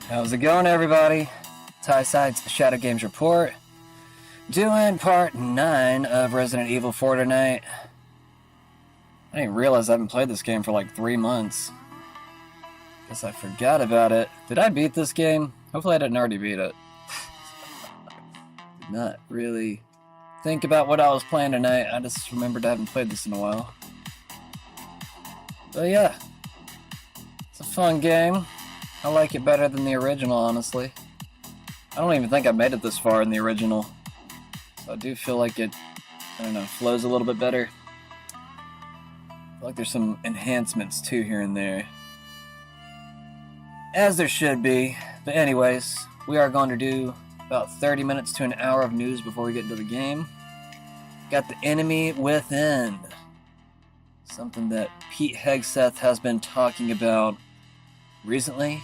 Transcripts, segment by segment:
How's it going, everybody? Ty-Side's Shadow Games Report, doing part 9 of Resident Evil 4 tonight. I didn't realize I haven't played this game for like 3 months. Guess I forgot about it. Did I beat this game? Hopefully I didn't already beat it. Did not really think about what I was playing tonight. I just remembered I haven't played this in a while. But yeah, it's a fun game. I like it better than the original, honestly. I don't even think I made it this far in the original. So I do feel like it, I don't know, flows a little bit better. I feel like there's some enhancements too here and there. As there should be. But anyways, we are going to do about 30 minutes to an hour of news before we get into the game. Got the enemy within. Something that Pete Hegseth has been talking about recently.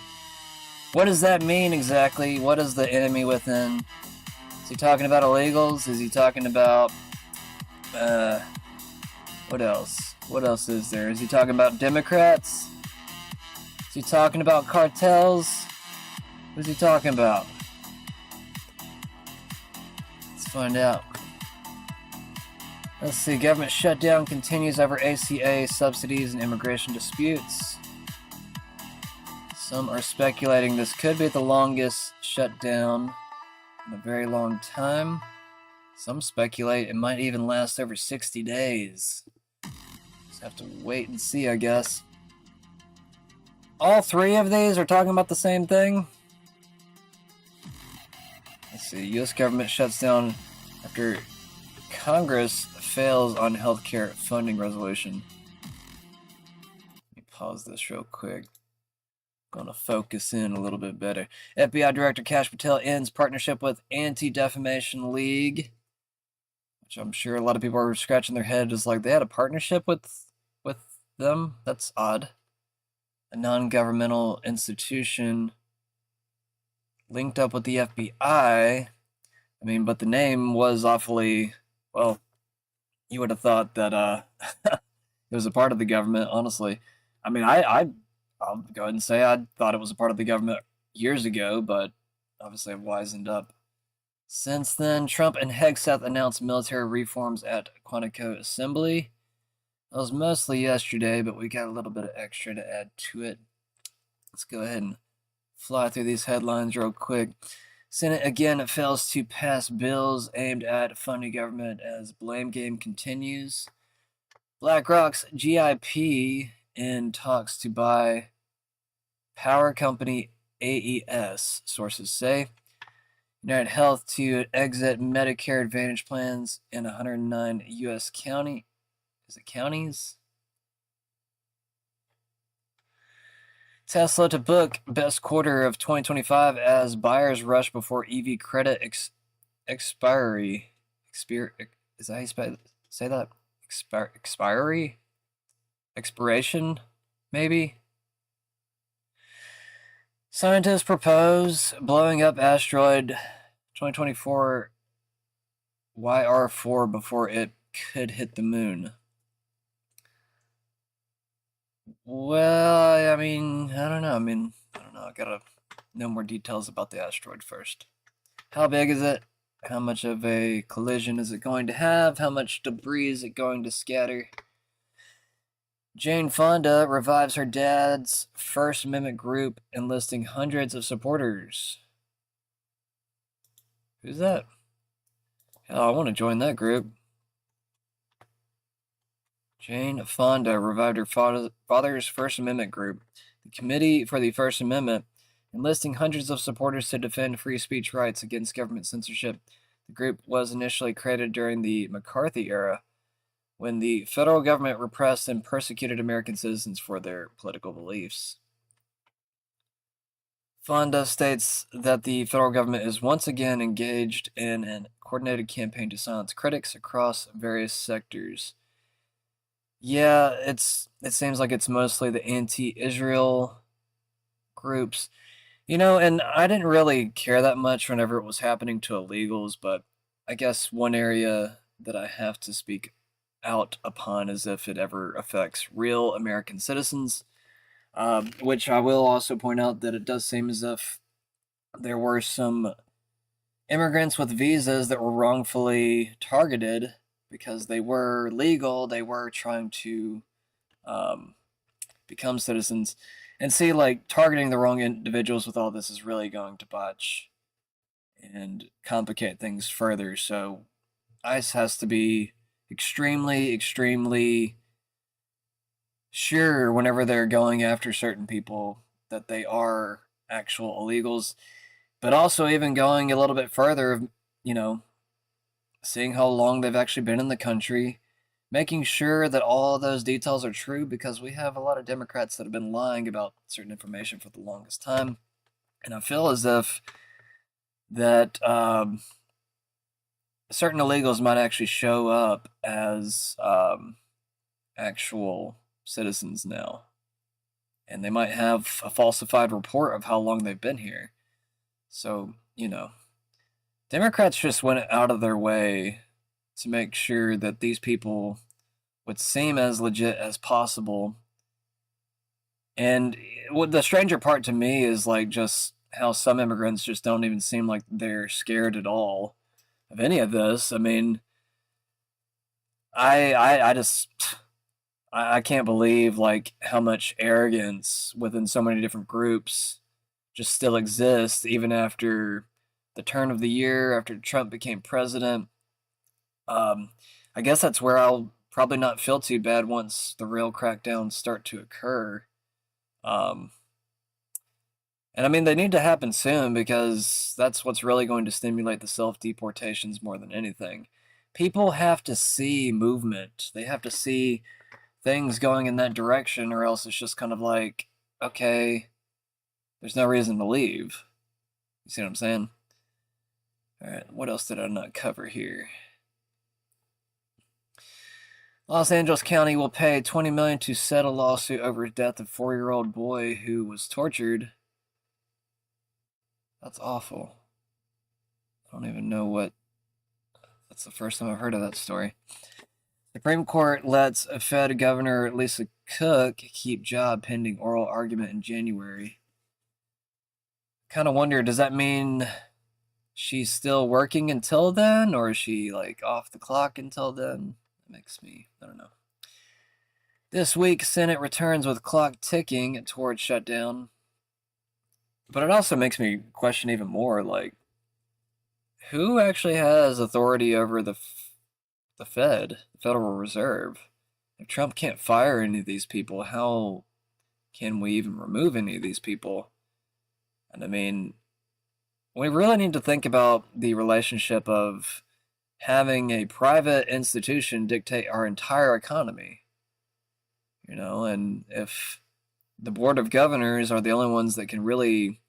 What does that mean exactly? What is the enemy within? Is he talking about illegals? Is he talking about, what else? What else is there? Is he talking about Democrats? Is he talking about cartels? What is he talking about? Let's find out. Let's see. Government shutdown continues over ACA subsidies and immigration disputes. Some are speculating this could be the longest shutdown in a very long time. Some speculate it might even last over 60 days. Just have to wait and see, I guess. All three of these are talking about the same thing. Let's see. U.S. government shuts down after Congress fails on healthcare funding resolution. Let me pause this real quick. Gonna focus in a little bit better. FBI Director Kash Patel ends partnership with Anti-Defamation League, which I'm sure a lot of people are scratching their head. Is like they had a partnership with them. That's odd. A non-governmental institution linked up with the FBI. I mean, but the name was awfully, well, you would have thought that it was a part of the government. Honestly, I mean, I'll go ahead and say I thought it was a part of the government years ago, but obviously I've wisened up. Since then, Trump and Hegseth announced military reforms at Quantico Assembly. That was mostly yesterday, but we got a little bit of extra to add to it. Let's go ahead and fly through these headlines real quick. Senate again fails to pass bills aimed at funding government as blame game continues. BlackRock's GIP in talks to buy power company AES, sources say. United Health to exit Medicare Advantage plans in 109 U.S. county. Is it counties? Tesla to book best quarter of 2025 as buyers rush before EV credit expiry. Is that how you say that? Expiry? Expiration, maybe? Scientists propose blowing up asteroid 2024 YR4 before it could hit the moon. Well, I mean, I don't know. I gotta know more details about the asteroid first. How big is it? How much of a collision is it going to have? How much debris is it going to scatter? Jane Fonda revives her dad's First Amendment group, enlisting hundreds of supporters. Who's that? Hell, I want to join that group. Jane Fonda revived her father's First Amendment group, the Committee for the First Amendment, enlisting hundreds of supporters to defend free speech rights against government censorship. The group was initially created during the McCarthy era, when the federal government repressed and persecuted American citizens for their political beliefs. Fonda states that the federal government is once again engaged in a coordinated campaign to silence critics across various sectors. Yeah, it seems like it's mostly the anti-Israel groups. You know, and I didn't really care that much whenever it was happening to illegals, but I guess one area that I have to speak out upon is if it ever affects real American citizens, which I will also point out that it does seem as if there were some immigrants with visas that were wrongfully targeted because they were legal, they were trying to um, become citizens. And see, like, targeting the wrong individuals with all this is really going to botch and complicate things further. So ICE has to be extremely, extremely sure whenever they're going after certain people that they are actual illegals, but also even going a little bit further, you know, seeing how long they've actually been in the country, making sure that all of those details are true, because we have a lot of Democrats that have been lying about certain information for the longest time. And I feel as if that certain illegals might actually show up as actual citizens now. And they might have a falsified report of how long they've been here. So, you know, Democrats just went out of their way to make sure that these people would seem as legit as possible. And what the stranger part to me is like just how some immigrants just don't even seem like they're scared at all of any of this. I mean, I just I can't believe like how much arrogance within so many different groups just still exists even after the turn of the year, after Trump became president. Um, I guess that's where I'll probably not feel too bad once the real crackdowns start to occur. Um, and I mean, they need to happen soon because that's what's really going to stimulate the self deportations more than anything. People have to see movement. They have to see things going in that direction, or else it's just kind of like, okay, there's no reason to leave. You see what I'm saying? All right, what else did I not cover here? Los Angeles County will pay $20 million to settle lawsuit over death of 4-year-old boy who was tortured. That's awful. I don't even know what. That's the first time I've heard of that story. Supreme Court lets Fed Governor Lisa Cook keep job pending oral argument in January. Kind of wonder, does that mean she's still working until then, or is she like off the clock until then? That makes me, I don't know. This week, Senate returns with clock ticking towards shutdown. But it also makes me question even more, like, who actually has authority over the Fed, the Federal Reserve? If Trump can't fire any of these people, how can we even remove any of these people? And I mean, we really need to think about the relationship of having a private institution dictate our entire economy. You know, and if the Board of Governors are the only ones that can really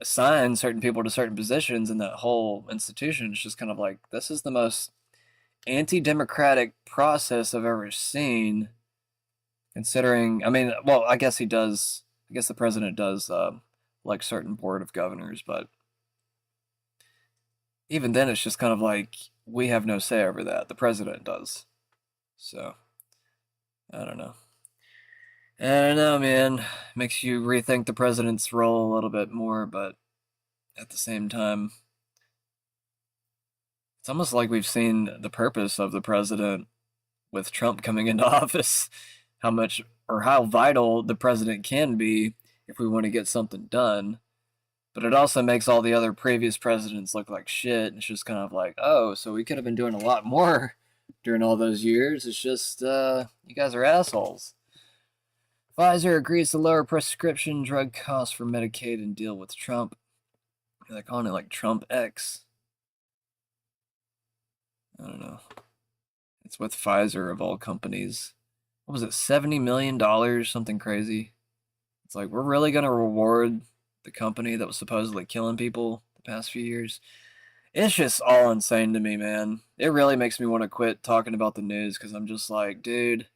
assign certain people to certain positions in that whole institution, it's just kind of like, this is the most anti-democratic process I've ever seen, considering, I mean, well, I guess the president does like certain Board of Governors, but even then it's just kind of like, we have no say over that. The president does. So, I don't know. I don't know, man. Makes you rethink the president's role a little bit more, but at the same time, it's almost like we've seen the purpose of the president with Trump coming into office, how much or how vital the president can be if we want to get something done. But it also makes all the other previous presidents look like shit. It's just kind of like, oh, so we could have been doing a lot more during all those years. It's just, you guys are assholes. Pfizer agrees to lower prescription drug costs for Medicaid and deal with Trump. They're calling it like Trump X. I don't know. It's with Pfizer of all companies. What was it, $70 million? Something crazy. It's like, we're really going to reward the company that was supposedly killing people the past few years. It's just all insane to me, man. It really makes me want to quit talking about the news because I'm just like, dude,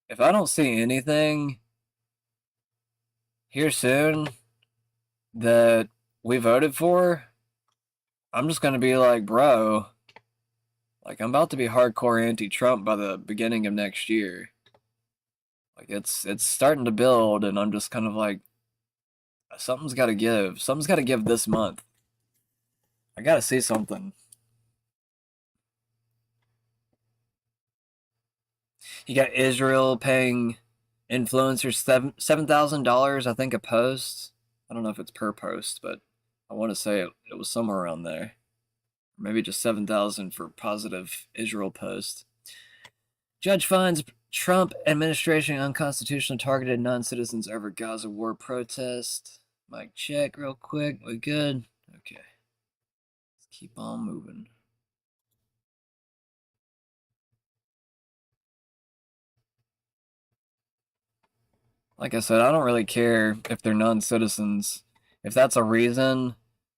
if I don't see anything here soon that we voted for, I'm just going to be like, bro, like, I'm about to be hardcore anti-Trump by the beginning of next year. Like, it's starting to build, and I'm just kind of like, Something's got to give. Something's got to give this month. I got to see something. You got Israel paying influencers $7,000, I think, a post. I don't know if it's per post, but I want to say it was somewhere around there. Maybe just 7,000 for positive Israel post. Judge finds Trump administration unconstitutional, targeted non-citizens over Gaza war protest. Mic check real quick. We good? Okay. Let's keep on moving. Like I said, I don't really care if they're non-citizens. If that's a reason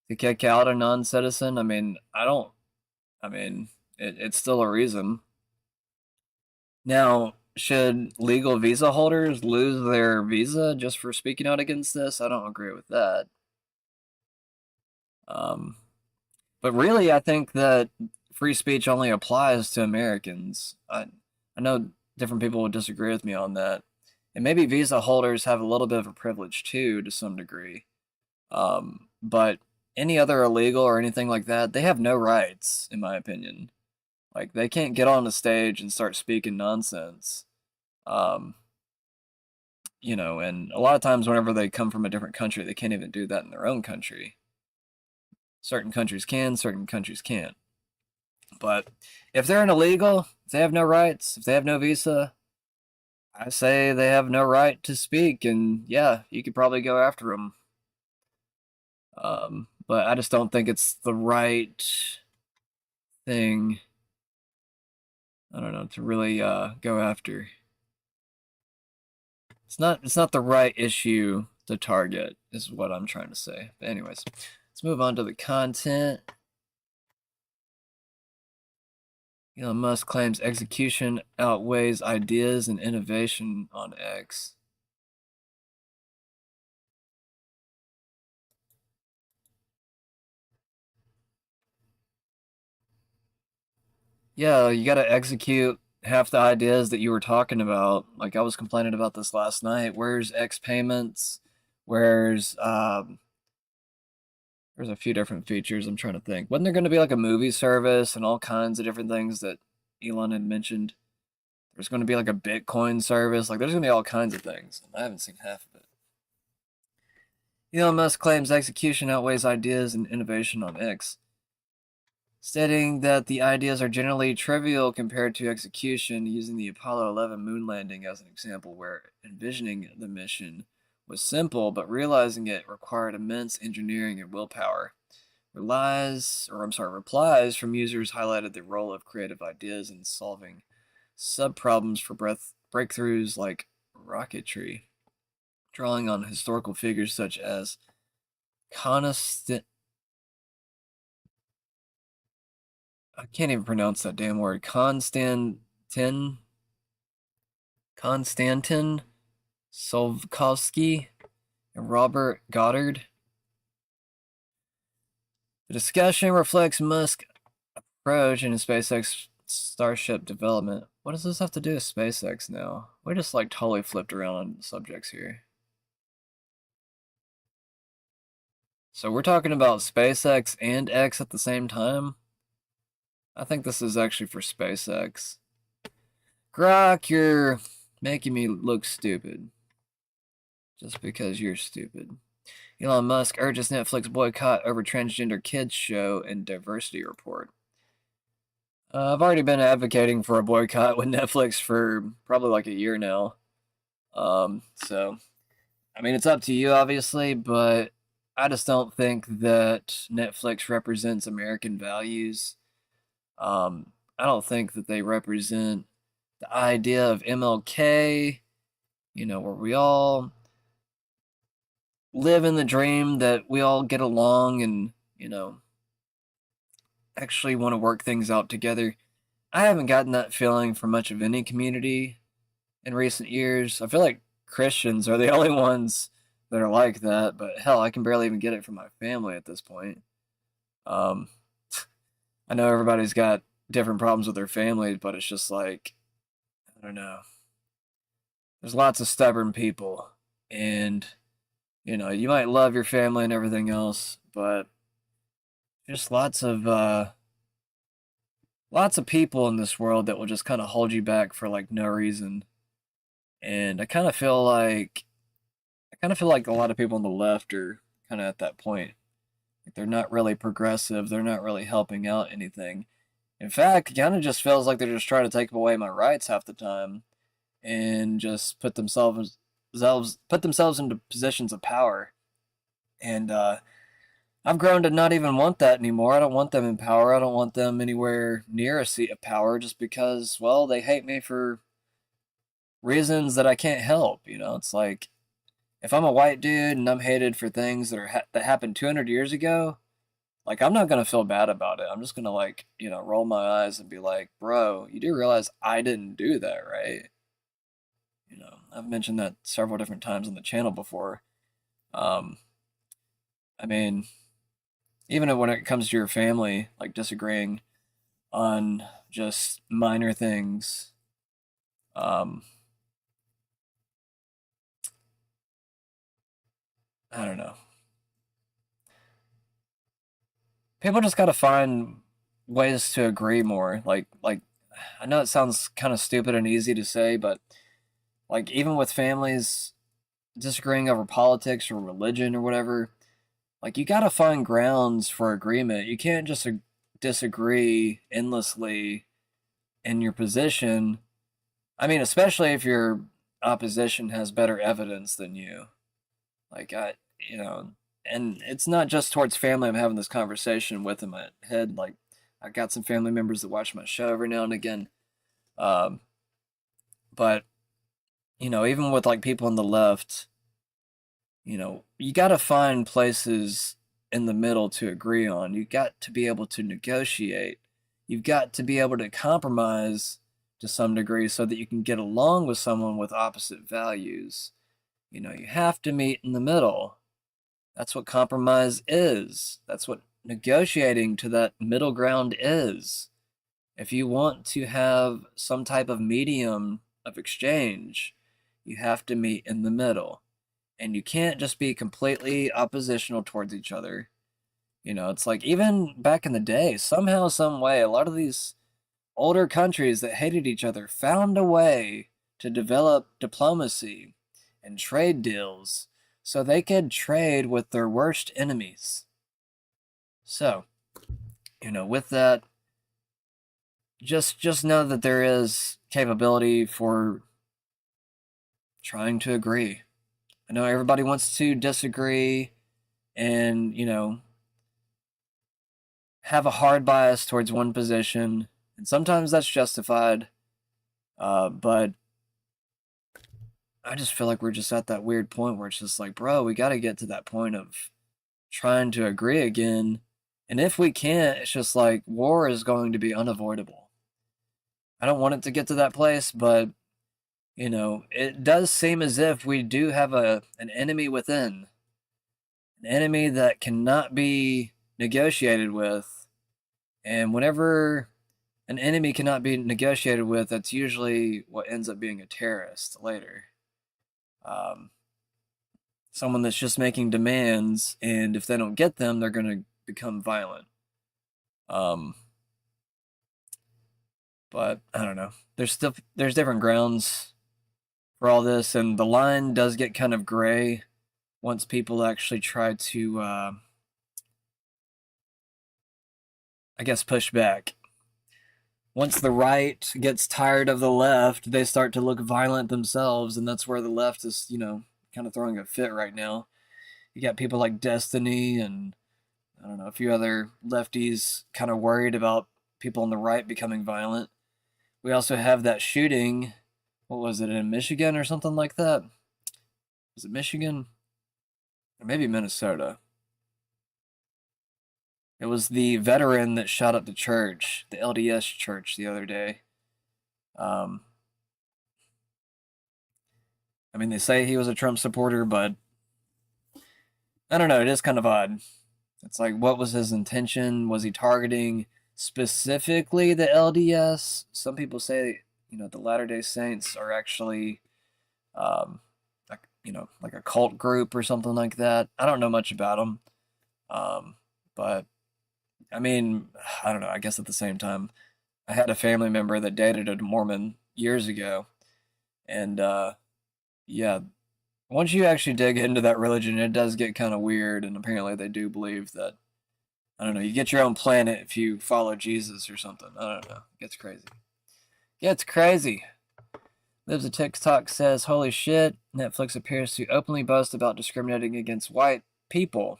to kick out a non-citizen, I mean, it's still a reason. Now, should legal visa holders lose their visa just for speaking out against this? I don't agree with that. But really, I think that free speech only applies to Americans. I know different people would disagree with me on that. And maybe visa holders have a little bit of a privilege too, to some degree. But any other illegal or anything like that, they have no rights, in my opinion. Like, they can't get on the stage and start speaking nonsense. You know, and a lot of times whenever they come from a different country, they can't even do that in their own country. Certain countries can, certain countries can't. But if they're an illegal, if they have no rights, if they have no visa, I say they have no right to speak, and yeah, you could probably go after them. But I just don't think it's the right thing, I don't know, to really go after. It's not the right issue to target, is what I'm trying to say. But anyways, let's move on to the content. Elon Musk claims execution outweighs ideas and innovation on X. Yeah, you got to execute half the ideas that you were talking about. Like, I was complaining about this last night. Where's X payments? Where's there's a few different features I'm trying to think. Wasn't there going to be like a movie service and all kinds of different things that Elon had mentioned? There's going to be like a Bitcoin service. Like, there's going to be all kinds of things. I haven't seen half of it. Elon Musk claims execution outweighs ideas and innovation on X, stating that the ideas are generally trivial compared to execution, using the Apollo 11 moon landing as an example, where envisioning the mission was simple, but realizing it required immense engineering and willpower. Replies from users highlighted the role of creative ideas in solving sub-problems for breakthroughs like rocketry, drawing on historical figures such as I can't even pronounce that damn word. Konstantin Tsiolkovsky and Robert Goddard. The discussion reflects Musk's approach in his SpaceX Starship development. What does this have to do with SpaceX now? We just like totally flipped around on subjects here. So we're talking about SpaceX and X at the same time? I think this is actually for SpaceX. Grok, you're making me look stupid. Just because you're stupid. Elon Musk urges Netflix boycott over transgender kids show and diversity report. I've already been advocating for a boycott with Netflix for probably like a year now. So, I mean, it's up to you, obviously, but I just don't think that Netflix represents American values. I don't think that they represent the idea of MLK, you know, where we all live in the dream that we all get along and, you know, actually want to work things out together. I haven't gotten that feeling from much of any community in recent years. I feel like Christians are the only ones that are like that, but hell, I can barely even get it from my family at this point. I know everybody's got different problems with their families, but it's just like, I don't know. There's lots of stubborn people, and You know, you might love your family and everything else, but just lots of people in this world that will just kind of hold you back for like no reason. And I kind of feel like a lot of people on the left are kind of at that point. Like they're not really progressive. They're not really helping out anything. In fact, it kind of just feels like they're just trying to take away my rights half the time and just put themselves into positions of power. And I've grown to not even want that anymore. I don't want them in power. I don't want them anywhere near a seat of power just because, well, they hate me for reasons that I can't help. You know, it's like if I'm a white dude and I'm hated for things that happened 200 years ago, like I'm not gonna feel bad about it. I'm just gonna like roll my eyes and be like, bro, you do realize I didn't do that, right? I've mentioned that several different times on the channel before. Um, I mean, even when it comes to your family, like disagreeing on just minor things, um, I don't know. People just got to find ways to agree more. Like I know it sounds kind of stupid and easy to say, but like even with families disagreeing over politics or religion or whatever, like you got to find grounds for agreement. You can't just disagree endlessly in your position. I mean, especially if your opposition has better evidence than you. Like you know, and it's not just towards family. I'm having this conversation with in my head. Like I got some family members that watch my show every now and again. Um, but even with like people on the left, you got to find places in the middle to agree on. You got to be able to negotiate. You've got to be able to compromise to some degree so that you can get along with someone with opposite values. You have to meet in the middle. That's what compromise is. That's what negotiating to that middle ground is. If you want to have some type of medium of exchange, you have to meet in the middle. And you can't just be completely oppositional towards each other. It's like even back in the day, somehow, some way, a lot of these older countries that hated each other found a way to develop diplomacy and trade deals so they could trade with their worst enemies. So, with that, just know that there is capability for trying to agree. I know everybody wants to disagree and, have a hard bias towards one position, and sometimes that's justified. But I just feel like we're just at that weird point where it's just like, bro, we got to get to that point of trying to agree again. And if we can't, it's just like war is going to be unavoidable. I don't want it to get to that place, but it does seem as if we do have an enemy within, an enemy that cannot be negotiated with. And whenever an enemy cannot be negotiated with, that's usually what ends up being a terrorist later. Um, Someone that's just making demands, and if they don't get them, they're going to become violent. Um, but I don't know. There's different grounds for all this, and the line does get kind of gray once people actually try to, I guess, push back. Once the right gets tired of the left, they start to look violent themselves, and that's where the left is, kind of throwing a fit right now. You got people like Destiny and I don't know, a few other lefties kind of worried about people on the right becoming violent. We also have that shooting. What was it, in Michigan or something like that? Was it Michigan? Or maybe Minnesota. It was the veteran that shot up the church, the LDS church, the other day. Um, I mean, they say he was a Trump supporter, but I don't know. It is kind of odd. It's like, what was his intention? Was he targeting specifically the LDS? Some people say, the Latter day Saints are actually, um, like a cult group or something like that. I don't know much about them. But I mean, I don't know. I guess at the same time, I had a family member that dated a Mormon years ago. And yeah, once you actually dig into that religion, it does get kind of weird. And apparently, they do believe that, I don't know, you get your own planet if you follow Jesus or something. I don't know. It gets crazy. Gets crazy. Lives a TikTok says, holy shit, Netflix appears to openly boast about discriminating against white people.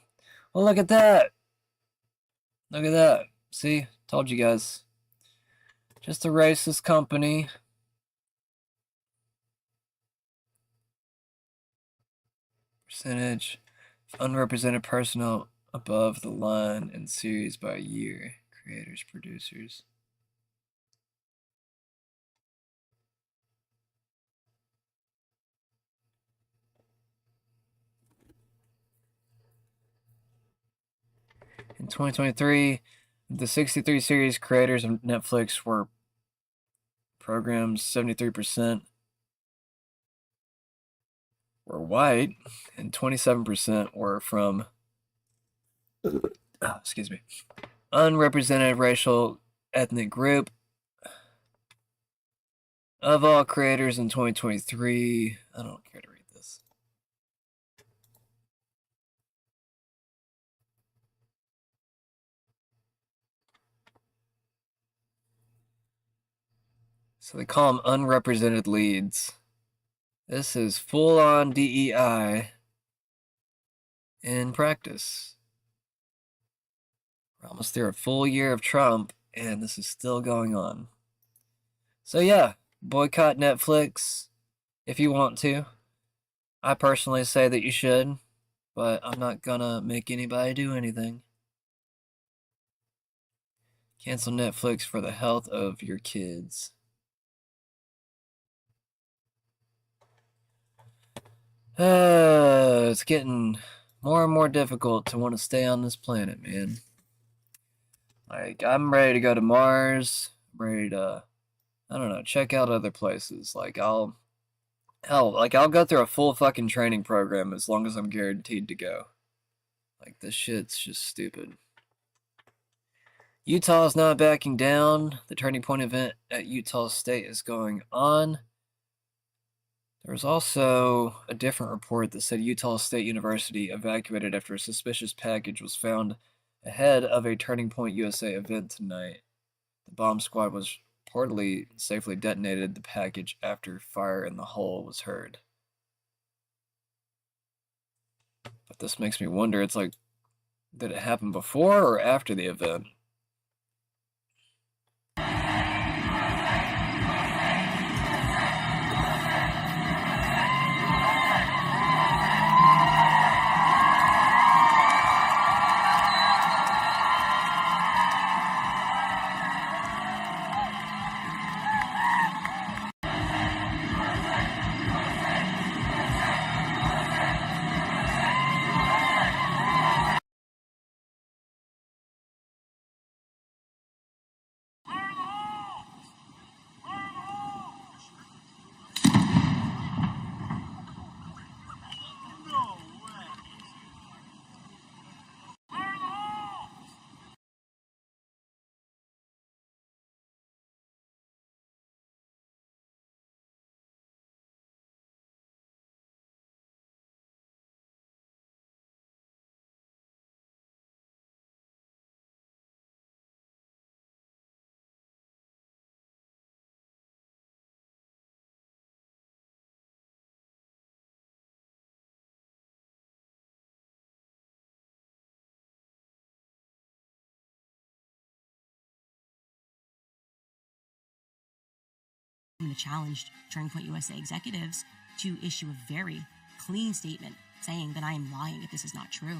Well, look at that. Look at that. See? Told you guys. Just a racist company. Percentage of unrepresented personnel above the line in series by year. Creators, producers. In 2023, the 63 series creators of Netflix were programmed 73% were white and 27% were from excuse me, unrepresented racial ethnic group. Of all creators in 2023, I don't care to read this. So they call them unrepresented leads. This is full-on DEI in practice. We're almost through a full year of Trump, and this is still going on. So yeah, boycott Netflix if you want to. I personally say that you should, but I'm not gonna make anybody do anything. Cancel Netflix for the health of your kids. It's getting more and more difficult to want to stay on this planet, man. Like, I'm ready to go to Mars. I'm ready to, I don't know, check out other places. Like, I'll go through a full fucking training program as long as I'm guaranteed to go. Like, this shit's just stupid. Utah's not backing down. The Turning Point event at Utah State is going on. There was also a different report that said Utah State University evacuated after a suspicious package was found ahead of a Turning Point USA event tonight. The bomb squad was reportedly safely detonated the package after fire in the hull was heard. But this makes me wonder, it's like, did it happen before or after the event? Challenged Turning Point USA executives to issue a very clean statement saying that I am lying if this is not true.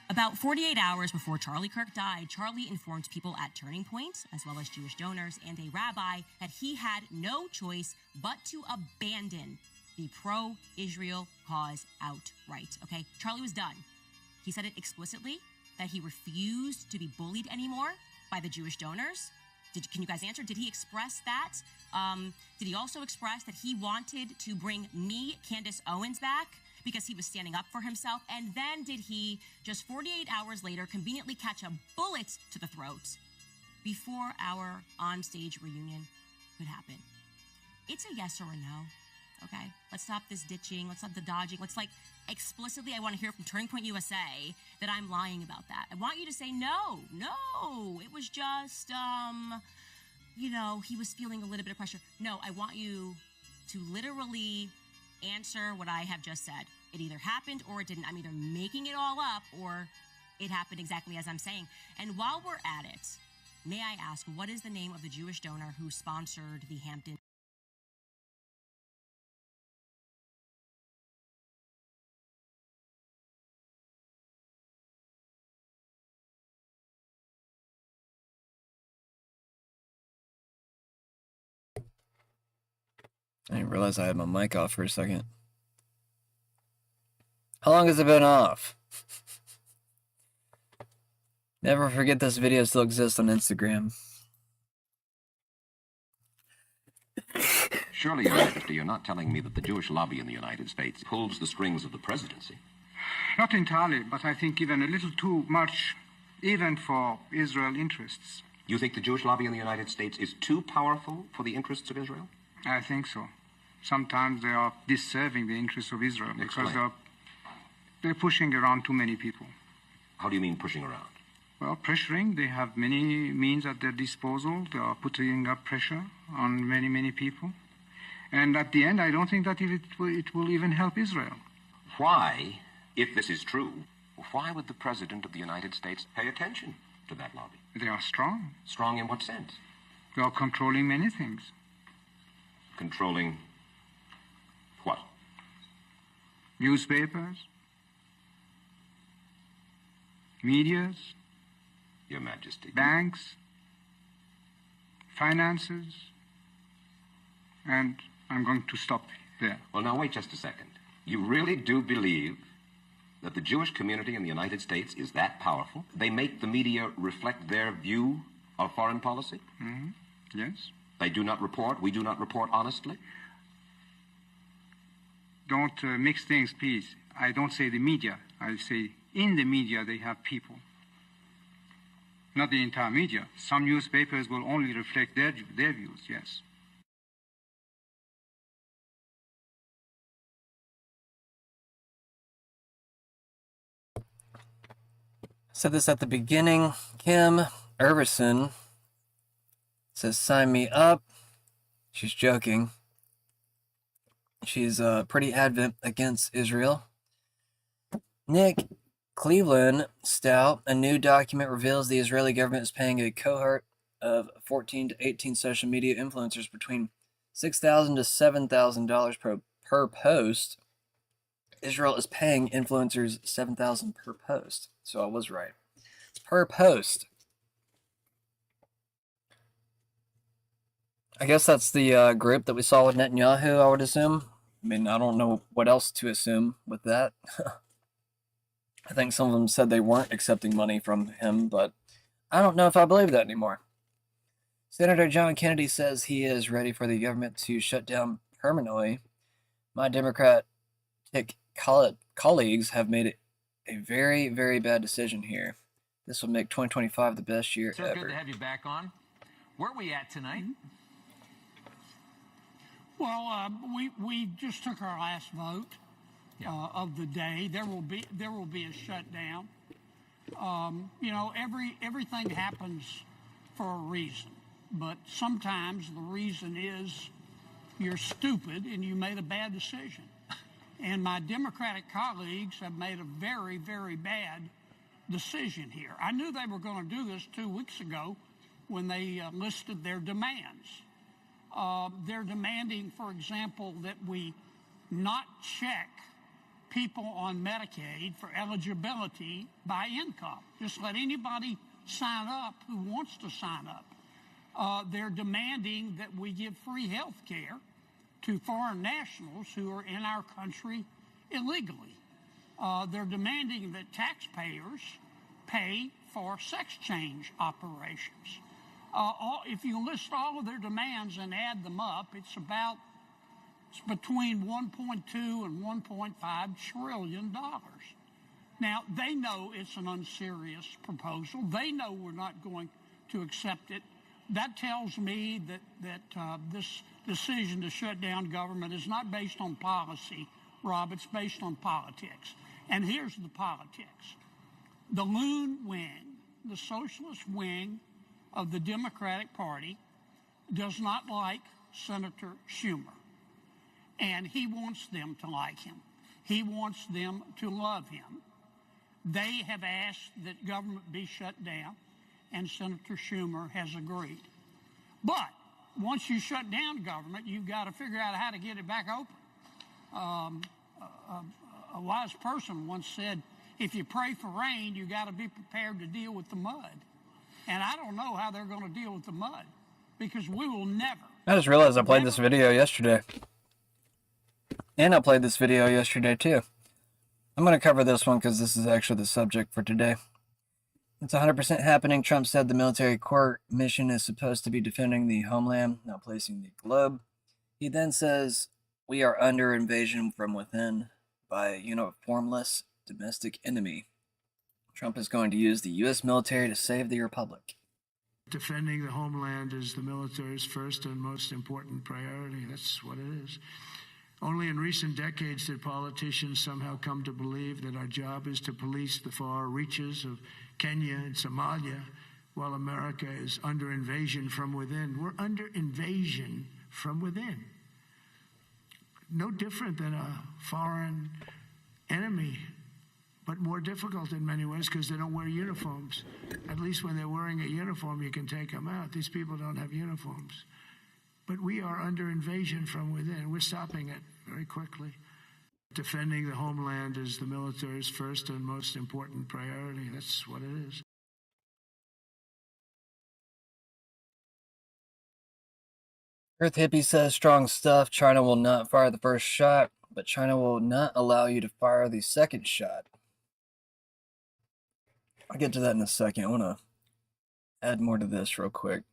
About 48 hours before Charlie Kirk died, Charlie informed people at Turning Point, as well as Jewish donors and a rabbi, that he had no choice but to abandon the pro-Israel cause outright, okay? Charlie was done. He said it explicitly, that he refused to be bullied anymore by the Jewish donors. Can you guys answer? Did he express that? Did he also express that he wanted to bring me, Candace Owens, back because he was standing up for himself? And then did he, just 48 hours later, conveniently catch a bullet to the throat before our onstage reunion could happen? It's a yes or a no, okay? Let's stop this ditching. Let's stop the dodging. Let's explicitly, I want to hear from Turning Point USA that I'm lying about that. I want you to say, no, it was just, he was feeling a little bit of pressure. No, I want you to literally answer what I have just said. It either happened or it didn't. I'm either making it all up or it happened exactly as I'm saying. And while we're at it, may I ask, what is the name of the Jewish donor who sponsored the Hampton? I didn't realize I had my mic off for a second. How long has it been off? Never forget this video still exists on Instagram. Surely, Your Majesty, you're not telling me that the Jewish lobby in the United States pulls the strings of the presidency? Not entirely, but I think even a little too much, even for Israel interests. You think the Jewish lobby in the United States is too powerful for the interests of Israel? I think so. Sometimes they are disserving the interests of Israel because they're pushing around too many people. How do you mean pushing around? Well, pressuring. They have many means at their disposal. They are putting up pressure on many, many people. And at the end, I don't think that it will even help Israel. Why, if this is true, why would the President of the United States pay attention to that lobby? They are strong. Strong in what sense? They are controlling many things. Controlling what? Newspapers, medias, Your Majesty. banks, finances, and I'm going to stop there. Well, now, wait just a second. You really do believe that the Jewish community in the United States is that powerful? They make the media reflect their view of foreign policy? Mm-hmm. Yes. They do not report? We do not report honestly? Don't mix things, please. I don't say the media. I say in the media they have people. Not the entire media. Some newspapers will only reflect their views, yes. Said this at the beginning. Kim Iverson says, sign me up. She's joking. She's pretty adamant against Israel. Nick Cleveland Stout, a new document reveals the Israeli government is paying a cohort of 14 to 18 social media influencers between $6,000 to $7,000 per post. Israel is paying influencers $7,000 per post. So I was right. It's per post. I guess that's the group that we saw with Netanyahu, I would assume. I mean, I don't know what else to assume with that. I think some of them said they weren't accepting money from him, but I don't know if I believe that anymore. Senator John Kennedy says he is ready for the government to shut down permanently. My Democratic colleagues have made a very, very bad decision here. This will make 2025 the best year Sir, ever. good to have you back on. Where are we at tonight? Well, we just took our last vote of the day. There will be a shutdown. Everything happens for a reason, but sometimes the reason is you're stupid and you made a bad decision. And my Democratic colleagues have made a very, very bad decision here. I knew they were going to do this 2 weeks ago when they listed their demands. They're demanding, for example, that we not check people on Medicaid for eligibility by income. Just let anybody sign up who wants to sign up. They're demanding that we give free health care to foreign nationals who are in our country illegally. They're demanding that taxpayers pay for sex change operations. if you list all of their demands and add them up, it's between 1.2 and 1.5 trillion dollars. Now, they know it's an unserious proposal. They know we're not going to accept it. That tells me that this decision to shut down government is not based on policy, Rob. It's based on politics. And here's the politics. The loon wing, the socialist wing of the Democratic Party, does not like Senator Schumer. And he wants them to like him. He wants them to love him. They have asked that government be shut down, and Senator Schumer has agreed. But once you shut down government, you've got to figure out how to get it back open. A wise person once said, if you pray for rain, you got to be prepared to deal with the mud. And I don't know how they're going to deal with the mud, because we will never. I just realized I played this video yesterday. And I played this video yesterday too. I'm going to cover this one because this is actually the subject for today. It's 100% happening. Trump said the military court mission is supposed to be defending the homeland, not placing the globe. He then says, we are under invasion from within by a uniformless domestic enemy. Trump is going to use the U.S. military to save the republic. Defending the homeland is the military's first and most important priority. That's what it is. Only in recent decades did politicians somehow come to believe that our job is to police the far reaches of Kenya and Somalia, while America is under invasion from within. We're under invasion from within. No different than a foreign enemy, but more difficult in many ways because they don't wear uniforms. At least when they're wearing a uniform, you can take them out. These people don't have uniforms. But we are under invasion from within. We're stopping it very quickly. Defending the homeland is the military's first and most important priority. That's what it is. Earth Hippie says strong stuff. China will not fire the first shot, but China will not allow you to fire the second shot. I'll get to that in a second. I want to add more to this real quick.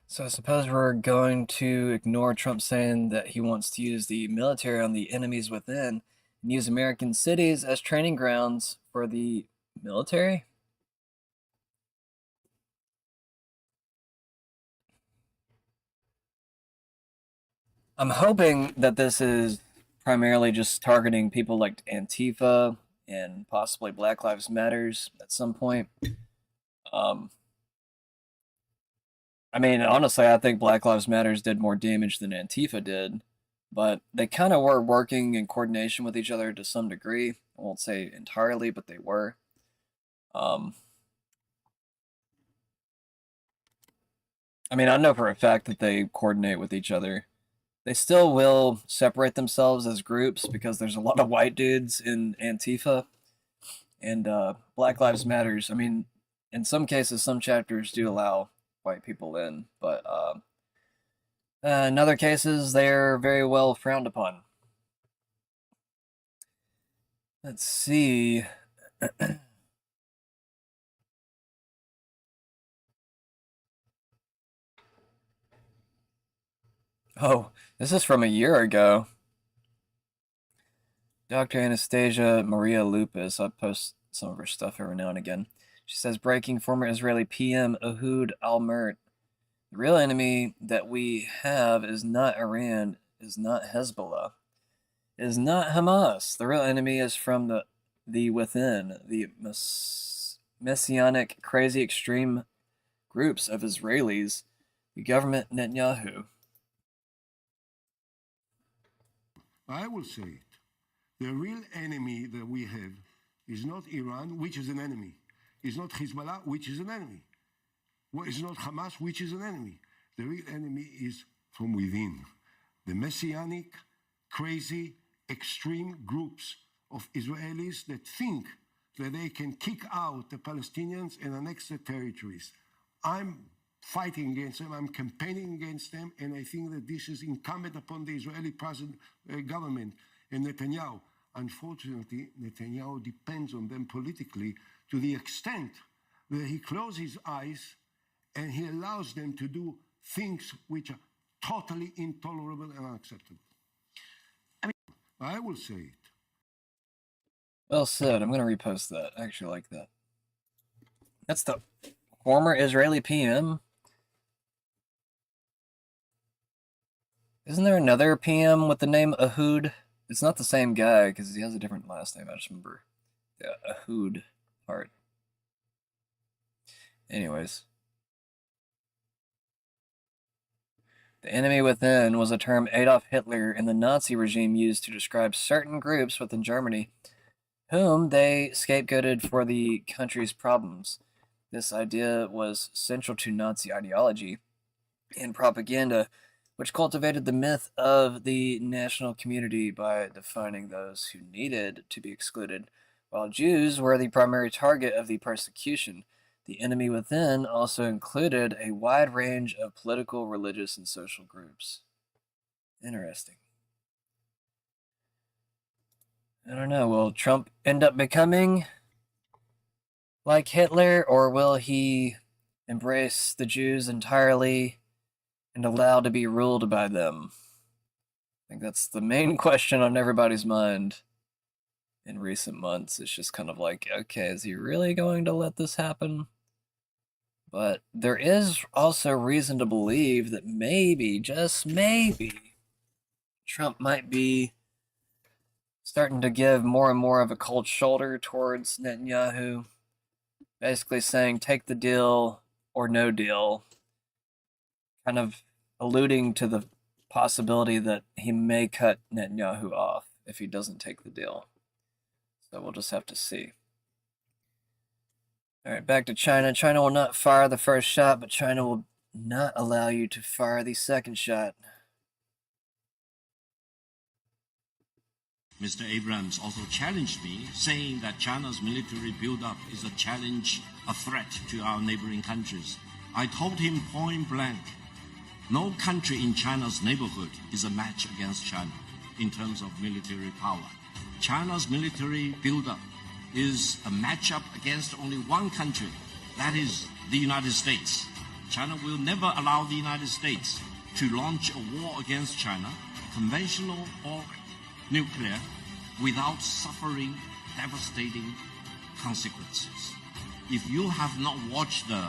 So I suppose we're going to ignore Trump saying that he wants to use the military on the enemies within and use American cities as training grounds for the military? I'm hoping that this is primarily just targeting people like Antifa and possibly Black Lives Matters at some point. I mean, honestly, I think Black Lives Matters did more damage than Antifa did, but they kind of were working in coordination with each other to some degree. I won't say entirely, but they were. I mean, I know for a fact that they coordinate with each other. They still will separate themselves as groups because there's a lot of white dudes in Antifa and Black Lives Matters. I mean, in some cases, some chapters do allow white people in, but in other cases, they're very well frowned upon. Let's see. Oh, this is from a year ago. Dr. Anastasia Maria Lupus. I post some of her stuff every now and again. She says, breaking former Israeli PM Ehud Olmert. The real enemy that we have is not Iran, is not Hezbollah, is not Hamas. The real enemy is from the within, the messianic, crazy, extreme groups of Israelis, the government Netanyahu. I will say it. The real enemy that we have is not Iran, which is an enemy. It's not Hezbollah, which is an enemy. It's not Hamas, which is an enemy. The real enemy is from within. The messianic, crazy, extreme groups of Israelis that think that they can kick out the Palestinians and annex their territories. I'm fighting against them, I'm campaigning against them, and I think that this is incumbent upon the Israeli government and Netanyahu. Unfortunately, Netanyahu depends on them politically to the extent that he closes his eyes and he allows them to do things which are totally intolerable and unacceptable. I will say it. Well said. I'm going to repost that. I actually like that. That's the former Israeli PM. Isn't there another PM with the name Ehud? It's not the same guy because he has a different last name. I just remember the Ehud part. Anyways. The enemy within was a term Adolf Hitler and the Nazi regime used to describe certain groups within Germany whom they scapegoated for the country's problems. This idea was central to Nazi ideology and propaganda, which cultivated the myth of the national community by defining those who needed to be excluded. While Jews were the primary target of the persecution, the enemy within also included a wide range of political, religious, and social groups. Interesting. I don't know, will Trump end up becoming like Hitler, or will he embrace the Jews entirely and allow to be ruled by them? I think that's the main question on everybody's mind in recent months. It's just kind of like, okay, is he really going to let this happen? But there is also reason to believe that maybe, just maybe, Trump might be starting to give more and more of a cold shoulder towards Netanyahu, basically saying take the deal or no deal, kind of alluding to the possibility that he may cut Netanyahu off if he doesn't take the deal. So we'll just have to see. All right, back to China. China will not fire the first shot, but China will not allow you to fire the second shot. Mr. Abrams also challenged me, saying that China's military buildup is a challenge, a threat to our neighboring countries. I told him point blank, no country in China's neighborhood is a match against China in terms of military power. China's military buildup is a matchup against only one country, that is the United States. China will never allow the United States to launch a war against China, conventional or nuclear, without suffering devastating consequences. If you have not watched the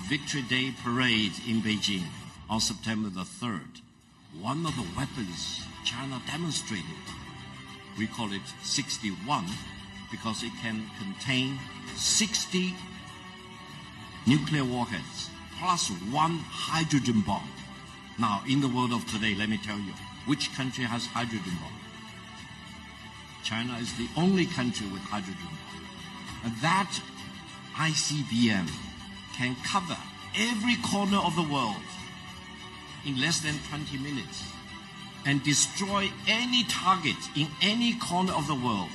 Victory Day parade in Beijing on September the 3rd, one of the weapons China demonstrated, we call it 61, because it can contain 60 nuclear warheads plus one hydrogen bomb. Now, in the world of today, let me tell you, which country has hydrogen bomb? China is the only country with hydrogen bomb. And that ICBM can cover every corner of the world in less than 20 minutes and destroy any target in any corner of the world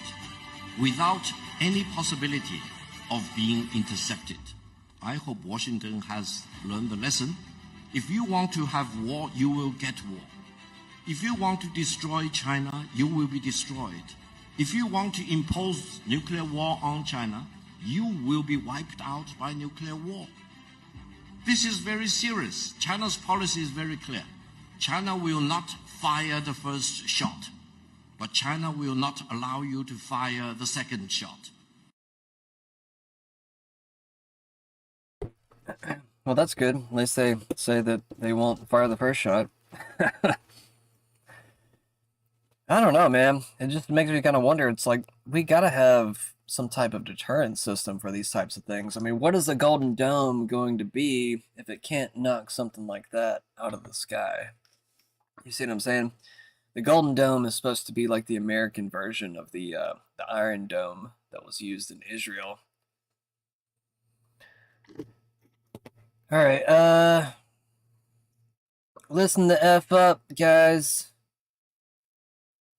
without any possibility of being intercepted. I hope Washington has learned the lesson. If you want to have war, you will get war. If you want to destroy China, you will be destroyed. If you want to impose nuclear war on China, you will be wiped out by nuclear war. This is very serious. China's policy is very clear. China will not fire the first shot, but China will not allow you to fire the second shot. Well, that's good. At least they say that they won't fire the first shot. I don't know, man. It just makes me kind of wonder. It's like, we gotta have some type of deterrent system for these types of things. I mean, what is the Golden Dome going to be if it can't knock something like that out of the sky? You see what I'm saying? The Golden Dome is supposed to be like the American version of the Iron Dome that was used in Israel. All right, listen the F up, guys.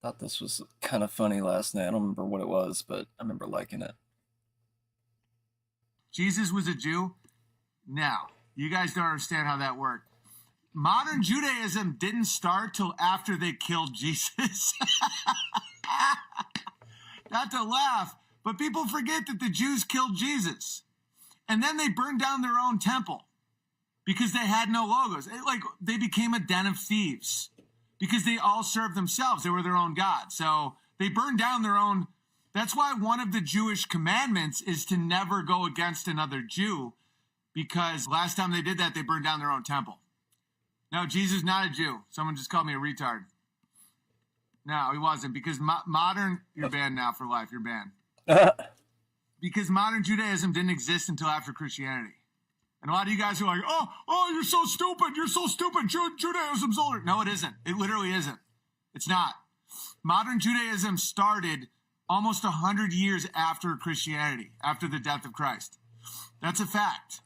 Thought this was kind of funny last night. I don't remember what it was, but I remember liking it. Jesus was a Jew? Now, You guys don't understand how that worked. Modern Judaism didn't start till after they killed Jesus. Not to laugh, but people forget that the Jews killed Jesus. And then they burned down their own temple because they had no logos. They became a den of thieves because they all served themselves. They were their own God. So they burned down their own. That's why one of the Jewish commandments is to never go against another Jew, because last time they did that, they burned down their own temple. No, Jesus is not a Jew. Someone just called me a retard. No, he wasn't, because modern, you're banned now for life, you're banned. Because modern Judaism didn't exist until after Christianity. And a lot of you guys are like, oh, you're so stupid, Judaism's older. No, it isn't. It literally isn't. It's not. Modern Judaism started almost 100 years after Christianity, after the death of Christ. That's a fact.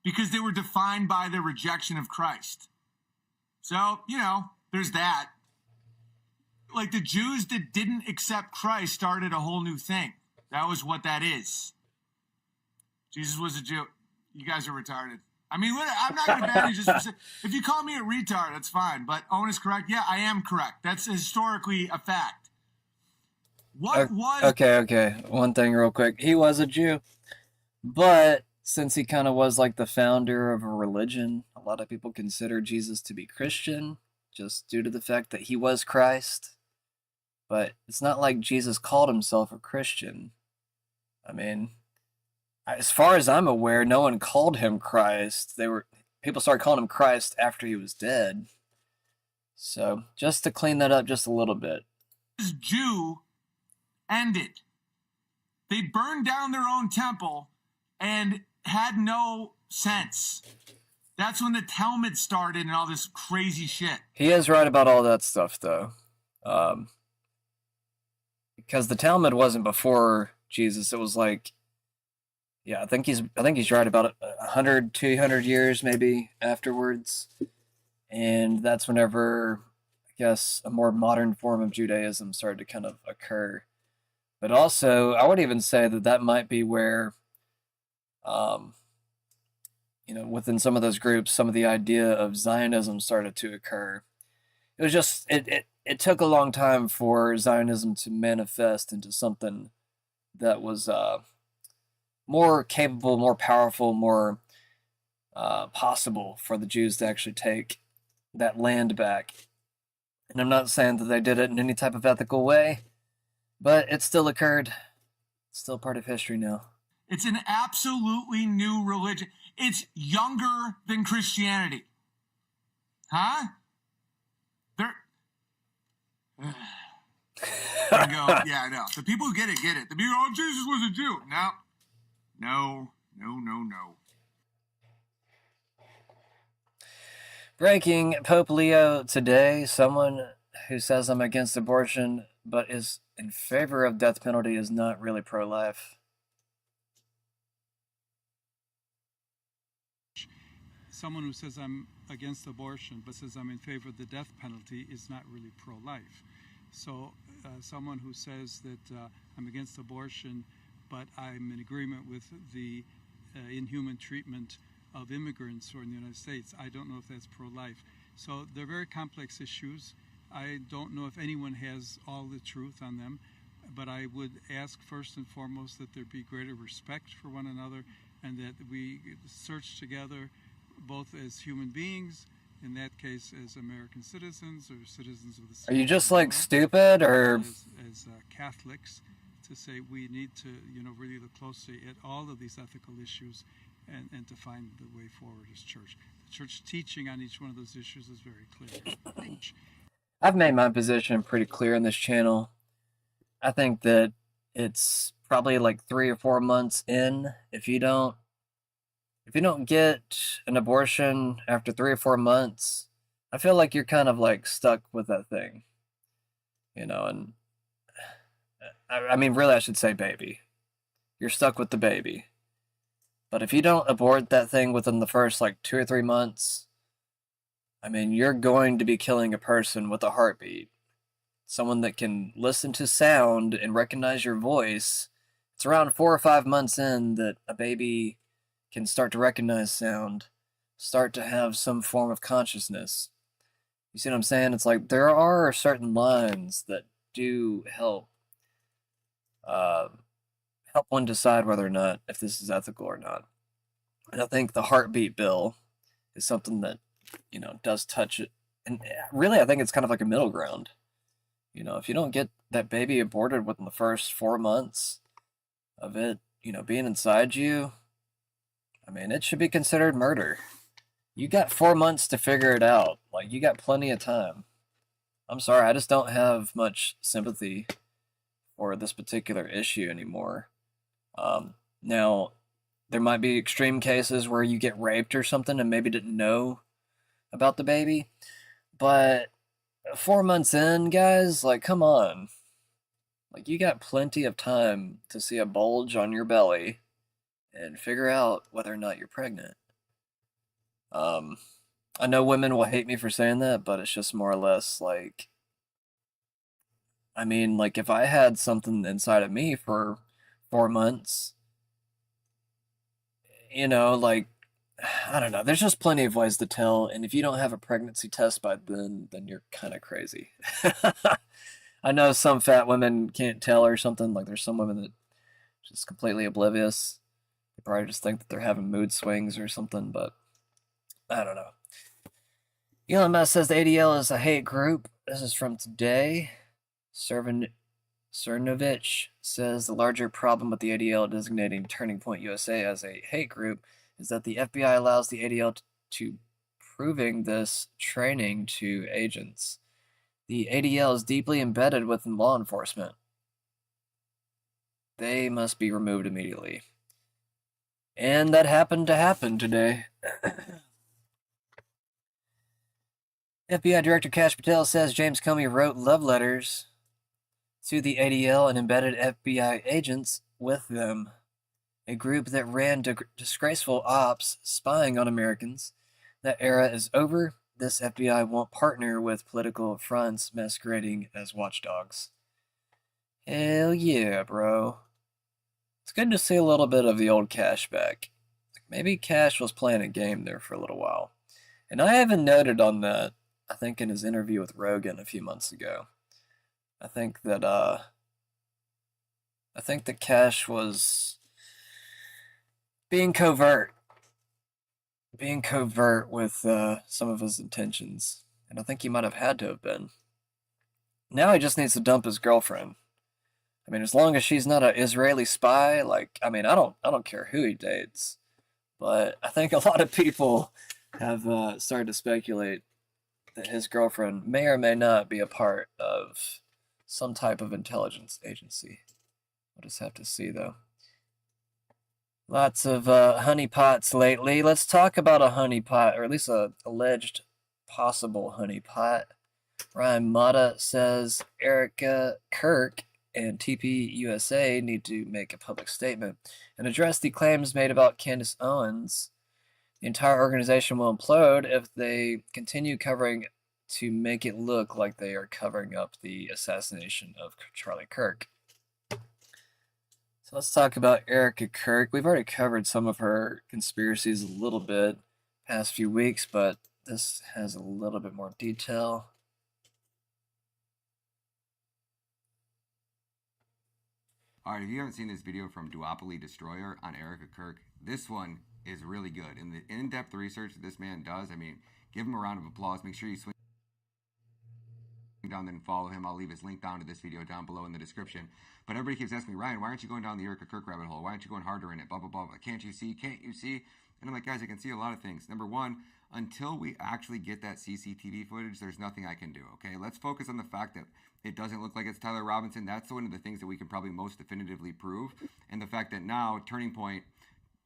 Because they were defined by their rejection of Christ. So, there's that. Like, the Jews that didn't accept Christ started a whole new thing. That was what that is. Jesus was a Jew. You guys are retarded. I mean, I'm not going to ban you just for, if you call me a retard, that's fine. But Owen is correct. Yeah, I am correct. That's historically a fact. What was... Okay. One thing real quick. He was a Jew. But since he kind of was like the founder of a religion, a lot of people consider Jesus to be Christian just due to the fact that he was Christ. But it's not like Jesus called himself a Christian. I mean, as far as I'm aware, no one called him Christ. People started calling him Christ after he was dead. So just to clean that up just a little bit. This Jew ended. They burned down their own temple and had no sense. That's when the Talmud started and all this crazy shit. He is right about all that stuff, though. Because the Talmud wasn't before Jesus. It was like, yeah, I think he's right about 100, 200 years maybe afterwards. And that's whenever, I guess, a more modern form of Judaism started to kind of occur. But also, I would even say that might be where, within some of those groups, some of the idea of Zionism started to occur. It was just, it took a long time for Zionism to manifest into something that was more capable, more powerful, more possible for the Jews to actually take that land back. And I'm not saying that they did it in any type of ethical way, but it still occurred. It's still part of history now. It's an absolutely new religion. It's younger than Christianity. Huh? I go, yeah, I know. The people who get it, get it. The people, Jesus was a Jew. No. Breaking Pope Leo today. Someone who says I'm against abortion but is in favor of death penalty is not really pro-life. Someone who says I'm against abortion but says I'm in favor of the death penalty is not really pro-life. So someone who says that I'm against abortion but I'm in agreement with the inhuman treatment of immigrants who are in the United States, I don't know if that's pro-life. So they're very complex issues. I don't know if anyone has all the truth on them, but I would ask first and foremost that there be greater respect for one another and that we search together both as human beings, in that case as American citizens or citizens of the state. Are you just like stupid, or as Catholics, to say we need to really look closely at all of these ethical issues and to find the way forward as church. The church teaching on each one of those issues is very clear. I've made my position pretty clear on this channel. I think that it's probably like 3 or 4 months in. If you don't get an abortion after 3 or 4 months, I feel like you're kind of like stuck with that thing, and I mean, really, I should say baby. You're stuck with the baby. But if you don't abort that thing within the first like 2 or 3 months, I mean, you're going to be killing a person with a heartbeat. Someone that can listen to sound and recognize your voice. It's around 4 or 5 months in that a baby can start to recognize sound. start to have some form of consciousness. You see what I'm saying? It's like there are certain lines that do help help one decide whether or not if this is ethical or not. And I think the heartbeat bill is something that, you know, does touch it. And really, I think it's kind of like a middle ground. You know, if you don't get that baby aborted within the first 4 months of it, you know, being inside you, I mean, it should be considered murder. You got 4 months to figure it out. Like, you got plenty of time. I'm sorry, I just don't have much sympathy for this particular issue anymore. Now, there might be extreme cases where you get raped or something and maybe didn't know about the baby, but 4 months in, guys, like, come on. Like, you got plenty of time to see a bulge on your belly and figure out whether or not you're pregnant. I know women will hate me for saying that, but it's just more or less like, I mean, like, if I had something inside of me for 4 months, you know, like, I don't know. There's just plenty of ways to tell, and if you don't have a pregnancy test by then you're kind of crazy. I know some fat women can't tell or something. Like, there's some women that just completely oblivious. They probably just think that they're having mood swings or something, but I don't know. Elon Musk says the ADL is a hate group. This is from today. Cernovich says the larger problem with the ADL designating Turning Point USA as a hate group is that the FBI allows the ADL to proving this training to agents. The ADL is deeply embedded within law enforcement. They must be removed immediately. And that happened to happen today. FBI Director Kash Patel says James Comey wrote love letters to the ADL and embedded FBI agents with them. A group that ran disgraceful ops spying on Americans. That era is over. This FBI won't partner with political fronts masquerading as watchdogs. Hell yeah, bro. It's good to see a little bit of the old Kash back. Like, maybe Kash was playing a game there for a little while. And I haven't noted on that, I think in his interview with Rogan a few months ago. I think that Kash was being covert with some of his intentions, and I think he might have had to have been. Now he just needs to dump his girlfriend. I mean, as long as she's not an Israeli spy, like, I mean, I don't care who he dates, but I think a lot of people have started to speculate that his girlfriend may or may not be a part of some type of intelligence agency. We'll just have to see, though. Lots of honeypots lately. Let's talk about a honeypot, or at least a alleged possible honeypot. Ryan Mata says Erica Kirk and TPUSA need to make a public statement and address the claims made about Candace Owens. The entire organization will implode if they continue covering to make it look like they are covering up the assassination of Charlie Kirk. So let's talk about Erica Kirk. We've already covered some of her conspiracies a little bit past few weeks, but this has a little bit more detail. All right, if you haven't seen this video from Duopoly Destroyer on Erica Kirk, this one is really good. And the in-depth research that this man does, I mean, give him a round of applause. Make sure you swing down there and follow him. I'll leave his link down to this video down below in the description. But everybody keeps asking me, Ryan, why aren't you going down the Erica Kirk rabbit hole? Why aren't you going harder in it? Blah, blah, blah, blah. Can't you see? Can't you see? And I'm like, guys, I can see a lot of things. Number one, until we actually get that CCTV footage, there's nothing I can do, okay? Let's focus on the fact that it doesn't look like it's Tyler Robinson. That's one of the things that we can probably most definitively prove. And the fact that now, Turning Point,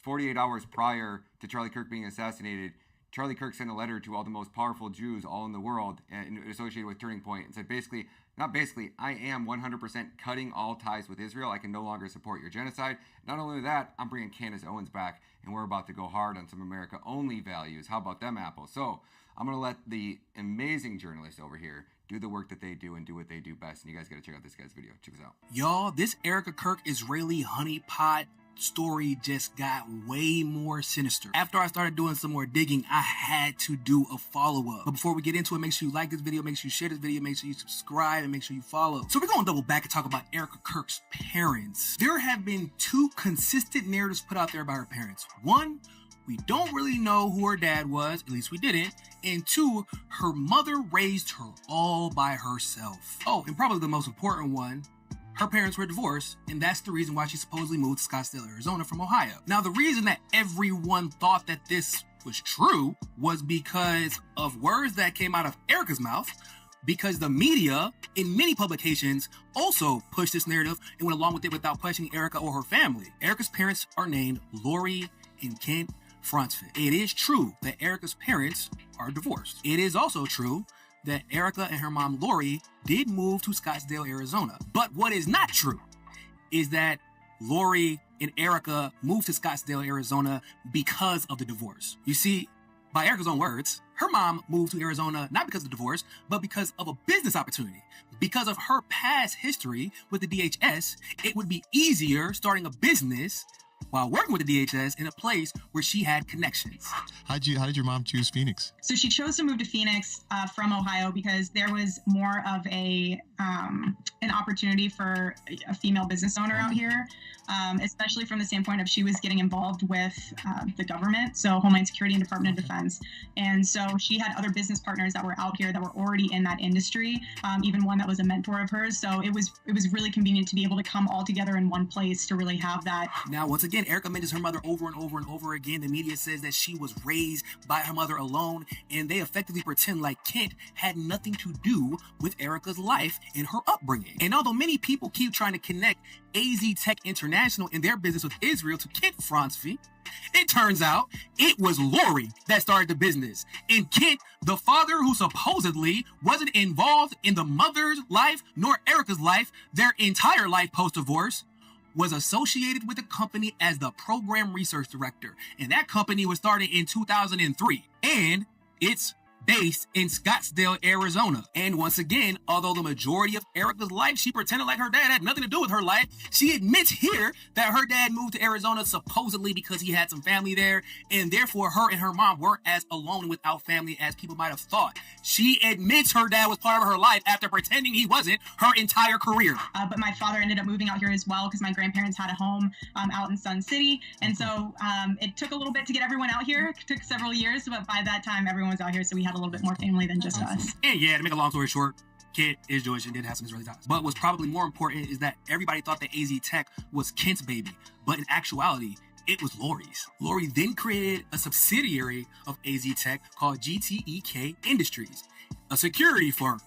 48 hours prior to Charlie Kirk being assassinated, Charlie Kirk sent a letter to all the most powerful Jews all in the world and associated with Turning Point and said I am 100% cutting all ties with Israel. I can no longer support your genocide. Not only that, I'm bringing Candace Owens back, and we're about to go hard on some America-only values. How about them apples? So I'm going to let the amazing journalists over here do the work that they do and do what they do best. And you guys got to check out this guy's video. Check this out. Y'all, this Erica Kirk Israeli honeypot story just got way more sinister. After I started doing some more digging, I had to do a follow-up. But before we get into it, make sure you like this video, make sure you share this video, make sure you subscribe, and make sure you follow. So we're going to double back and talk about Erica Kirk's parents. There have been two consistent narratives put out there about her parents. One, we don't really know who her dad was, at least we didn't. And two, her mother raised her all by herself. Oh, and probably the most important one, her parents were divorced, and that's the reason why she supposedly moved to Scottsdale, Arizona from Ohio. Now, the reason that everyone thought that this was true was because of words that came out of Erica's mouth, because the media in many publications also pushed this narrative and went along with it without questioning Erica or her family. Erica's parents are named Lori and Kent Fronsfit. It is true that Erica's parents are divorced. It is also true that Erica and her mom Lori did move to Scottsdale, Arizona. But what is not true is that Lori and Erica moved to Scottsdale, Arizona because of the divorce. You see, by Erica's own words, her mom moved to Arizona not because of the divorce, but because of a business opportunity. Because of her past history with the DHS, it would be easier starting a business while working with the DHS in a place where she had connections. How did your mom choose Phoenix? So she chose to move to Phoenix from Ohio because there was more of an opportunity for a female business owner out here, especially from the standpoint of she was getting involved with the government, so Homeland Security and Department of Defense. And so she had other business partners that were out here that were already in that industry, even one that was a mentor of hers. So it was really convenient to be able to come all together in one place to really have that. Now, once again, Erica mentions her mother over and over and over again. The media says that she was raised by her mother alone, and they effectively pretend like Kent had nothing to do with Erica's life and her upbringing. And although many people keep trying to connect AZ Tech International and their business with Israel to Kent Fronsfit, it turns out it was Lori that started the business. And Kent, the father who supposedly wasn't involved in the mother's life nor Erica's life their entire life post-divorce, was associated with the company as the program research director. And that company was started in 2003. And it's based in Scottsdale, Arizona. And once again, although the majority of Erica's life, she pretended like her dad had nothing to do with her life, she admits here that her dad moved to Arizona supposedly because he had some family there, and therefore her and her mom weren't as alone and without family as people might have thought. She admits her dad was part of her life after pretending he wasn't her entire career. But my father ended up moving out here as well because my grandparents had a home out in Sun City. And so it took a little bit to get everyone out here. It took several years, but by that time, everyone was out here, so we had a little bit more family than just us. And yeah, to make a long story short, Kent is Jewish and did have some Israeli ties. But what's probably more important is that everybody thought that AZ Tech was Kent's baby, but in actuality, it was Lori's. Lori then created a subsidiary of AZ Tech called GTEK Industries, a security firm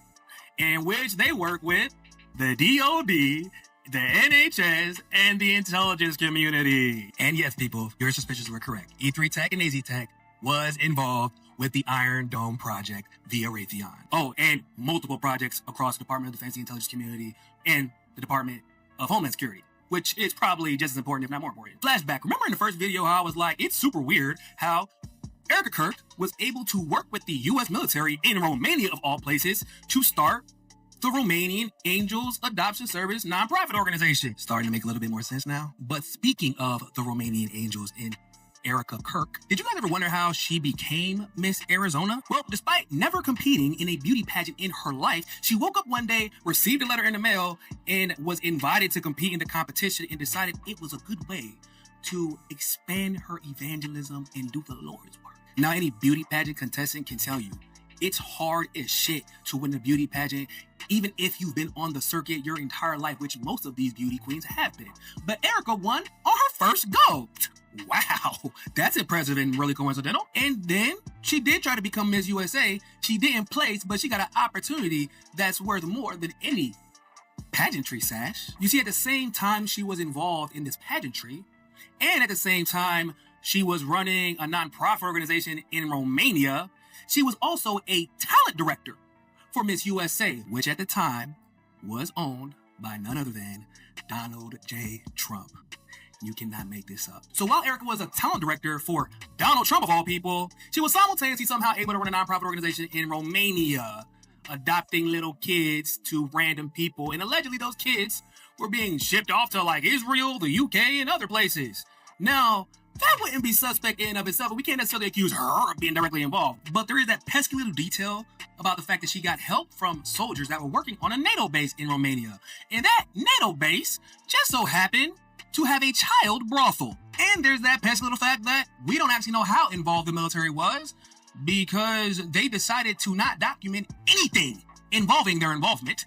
in which they work with the DOD, the NHS, and the intelligence community. And yes, people, your suspicions were correct. E3 Tech and AZ Tech was involved with the Iron Dome project via Raytheon. Oh, and multiple projects across the Department of Defense and Intelligence Community and the Department of Homeland Security, which is probably just as important, if not more important. Flashback, remember in the first video how I was like, it's super weird how Erica Kirk was able to work with the U.S. military in Romania, of all places, to start the Romanian Angels Adoption Service nonprofit organization. Starting to make a little bit more sense now. But speaking of the Romanian Angels in Erica Kirk, did you guys ever wonder how she became Miss Arizona? Well, despite never competing in a beauty pageant in her life, she woke up one day, received a letter in the mail, and was invited to compete in the competition and decided it was a good way to expand her evangelism and do the Lord's work. Now, any beauty pageant contestant can tell you, it's hard as shit to win a beauty pageant, even if you've been on the circuit your entire life, which most of these beauty queens have been. But Erica won on her first go. Wow, that's impressive and really coincidental. And then she did try to become Miss USA. She didn't place, but she got an opportunity that's worth more than any pageantry sash. You see, at the same time she was involved in this pageantry, and at the same time she was running a nonprofit organization in Romania, she was also a talent director for Miss USA, which at the time was owned by none other than Donald J. Trump. You cannot make this up. So while Erica was a talent director for Donald Trump, of all people, she was simultaneously somehow able to run a nonprofit organization in Romania, adopting little kids to random people. And allegedly those kids were being shipped off to like Israel, the UK, and other places. Now, that wouldn't be suspect in and of itself, but we can't necessarily accuse her of being directly involved. But there is that pesky little detail about the fact that she got help from soldiers that were working on a NATO base in Romania. And that NATO base just so happened to have a child brothel. And there's that pesky little fact that we don't actually know how involved the military was, because they decided to not document anything involving their involvement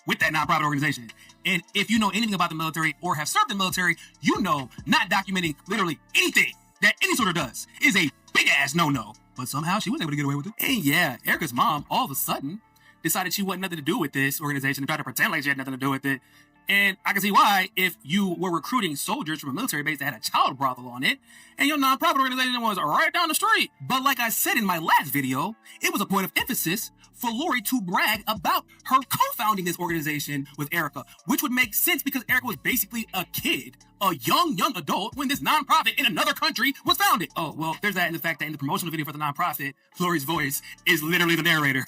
with that nonprofit organization. And if you know anything about the military or have served in the military, you know not documenting literally anything that any soldier does is a big-ass no-no. But somehow she was able to get away with it. And yeah, Erica's mom all of a sudden decided she wanted nothing to do with this organization and tried to pretend like she had nothing to do with it. And I can see why, if you were recruiting soldiers from a military base that had a child brothel on it, and your nonprofit organization was right down the street. But like I said in my last video, it was a point of emphasis for Lori to brag about her co-founding this organization with Erica, which would make sense because Erica was basically a kid, a young adult, when this nonprofit in another country was founded. Oh, well, there's that in the fact that in the promotional video for the nonprofit, Lori's voice is literally the narrator.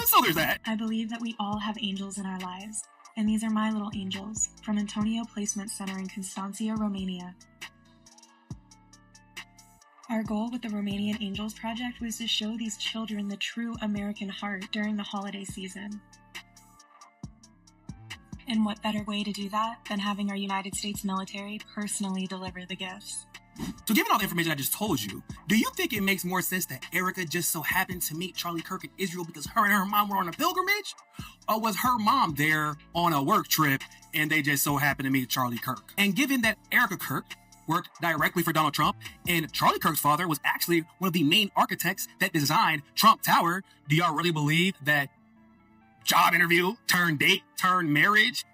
So there's that. I believe that we all have angels in our lives. And these are my little angels from Antonio Placement Center in Constanța, Romania. Our goal with the Romanian Angels Project was to show these children the true American heart during the holiday season. And what better way to do that than having our United States military personally deliver the gifts? So given all the information I just told you, do you think it makes more sense that Erica just so happened to meet Charlie Kirk in Israel because her and her mom were on a pilgrimage? Or was her mom there on a work trip and they just so happened to meet Charlie Kirk? And given that Erica Kirk worked directly for Donald Trump and Charlie Kirk's father was actually one of the main architects that designed Trump Tower, do y'all really believe that job interview turned date turned marriage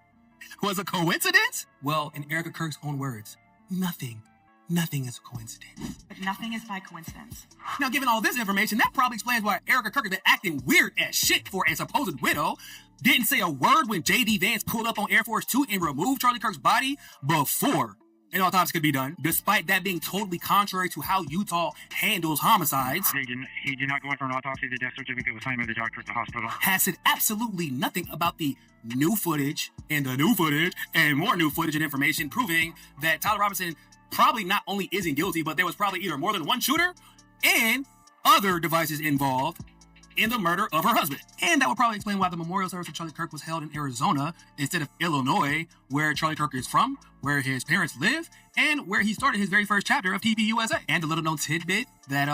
was a coincidence? Well, in Erica Kirk's own words, nothing is a coincidence. But nothing is by coincidence. Now, given all this information, that probably explains why Erica Kirk has been acting weird as shit for a supposed widow, didn't say a word when J.D. Vance pulled up on Air Force Two and removed Charlie Kirk's body before an autopsy could be done, despite that being totally contrary to how Utah handles homicides. He did not go in for an autopsy. The death certificate was signed by the doctor at the hospital. Has said absolutely nothing about the new footage and the new footage and more new footage and information proving that Tyler Robinson probably not only isn't guilty, but there was probably either more than one shooter and other devices involved in the murder of her husband. And that would probably explain why the memorial service for Charlie Kirk was held in Arizona instead of Illinois, where Charlie Kirk is from, where his parents live, and where he started his very first chapter of TPUSA. And a little known tidbit that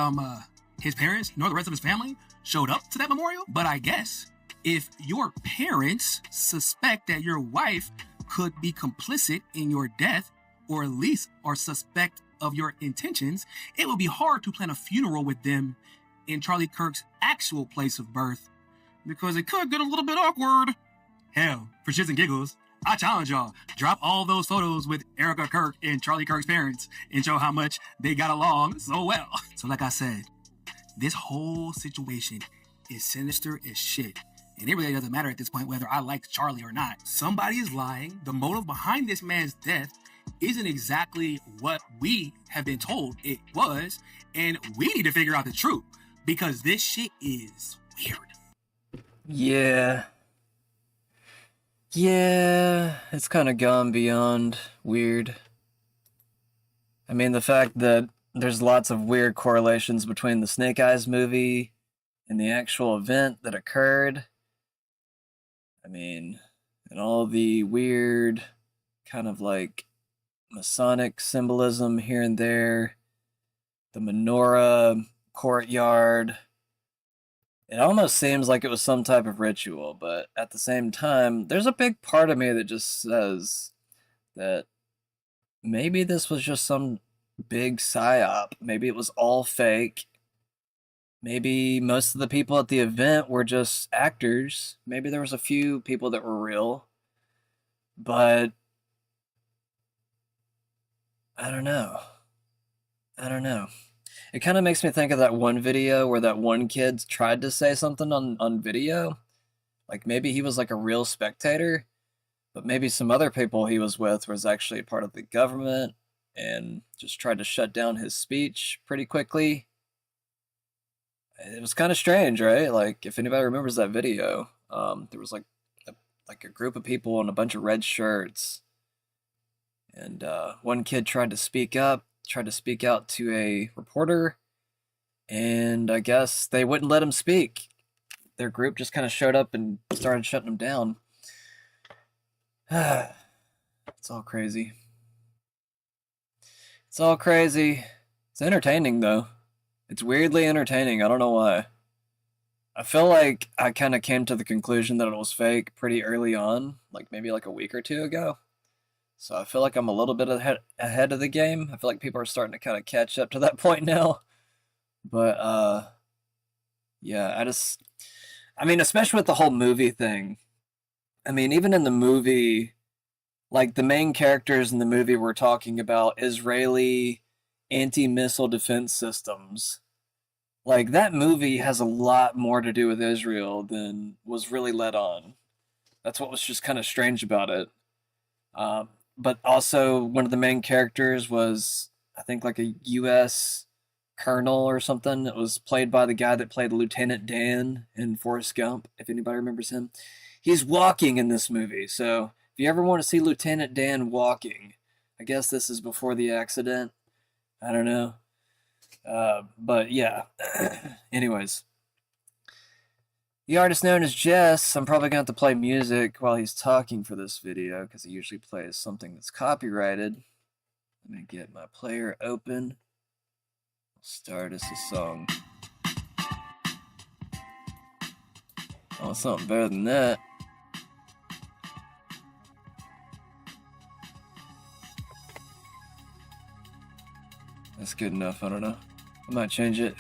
his parents, nor the rest of his family, showed up to that memorial. But I guess if your parents suspect that your wife could be complicit in your death, or at least are suspect of your intentions, it would be hard to plan a funeral with them in Charlie Kirk's actual place of birth, because it could get a little bit awkward. Hell, for shits and giggles, I challenge y'all, drop all those photos with Erica Kirk and Charlie Kirk's parents and show how much they got along so well. So like I said, this whole situation is sinister as shit. And it really doesn't matter at this point whether I like Charlie or not. Somebody is lying. The motive behind this man's death isn't exactly what we have been told it was, and we need to figure out the truth, because this shit is weird. Yeah, it's kind of gone beyond weird. I mean, the fact that there's lots of weird correlations between the Snake Eyes movie and the actual event that occurred. I mean, and all the weird kind of like Masonic symbolism here and there, the menorah courtyard. It almost seems like it was some type of ritual, but at the same time, there's a big part of me that just says that maybe this was just some big psyop. Maybe it was all fake. Maybe most of the people at the event were just actors. Maybe there was a few people that were real, but I don't know. It kind of makes me think of that one video where that one kid tried to say something on video. Like maybe he was like a real spectator, but maybe some other people he was with was actually part of the government and just tried to shut down his speech pretty quickly. It was kind of strange, right? Like if anybody remembers that video, there was like a group of people in a bunch of red shirts And one kid tried to speak out to a reporter, and I guess they wouldn't let him speak. Their group just kind of showed up and started shutting him down. It's all crazy. It's all crazy. It's entertaining, though. It's weirdly entertaining. I don't know why. I feel like I kind of came to the conclusion that it was fake pretty early on, like maybe like a week or two ago. So I feel like I'm a little bit ahead of the game. I feel like people are starting to kind of catch up to that point now. But, yeah, I mean, especially with the whole movie thing. I mean, even in the movie, like the main characters in the movie were talking about Israeli anti-missile defense systems. Like, that movie has a lot more to do with Israel than was really let on. That's what was just kind of strange about it. But also, one of the main characters was, I think, like a U.S. colonel or something. It was played by the guy that played Lieutenant Dan in Forrest Gump, if anybody remembers him. He's walking in this movie, so if you ever want to see Lieutenant Dan walking, I guess this is before the accident. I don't know. But yeah. Anyways. The artist known as Jess, I'm probably going to have to play music while he's talking for this video, because he usually plays something that's copyrighted. Let me get my player open. I'll start us a song. Oh, something better than that. That's good enough, I don't know. I might change it.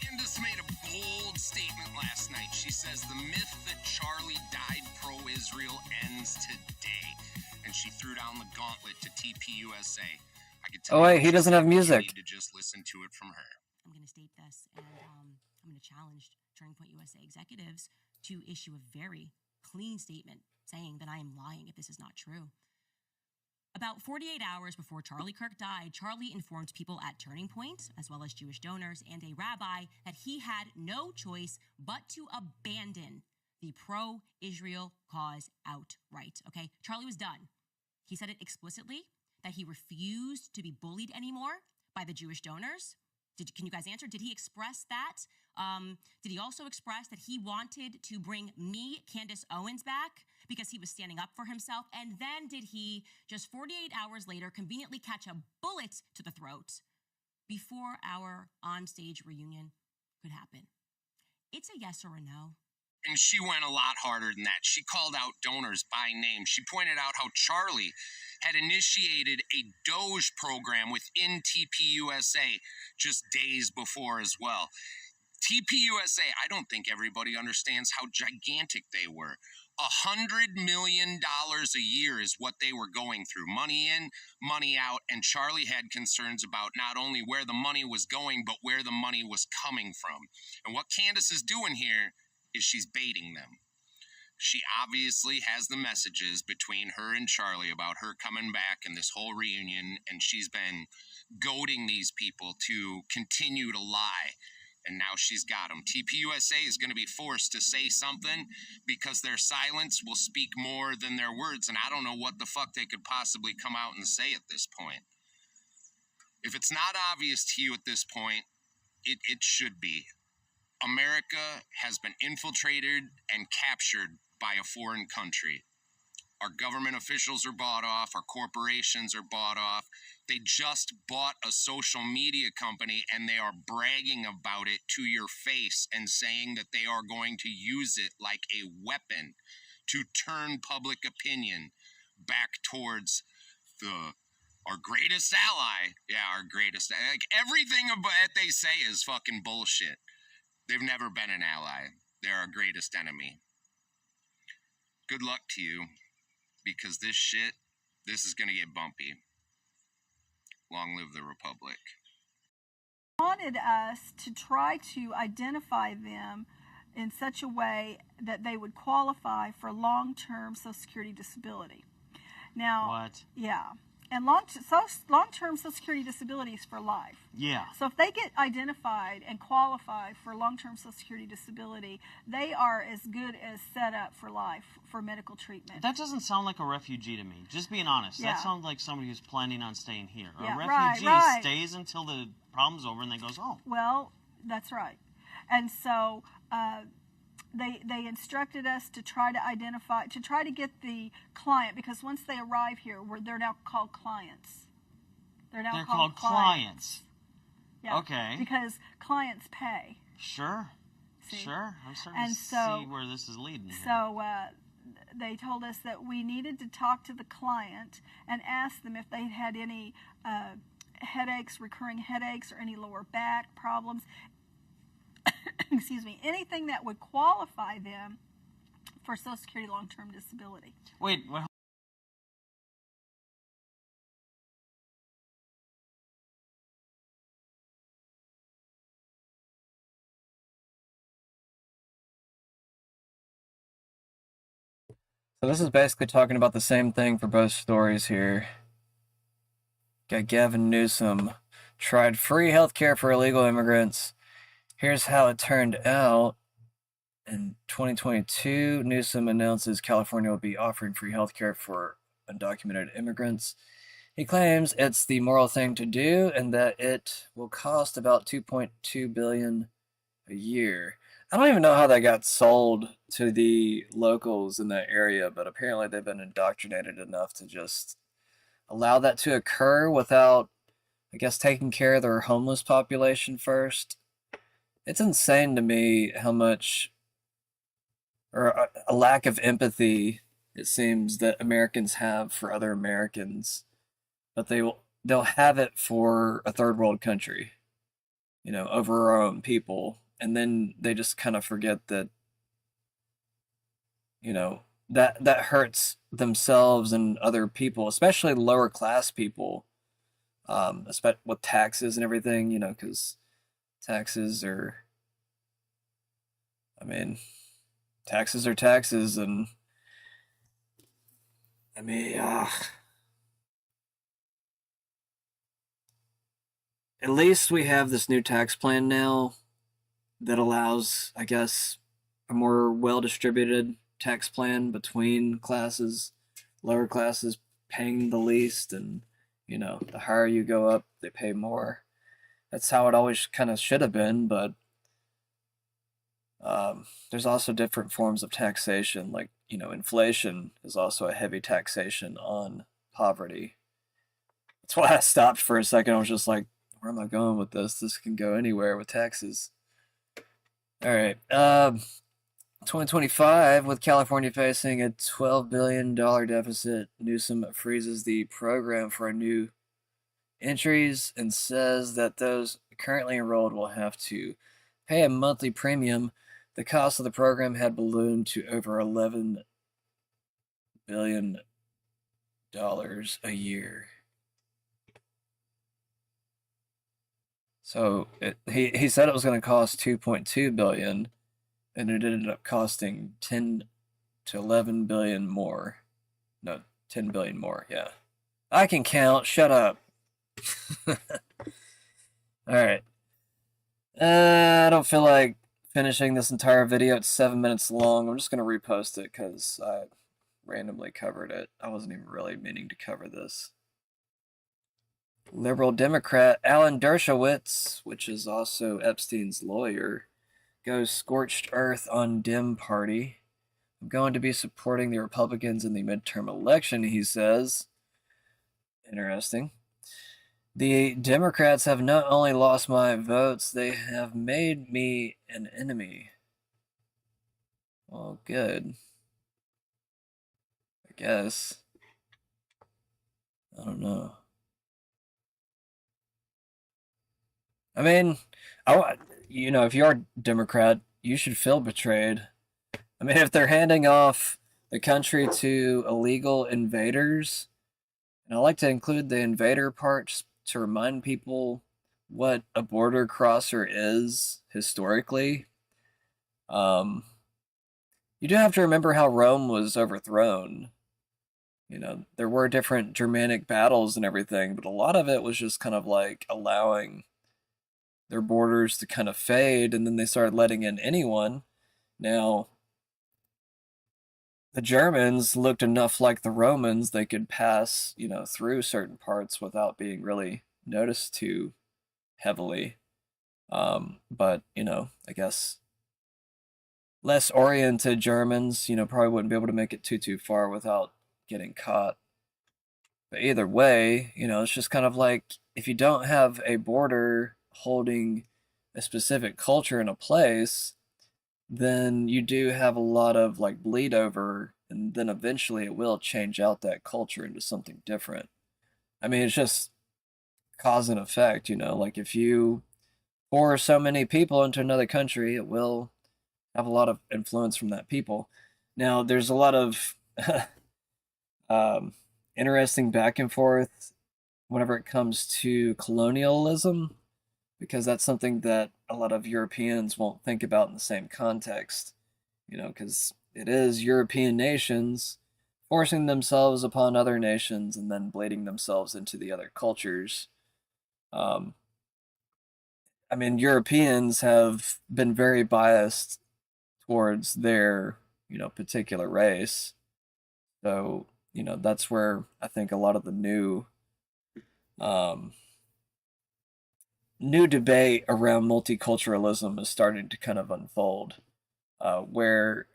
Candace made a bold statement last night. She says the myth that Charlie died pro-Israel ends today. And she threw down the gauntlet to TPUSA. I could tell Oh wait, he doesn't have music. You need to just listen to it from her. I'm going to state this, and I'm going to challenge Turning Point USA executives to issue a very clean statement saying that I am lying if this is not true. About 48 hours before Charlie Kirk died, Charlie informed people at Turning Point, as well as Jewish donors and a rabbi, that he had no choice but to abandon the pro-Israel cause outright, okay? Charlie was done. He said it explicitly, that he refused to be bullied anymore by the Jewish donors. Can you guys answer? Did he express that? Did he also express that he wanted to bring me, Candace Owens, back because he was standing up for himself? And then did he, just 48 hours later, conveniently catch a bullet to the throat before our on-stage reunion could happen? It's a yes or a no. And she went a lot harder than that. She called out donors by name. She pointed out how Charlie had initiated a Doge program within TPUSA just days before as well. TPUSA, I don't think everybody understands how gigantic they were. $100 million a year is what they were going through. Money in, money out, and Charlie had concerns about not only where the money was going, but where the money was coming from. And what Candace is doing here is she's baiting them. She obviously has the messages between her and Charlie about her coming back and this whole reunion, and she's been goading these people to continue to lie. And now she's got them. TPUSA is going to be forced to say something because their silence will speak more than their words, and I don't know what the fuck they could possibly come out and say at this point. If it's not obvious to you at this point, it should be. America has been infiltrated and captured by a foreign country. Our government officials are bought off. Our corporations are bought off. They just bought a social media company and they are bragging about it to your face and saying that they are going to use it like a weapon to turn public opinion back towards our greatest ally. Yeah, our greatest. Like everything that they say is fucking bullshit. They've never been an ally. They're our greatest enemy. Good luck to you, because this is going to get bumpy. Long live the Republic. Wanted us to try to identify them in such a way that they would qualify for long-term Social Security disability. Now, what? Yeah. And long-term Social Security disability is for life. Yeah. So if they get identified and qualify for long-term Social Security disability, they are as good as set up for life for medical treatment. That doesn't sound like a refugee to me. Just being honest. Yeah. That sounds like somebody who's planning on staying here. Yeah, A refugee right. stays until the problem's over and then goes home. Well, that's right. And so they instructed us to try to get the client, because once they arrive here, they're now called clients. They're called clients. Yeah. Okay. Because clients pay. Sure. See? Sure. I'm starting to see where this is leading here. So they told us that we needed to talk to the client and ask them if they had any headaches, recurring headaches, or any lower back problems. Excuse me, anything that would qualify them for Social Security long-term disability. Wait, what? So this is basically talking about the same thing for both stories here. Got Gavin Newsom tried free healthcare for illegal immigrants. Here's how it turned out. In 2022, Newsom announces California will be offering free healthcare for undocumented immigrants. He claims it's the moral thing to do and that it will cost about $2.2 billion a year. I don't even know how that got sold to the locals in that area, but apparently they've been indoctrinated enough to just allow that to occur without, I guess, taking care of their homeless population first. It's insane to me how much, or a lack of empathy, it seems, that Americans have for other Americans, but they'll have it for a third world country, you know, over our own people, and then they just kind of forget that, you know, that hurts themselves and other people, especially lower class people, especially with taxes and everything, you know, because taxes are, I mean, taxes are taxes, and I mean, at least we have this new tax plan now that allows, I guess, a more well-distributed tax plan between classes, lower classes paying the least, and, you know, the higher you go up, they pay more. That's how it always kind of should have been, but there's also different forms of taxation, like, you know, inflation is also a heavy taxation on poverty. That's why I stopped for a second. I was just like, where am I going with this? This can go anywhere with taxes. All right. 2025, with California facing a $12 billion deficit, Newsom freezes the program for new entries and says that those currently enrolled will have to pay a monthly premium. The cost of the program had ballooned to over $11 billion a year. So he said it was going to cost $2.2 billion, and it ended up costing 10 to 11 billion more. No, 10 billion more. Yeah, I can count. Shut up. All right. I don't feel like finishing this entire video. It's 7 minutes long. I'm just going to repost it because I randomly covered it. I wasn't even really meaning to cover this. Liberal Democrat Alan Dershowitz, which is also Epstein's lawyer, goes scorched earth on Dem Party. I'm going to be supporting the Republicans in the midterm election, he says. Interesting. The Democrats have not only lost my votes, they have made me an enemy. Well, good. I guess. I don't know. I mean, you know, if you're a Democrat, you should feel betrayed. I mean, if they're handing off the country to illegal invaders, and I like to include the invader part to remind people what a border crosser is historically. You do have to remember how Rome was overthrown. You know, there were different Germanic battles and everything, but a lot of it was just kind of like allowing their borders to kind of fade, and then they started letting in anyone. Now, the Germans looked enough like the Romans, they could pass, you know, through certain parts without being really noticed too heavily. But, you know, I guess less oriented Germans, you know, probably wouldn't be able to make it too far without getting caught. But either way, you know, it's just kind of like if you don't have a border holding a specific culture in a place, then you do have a lot of like bleed over, and then eventually it will change out that culture into something different. I mean, it's just cause and effect, you know, like if you pour so many people into another country, it will have a lot of influence from that people. Now, there's a lot of interesting back and forth whenever it comes to colonialism, because that's something that a lot of Europeans won't think about in the same context, you know, because it is European nations forcing themselves upon other nations and then bleeding themselves into the other cultures. I mean, Europeans have been very biased towards their, you know, particular race. So, you know, that's where I think a lot of the new debate around multiculturalism is starting to kind of unfold, where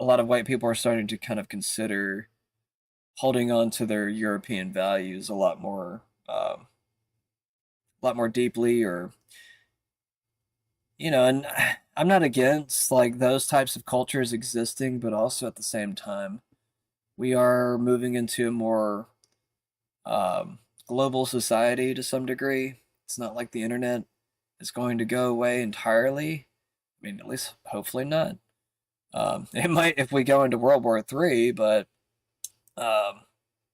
a lot of white people are starting to kind of consider holding on to their European values a lot more deeply, or, you know, and I'm not against like those types of cultures existing, but also at the same time, we are moving into a more global society to some degree. It's not like the internet is going to go away entirely. I mean, at least hopefully not. It might if we go into World War III, but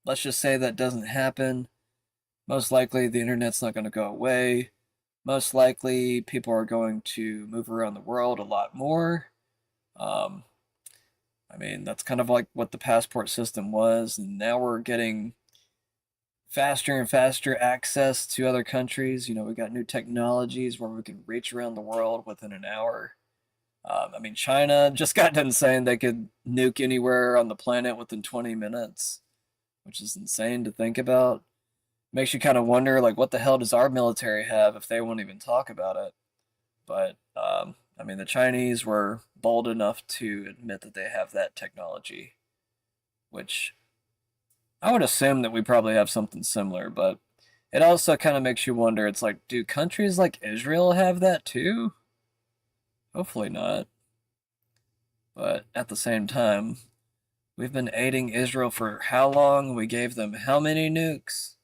let's just say that doesn't happen. Most likely the internet's not going to go away. Most likely people are going to move around the world a lot more. I mean, that's kind of like what the passport system was, and now we're getting faster and faster access to other countries. You know, we got new technologies where we can reach around the world within an hour. I mean, China just got done saying they could nuke anywhere on the planet within 20 minutes, which is insane to think about. Makes you kind of wonder, like, what the hell does our military have if they won't even talk about it? But, I mean, the Chinese were bold enough to admit that they have that technology, which I would assume that we probably have something similar, but it also kind of makes you wonder, it's like, do countries like Israel have that too? Hopefully not. But at the same time, we've been aiding Israel for how long? We gave them how many nukes?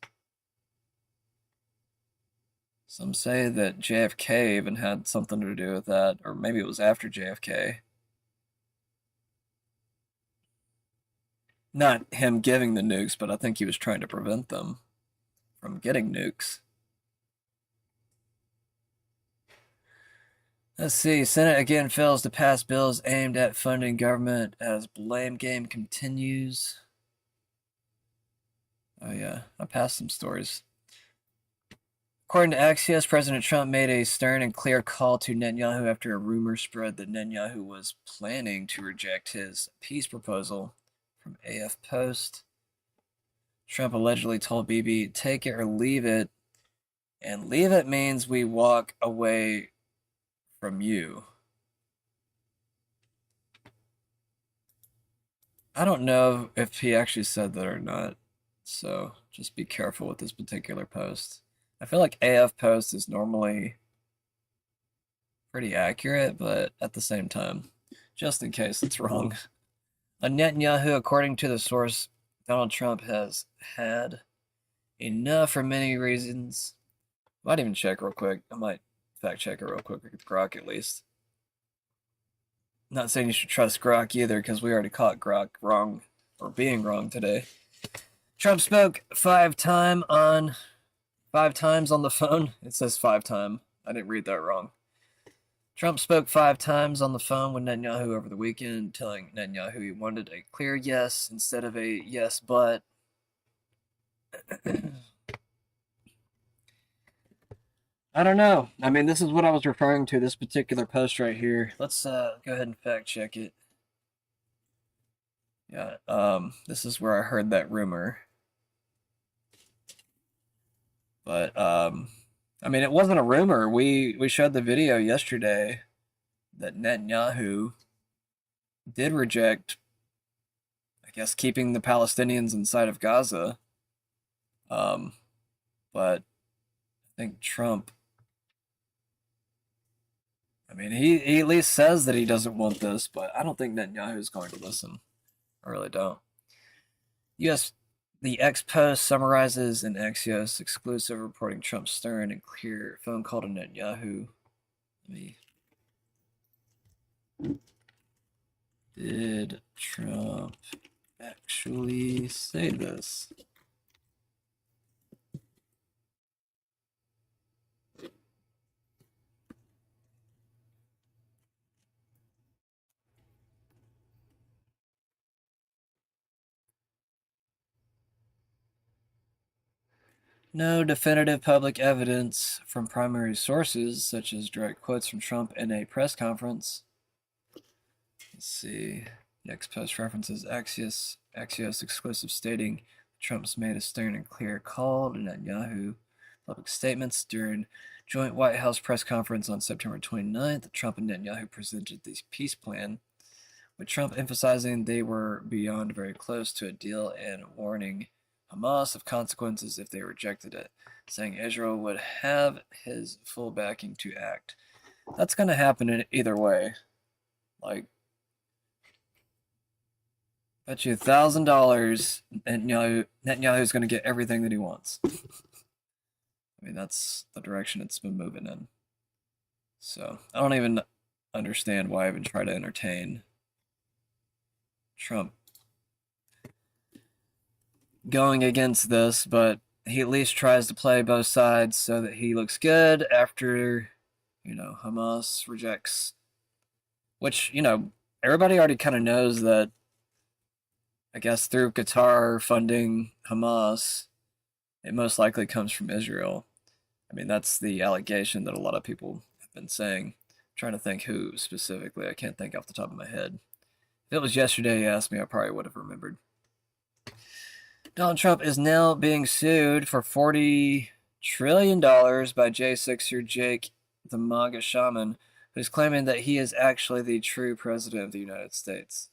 Some say that JFK even had something to do with that, or maybe it was after JFK. Not him giving the nukes, but I think he was trying to prevent them from getting nukes. Let's see. Senate again fails to pass bills aimed at funding government as blame game continues. Oh yeah, I passed some stories. According to Axios, President Trump made a stern and clear call to Netanyahu after a rumor spread that Netanyahu was planning to reject his peace proposal. From AF Post, Trump allegedly told Bibi, "Take it or leave it," and leave it means we walk away from you. I don't know if he actually said that or not, so just be careful with this particular post. I feel like AF Post is normally pretty accurate, but at the same time, just in case it's wrong. Netanyahu, according to the source, Donald Trump has had enough for many reasons. Might even check real quick. I might fact check it real quick with Grok at least. Not saying you should trust Grok either, because we already caught Grok wrong, or being wrong today. Trump spoke 5 times on the phone. It says 5 times. I didn't read that wrong. Trump spoke 5 times on the phone with Netanyahu over the weekend, telling Netanyahu he wanted a clear yes instead of a yes but. I don't know. I mean, this is what I was referring to, this particular post right here. Let's go ahead and fact check it. Yeah, this is where I heard that rumor. But, I mean, it wasn't a rumor. We showed the video yesterday that Netanyahu did reject, I guess, keeping the Palestinians inside of Gaza. But I think Trump, I mean, he at least says that he doesn't want this, but I don't think Netanyahu is going to listen. I really don't. Yes, the X-Post summarizes an Axios exclusive reporting Trump's stern and clear phone call to Netanyahu. Did Trump actually say this? No definitive public evidence from primary sources, such as direct quotes from Trump in a press conference. Let's see. The X-Post references Axios exclusive stating Trump's made a stern and clear call to Netanyahu. Public statements during joint White House press conference on September 29th, Trump and Netanyahu presented the peace plan, with Trump emphasizing they were beyond very close to a deal and warning Hamas of consequences if they rejected it, saying Israel would have his full backing to act. That's going to happen in either way. Like, bet you $1,000 Netanyahu's going to get everything that he wants. I mean, that's the direction it's been moving in. So, I don't even understand why I even try to entertain Trump going against this, but he at least tries to play both sides so that he looks good after, Hamas rejects, which, everybody already kind of knows that, I guess, through Qatar funding Hamas, it most likely comes from Israel. I mean, that's the allegation that a lot of people have been saying. I'm trying to think who specifically. I can't think off the top of my head. If it was yesterday you asked me, I probably would have remembered. Donald Trump is now being sued for $40 trillion by J6er Jake the MAGA shaman, who's claiming that he is actually the true president of the United States.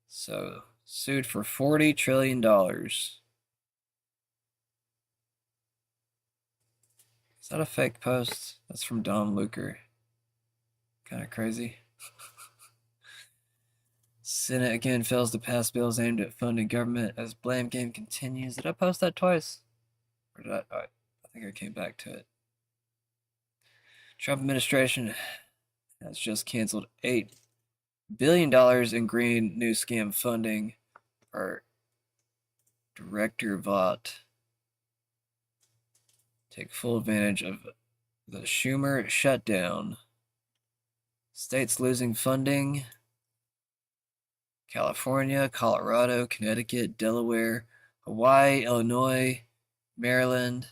So, sued for $40 trillion. Is that a fake post? That's from Don Luker. Kind of crazy. Senate again fails to pass bills aimed at funding government as blame game continues. Did I post that twice? Or did I think I came back to it. Trump administration has just canceled $8 billion in Green New Scam funding for Director Vought. Take full advantage of the Schumer shutdown. States losing funding. California, Colorado, Connecticut, Delaware, Hawaii, Illinois, Maryland,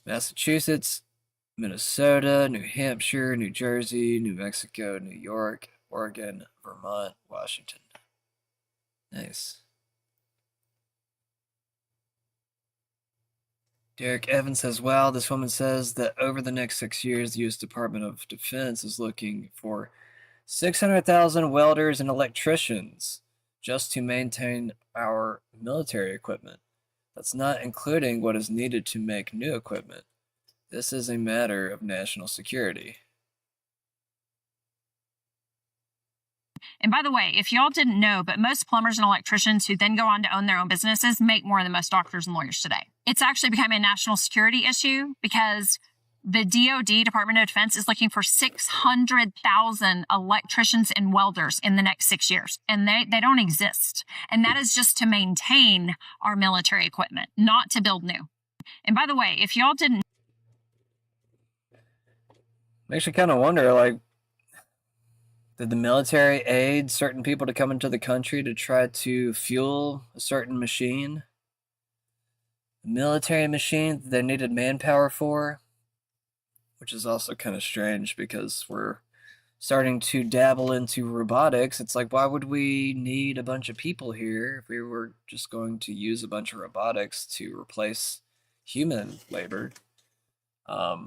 Massachusetts, Minnesota, New Hampshire, New Jersey, New Mexico, New York, Oregon, Vermont, Washington. Nice. Derek Evans says, wow, this woman says that over the next 6 years, the U.S. Department of Defense is looking for 600,000 welders and electricians just to maintain our military equipment. That's not including what is needed to make new equipment. This is a matter of national security. And by the way, if y'all didn't know, but most plumbers and electricians who then go on to own their own businesses make more than most doctors and lawyers today. It's actually becoming a national security issue because the DoD, Department of Defense, is looking for 600,000 electricians and welders in the next 6 years. And they don't exist. And that is just to maintain our military equipment, not to build new. And by the way, if y'all didn't... Makes you kind of wonder, like, Did the military aid certain people to come into the country to try to fuel a certain machine? A military machine that they needed manpower for? Which is also kind of strange because we're starting to dabble into robotics. It's like, why would we need a bunch of people here if we were just going to use a bunch of robotics to replace human labor? I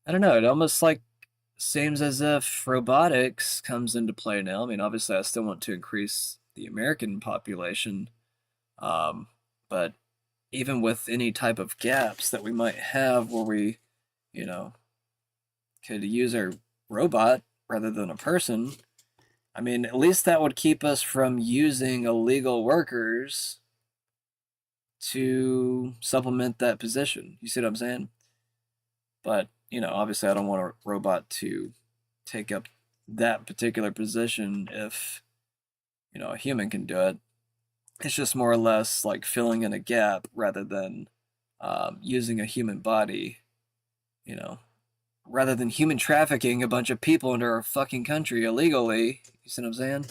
don't know. It almost like seems as if robotics comes into play now. I mean, obviously, I still want to increase the American population, but even with any type of gaps that we might have where we, could use a robot rather than a person, I mean, at least that would keep us from using illegal workers to supplement that position. You see what I'm saying? But obviously I don't want a robot to take up that particular position if, a human can do it. It's just more or less like filling in a gap rather than using a human body, rather than human trafficking a bunch of people into our fucking country illegally. You see what I'm saying?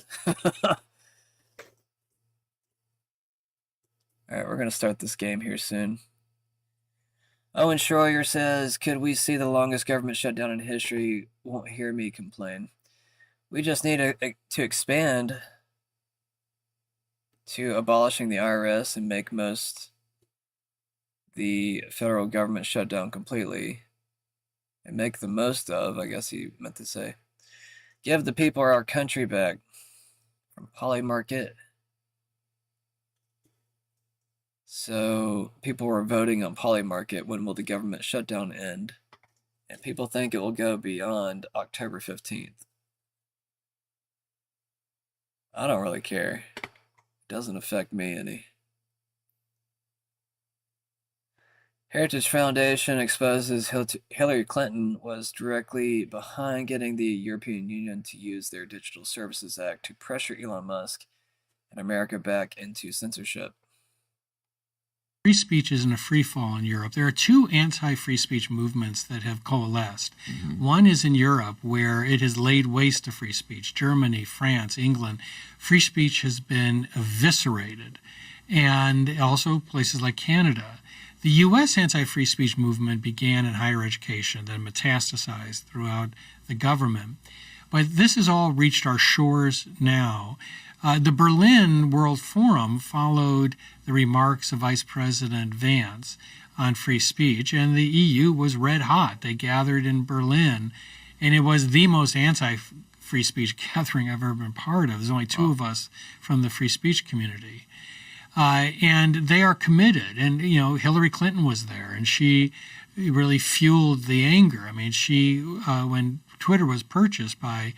Alright, we're going to start this game here soon. Owen Schroyer says, could we see the longest government shutdown in history? Won't hear me complain. We just need to expand to abolishing the IRS and make the federal government shut down completely. And make the most of, I guess he meant to say. Give the people our country back. From Polymarket. So, people were voting on Polymarket, when will the government shutdown end? And people think it will go beyond October 15th. I don't really care. It doesn't affect me any. Heritage Foundation exposes Hillary Clinton was directly behind getting the European Union to use their Digital Services Act to pressure Elon Musk and America back into censorship. Free speech isn't a free fall in Europe. There are two anti-free speech movements that have coalesced. One is in Europe, where it has laid waste to free speech. Germany, France, England. Free speech has been eviscerated. And also places like Canada. The U.S. anti-free speech movement began in higher education, then metastasized throughout the government. But this has all reached our shores now. The Berlin World Forum followed the remarks of Vice President Vance on free speech, and the EU was red hot. They gathered in Berlin, and it was the most anti-free speech gathering I've ever been part of. There's only two of us from the free speech community. And they are committed. And, Hillary Clinton was there, and she really fueled the anger. I mean, when Twitter was purchased by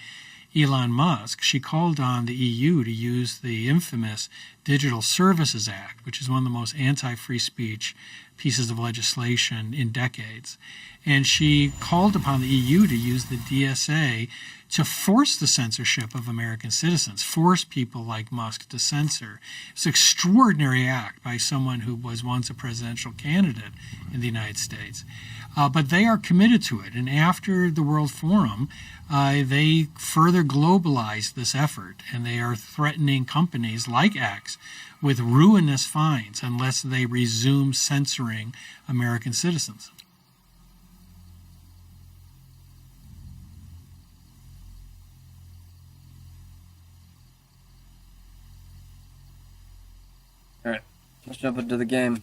Elon Musk, she called on the EU to use the infamous Digital Services Act, which is one of the most anti-free speech pieces of legislation in decades. And she called upon the EU to use the DSA to force the censorship of American citizens, force people like Musk to censor. It's an extraordinary act by someone who was once a presidential candidate in the United States. But they are committed to it. And after the World Forum, they further globalized this effort, and they are threatening companies like X with ruinous fines unless they resume censoring American citizens. All right, let's jump into the game.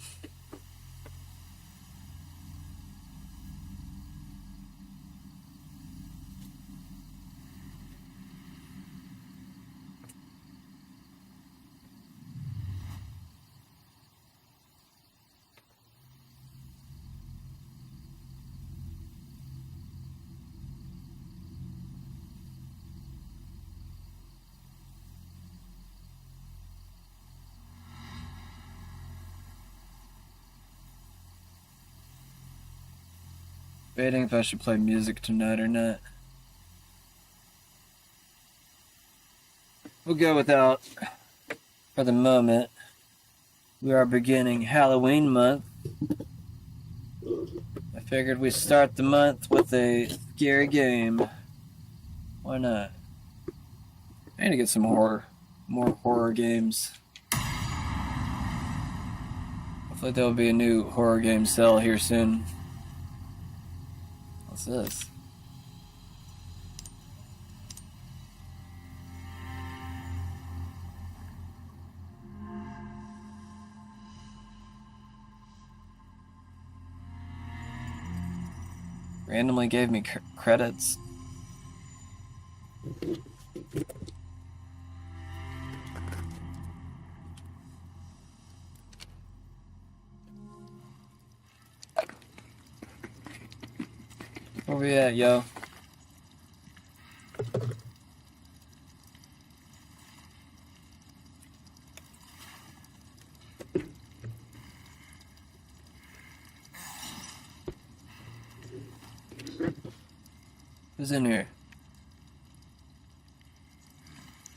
Debating if I should play music tonight or not. We'll go without for the moment. We are beginning Halloween month. I figured we'd start the month with a scary game. Why not? I need to get some more horror games. Hopefully there will be a new horror game sale here soon. What's this? Randomly gave me credits. Where we at, yo? Who's in here?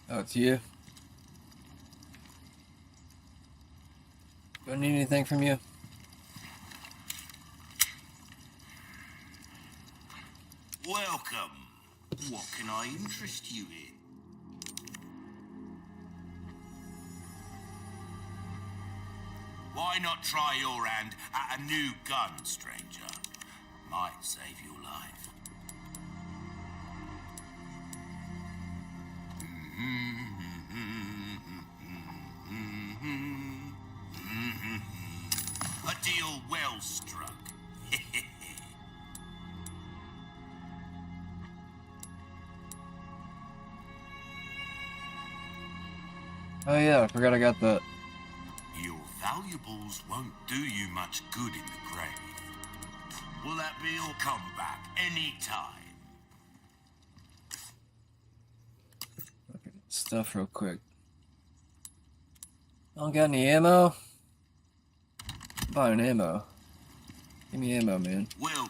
Oh, it's you? Do I need anything from you? Welcome. What can I interest you in? Why not try your hand at a new gun, stranger? Might save your life. A deal well struck. Oh yeah, I forgot I got that. Your valuables won't do you much good in the grave. Will that be or come back any time? Stuff real quick. I don't got any ammo? I'm buying ammo. Give me ammo, man. Welcome.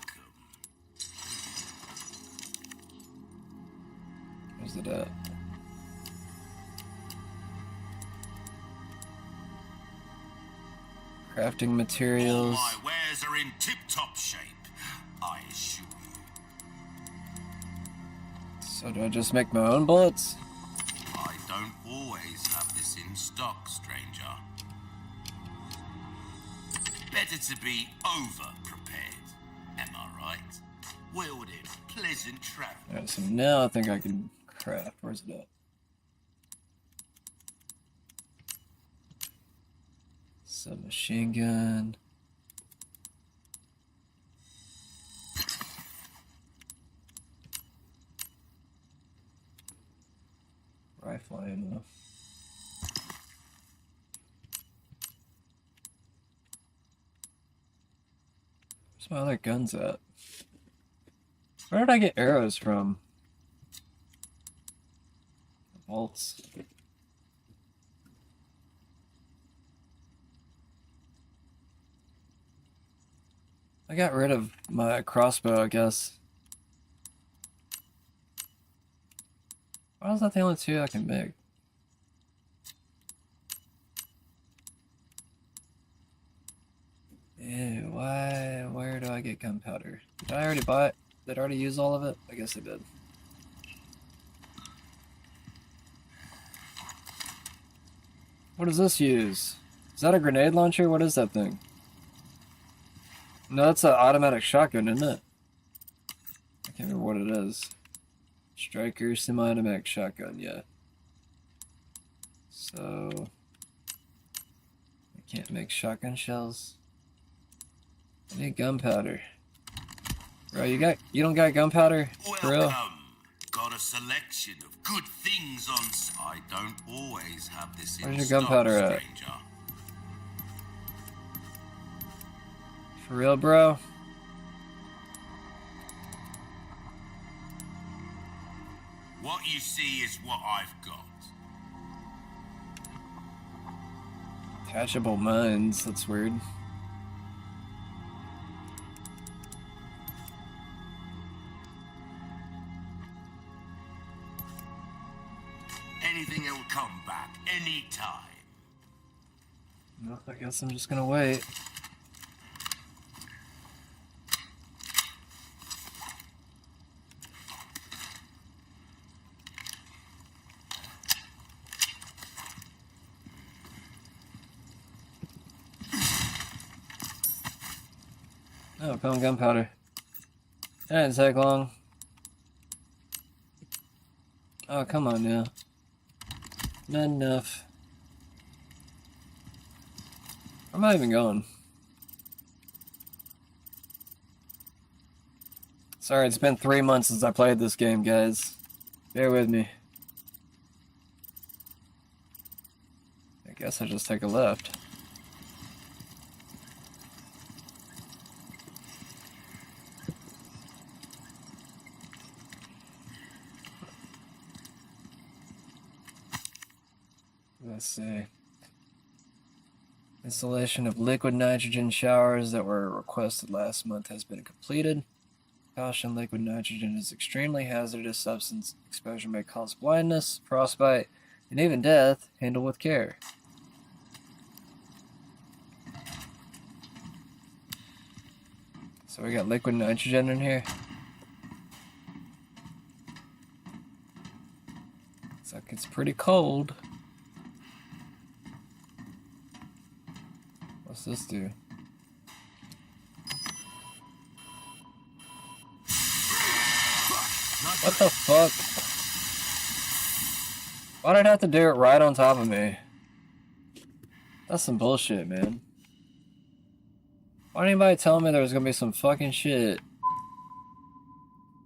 Where's it at? Crafting materials. All my wares are in tip-top shape, I assure you. So do I just make my own bullets? I don't always have this in stock, stranger. Better to be over-prepared, am I right? Well then, pleasant travel. Alright, so now I think I can craft. Where's it at? Submachine gun. Rifle ammo. Where's my other guns at? Where did I get arrows from? Bolts. I got rid of my crossbow, I guess. Why is that the only two I can make? Ew, why? Where do I get gunpowder? Did I already buy it? Did I already use all of it? I guess I did. What does this use? Is that a grenade launcher? What is that thing? No, that's an automatic shotgun, isn't it? I can't remember what it is. Striker, semi-automatic shotgun, yeah. So... I can't make shotgun shells. I need gunpowder. Bro, you don't got gunpowder? For real? Welcome. Got a selection of good things on. I don't always have this in Where's your stock, gunpowder at? stranger. For real, bro? What you see is what I've got. Attachable mines, that's weird. Anything will come back anytime. Well, I guess I'm just gonna wait. Oh, found gunpowder. That didn't take long. Oh, come on now. Not enough. Where am I even going? Sorry, it's been 3 months since I played this game, guys. Bear with me. I guess I'll just take a left. Let's see. Installation of liquid nitrogen showers that were requested last month has been completed. Caution, liquid nitrogen is an extremely hazardous substance. Exposure may cause blindness, frostbite, and even death. Handle with care. So we got liquid nitrogen in here. Looks like it's pretty cold. What's this do? What the fuck? Why'd I have to do it right on top of me? That's some bullshit, man. Why didn't anybody tell me there was gonna be some fucking shit?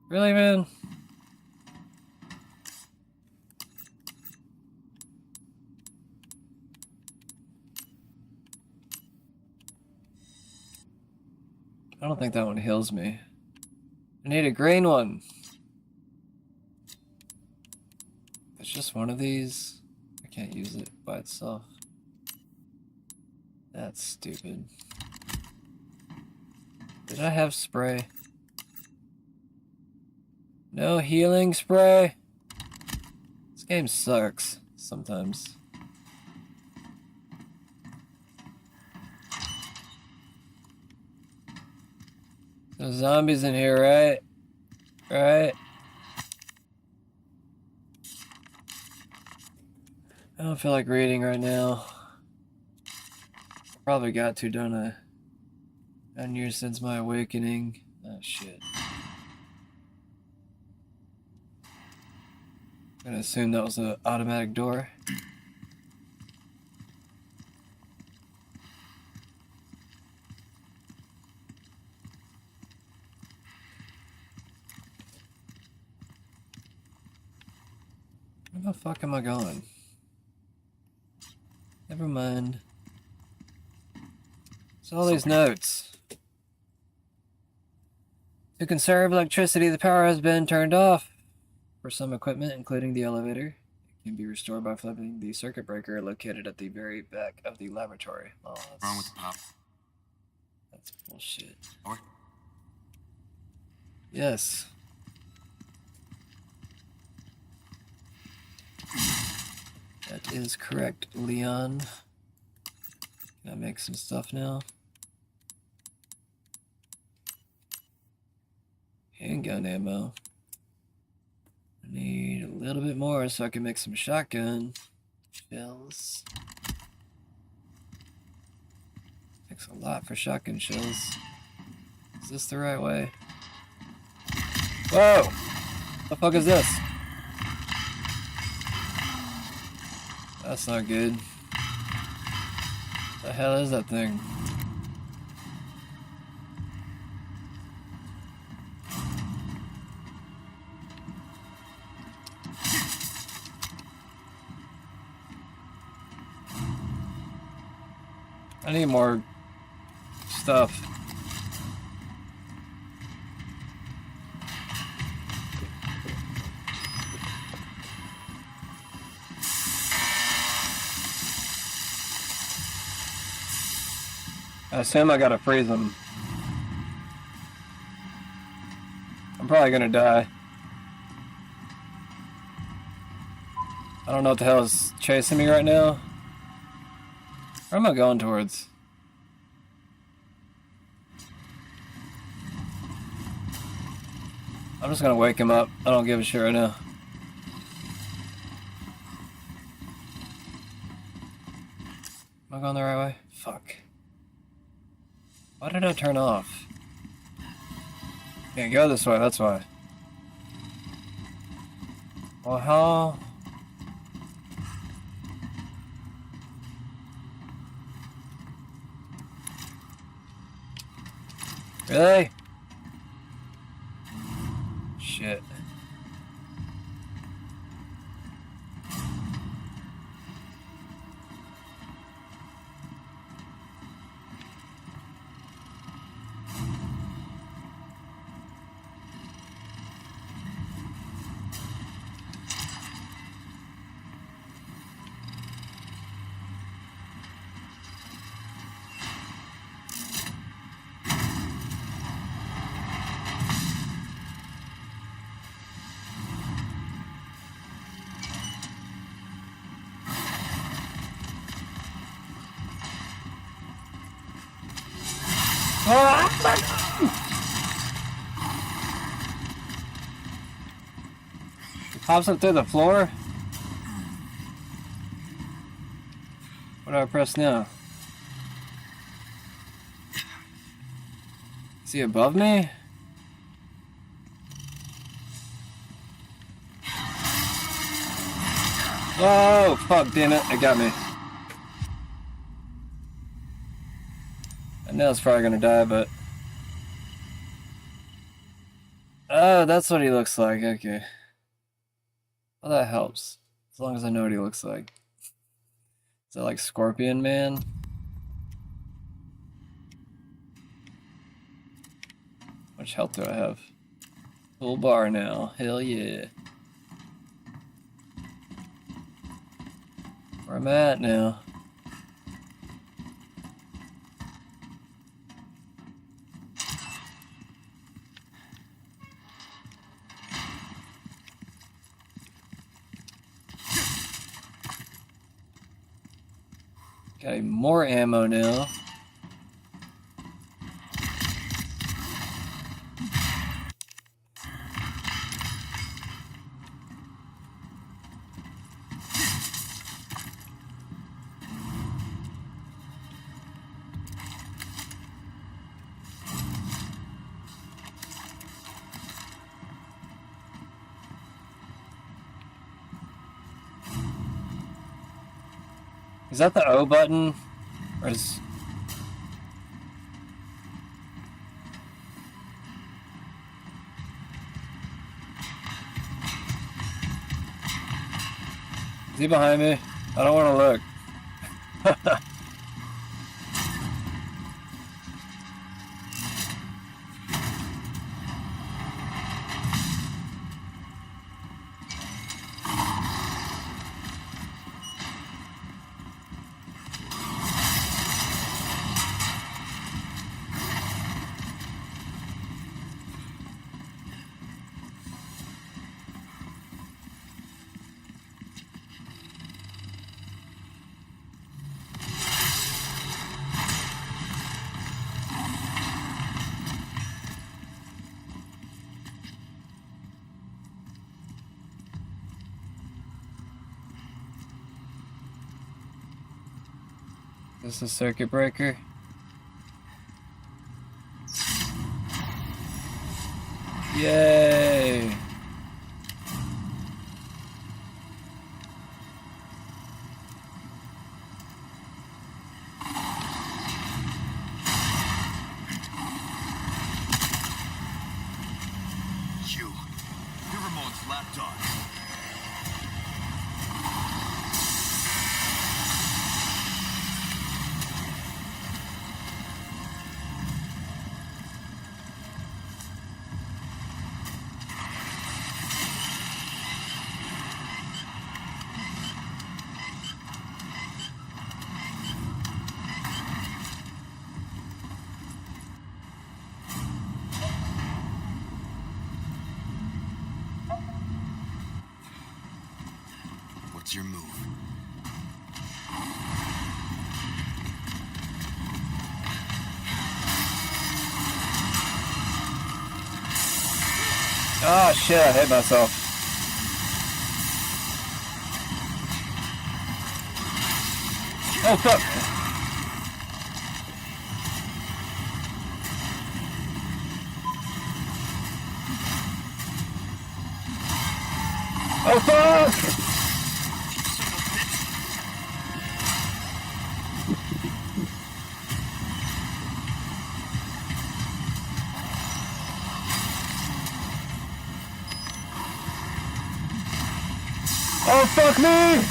Really, man? I don't think that one heals me. I need a green one. It's just one of these. I can't use it by itself. That's stupid. Did I have spray? No healing spray? This game sucks sometimes. There's zombies in here, right? Right? I don't feel like reading right now. Probably got to, don't I? 9 years since my awakening. Oh, shit. I'm gonna assume that was an automatic door. Where the fuck am I going? Never mind. It's all these notes. To conserve electricity, the power has been turned off for some equipment, including the elevator. It can be restored by flipping the circuit breaker located at the very back of the laboratory. Oh, that's wrong with the pop? That's bullshit. Or? Yes. That is correct, Leon. Can I make some stuff now? Handgun ammo. I need a little bit more so I can make some shotgun shells. Takes a lot for shotgun shells. Is this the right way? Whoa! What the fuck is this? That's not good. What the hell is that thing? I need more stuff. I assume I gotta freeze them. I'm probably gonna die. I don't know what the hell is chasing me right now. Where am I going towards? I'm just gonna wake him up. I don't give a shit right now. Am I going the right way? Fuck. Why did I turn off? Can't go this way, that's why. Well, how? Really? Shit. It pops up through the floor? What do I press now? Is he above me? Oh, fuck, damn it, it got me. I know it's probably gonna die, but... Oh, that's what he looks like, okay. Well, that helps. As long as I know what he looks like. Is that like Scorpion Man? How much health do I have? Full bar now, hell yeah. Where I'm at now. Got more ammo now. Is that the O button? Or is... Is he behind me? I don't want to look. Is this a circuit breaker? Yay! You. Your remote's laptop. What's your move? Ah, shit, I hit myself. Oh, fuck. Oh fuck! Oh fuck me!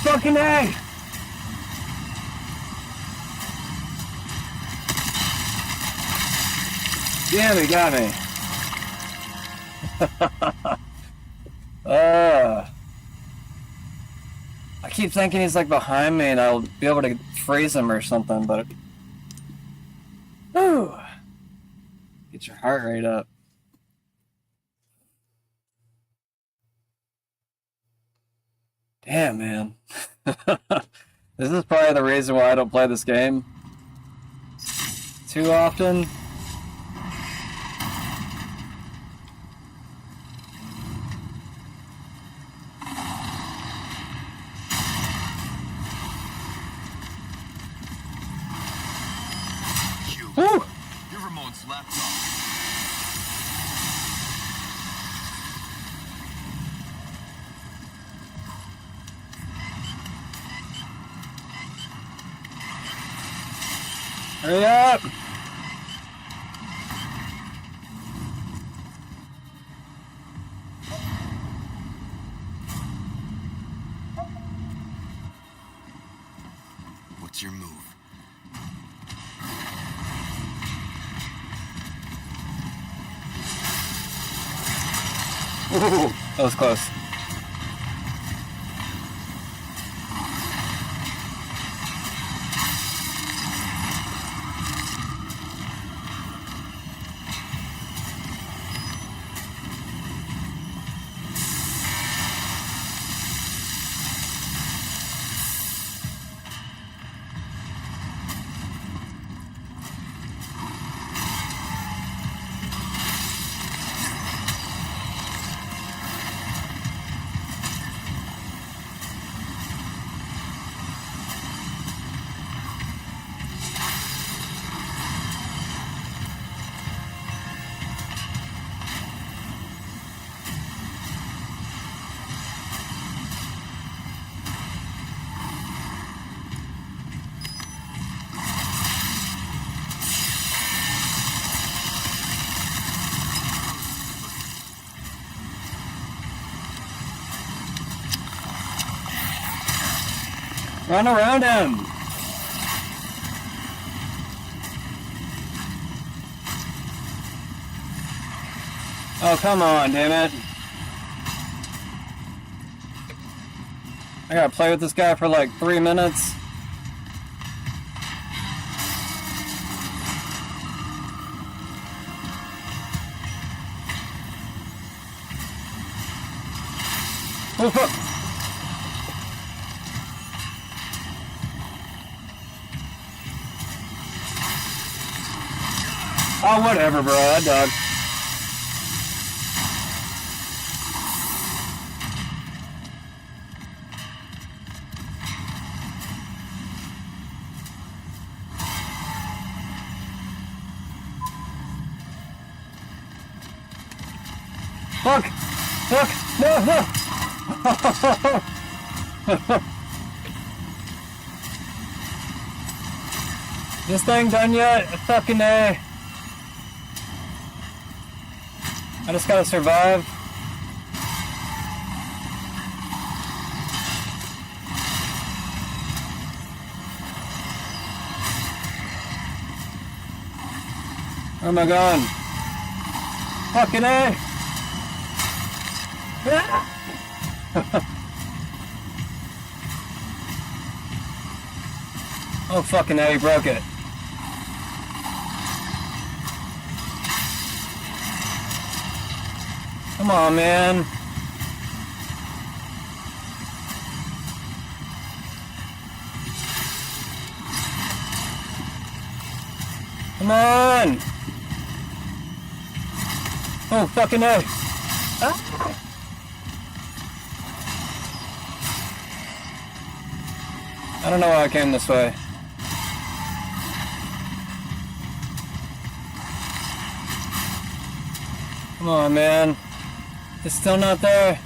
Fucking A! Yeah, he got me. I keep thinking he's like behind me and I'll be able to freeze him or something, but... Whew. Get your heart rate up. Damn, man. This is probably the reason why I don't play this game too often. Woo! Your remote's laptop. Hurry up! What's your move? Ooh, that was close. Run around him! Oh, come on, damn it. I gotta play with this guy for like 3 minutes. Oh, fuck. Oh, whatever, bro. That dog. Look! Look! No, no! This thing done yet? Fucking A. I just gotta survive. Where am I going? Fucking A! Oh, fucking A, he broke it. Come on, man. Come on. Oh, fucking A. Ah. I don't know why I came this way. Come on, man. It's still not there.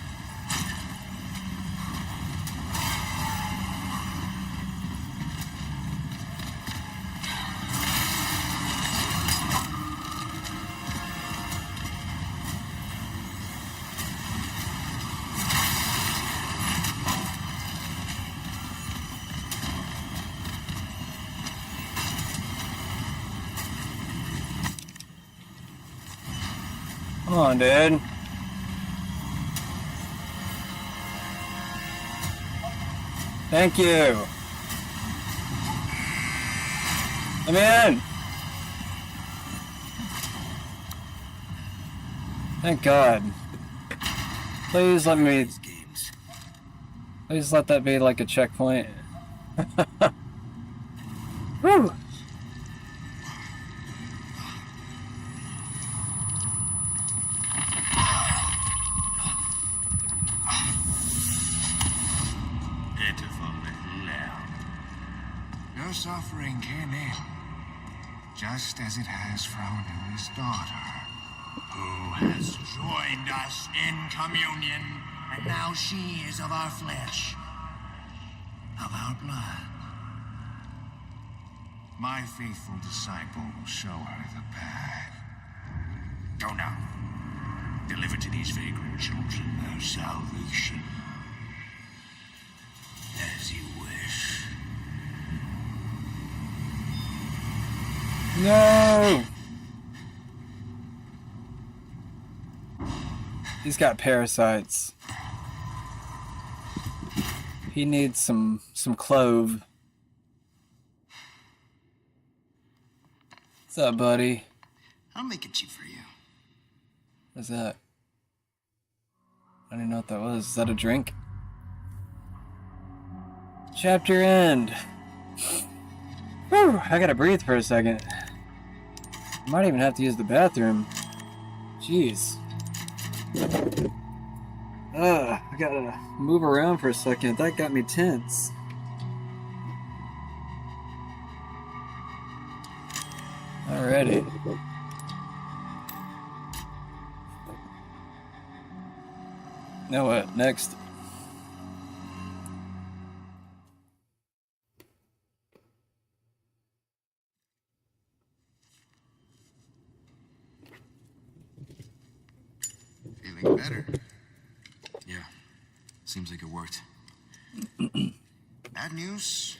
Come on, dude. Thank you. I'm in. Thank God. Please let me. Please let that be like a checkpoint. Woo! Your suffering came in, just as it has for our newest daughter, who has joined us in communion, and now she is of our flesh, of our blood. My faithful disciple will show her the path. Go now. Deliver to these vagrant children their salvation. As you wish. No! He's got parasites. He needs some clove. What's up, buddy? I'll make it cheap for you. What's that? I don't know what that was. Is that a drink? Chapter end. Whew, I gotta breathe for a second. Might even have to use the bathroom. Jeez. I gotta move around for a second. That got me tense. Alrighty. Now what? Next. Feeling better? Yeah. Seems like it worked. Bad news.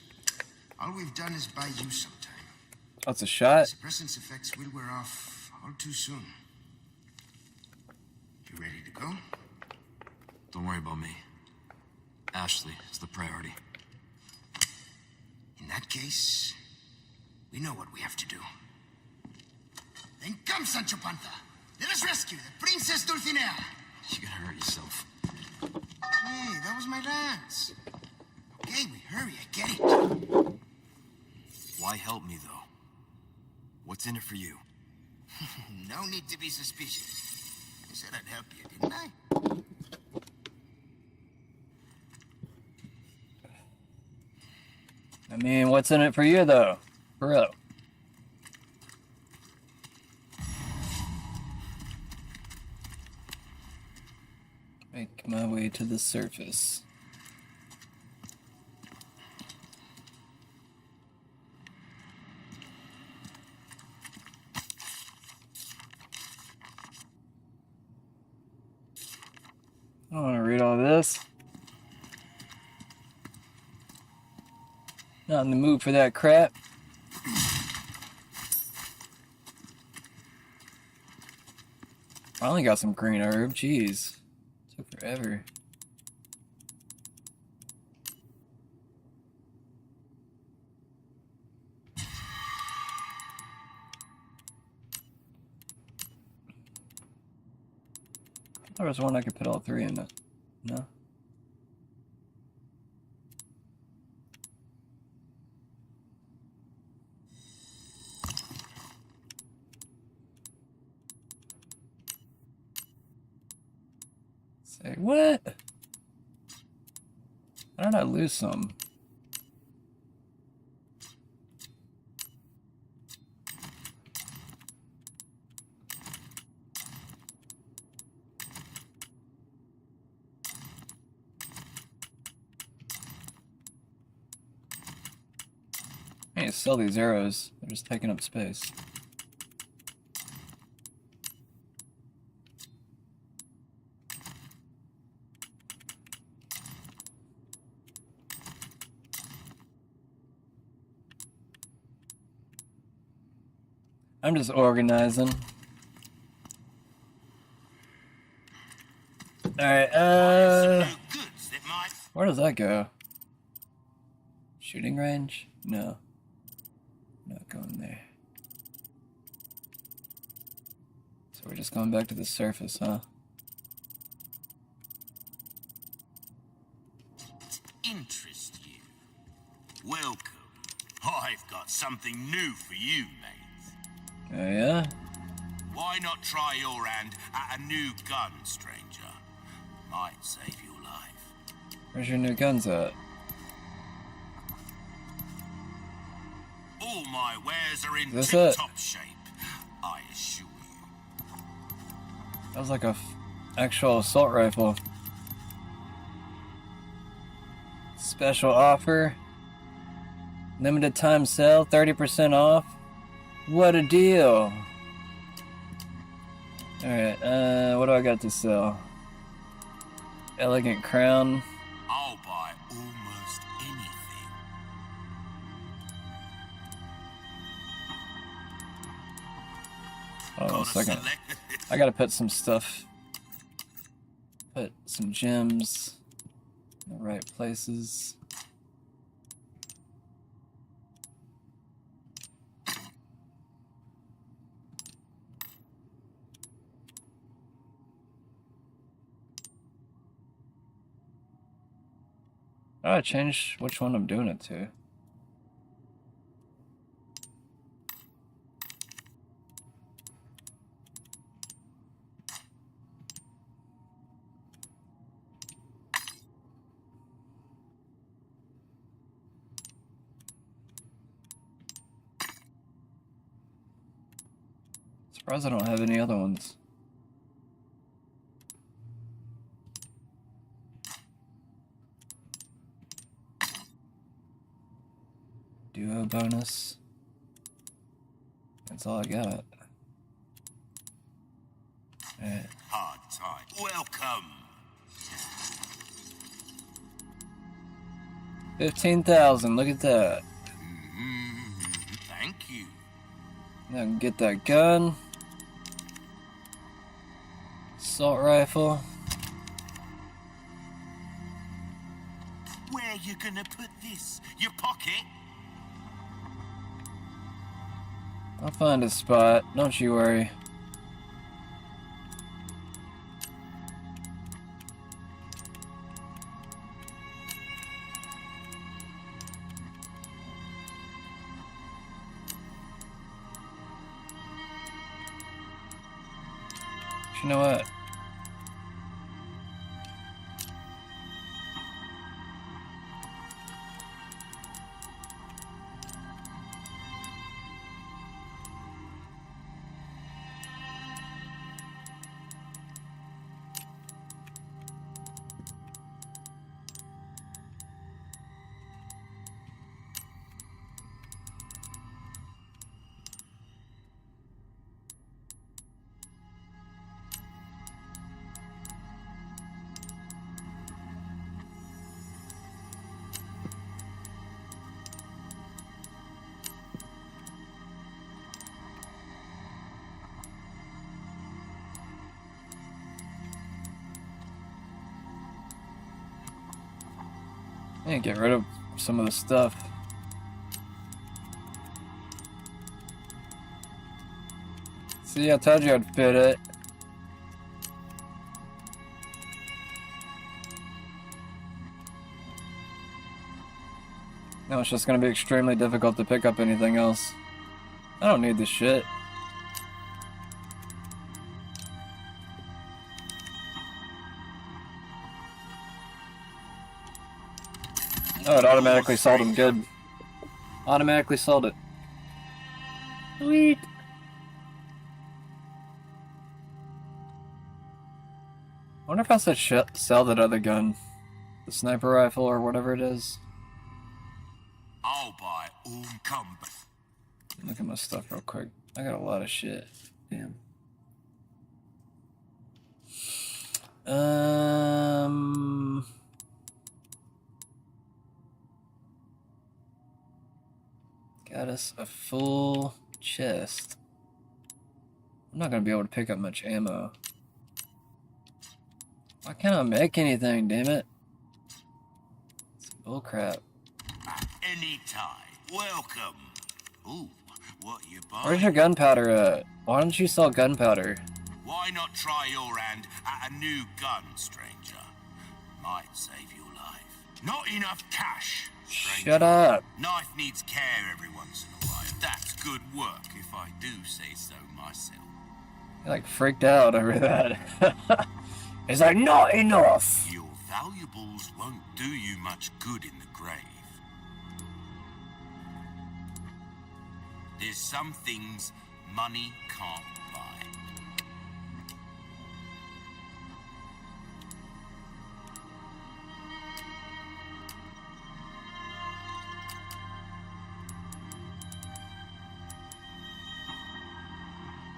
All we've done is buy you some time. Oh, it's a shot? Suppressant's effects will wear off all too soon. You ready to go? Don't worry about me. Ashley is the priority. In that case, we know what we have to do. Then come, Sancho Panza. Let us rescue the Princess Dulcinea. You're gonna hurt yourself. Hey, that was my lance. Okay, we hurry, I get it. Why help me, though? What's in it for you? No need to be suspicious. I said I'd help you, didn't I? I mean, what's in it for you, though? For real. Make my way to the surface. I don't want to read all this. Not in the mood for that crap. I only got some green herb. Jeez. Took forever. There was one I could put all three in it. No? Say what? How did I lose some? need to sell these arrows. They're just taking up space. I'm just organizing. Alright, where does that go? Shooting range? No. Not going there. So we're just going back to the surface, huh? Interest you? Welcome. I've got something new for you, mate. Oh yeah? Why not try your hand at a new gun, stranger? Might save your life. Where's your new guns at? All my wares are in Is this tip-top shape, I assure you. That was like a actual assault rifle. Special offer. Limited time sale, 30% off. What a deal. Alright, what do I got to sell? Elegant crown. I'll buy almost anything. Hold on a second. I gotta put some stuff. Put some gems in the right places. I gotta change which one I'm doing it to. Surprised I don't have any other ones. Duo bonus. That's all I got. Alright. Hard time. Welcome. 15,000, look at that. Thank you. Now I can get that gun. Assault rifle. Where you gonna put this? Your pocket? I'll find a spot, don't you worry. You know what? I need to get rid of some of the stuff. See, I told you I'd fit it. Now it's just gonna be extremely difficult to pick up anything else. I don't need this shit. Oh, it automatically sold them. Good. Automatically sold it. Sweet. I wonder if I should sell that other gun. The sniper rifle or whatever it is. I'll buy all come back. Look at my stuff real quick. I got a lot of shit. Damn. Got us a full chest. I'm not gonna be able to pick up much ammo. Why can't I make anything, damn it? It's bullcrap. Any time. Welcome. Ooh, what you buying? Where's your gunpowder at? Why don't you sell gunpowder? Why not try your hand at a new gun, stranger? Might save your life. Not enough cash, stranger. Shut up. Knife needs care every once in a while. That's good work, if I do say so myself. You're like freaked out over that. It's like, not enough. Your valuables won't do you much good in the grave. There's some things money can't buy.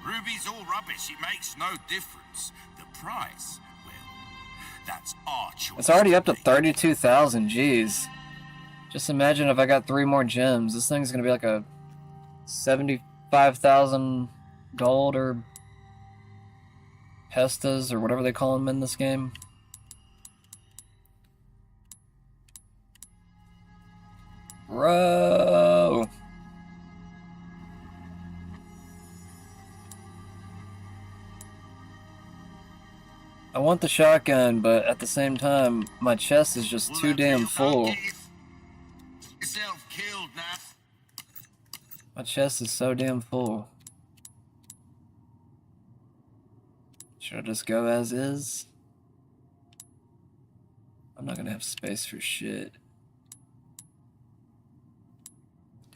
Ruby's all rubbish. It makes no difference. The price, well, that's our choice. It's already up to 32,000, jeez. Just imagine if I got 3 more gems. This thing's gonna be like a 75,000 gold or pestas or whatever they call them in this game. Bro! I want the shotgun, but at the same time, my chest is just too damn full. Self-killed now. My chest is so damn full. Should I just go as is? I'm not gonna have space for shit.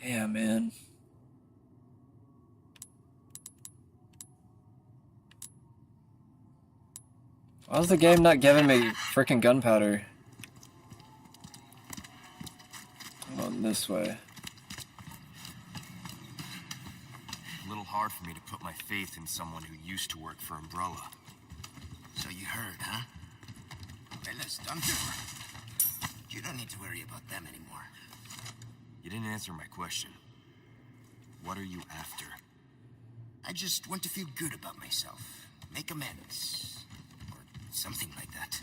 Damn, man. Why is the game not giving me freaking gunpowder? I'm going this way. A little hard for me to put my faith in someone who used to work for Umbrella. So you heard, huh? Well, that's done for. You don't need to worry about them anymore. You didn't answer my question. What are you after? I just want to feel good about myself. Make amends. Or something like that.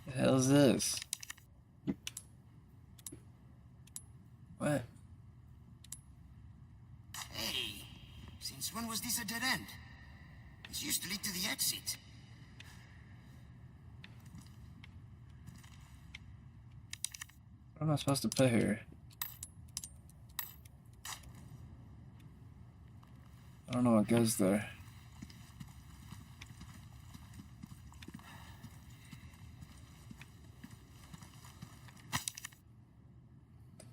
The hell's this? What? Hey, since when was this a dead end? This used to lead to the exit. What am I supposed to put here? I don't know what goes there.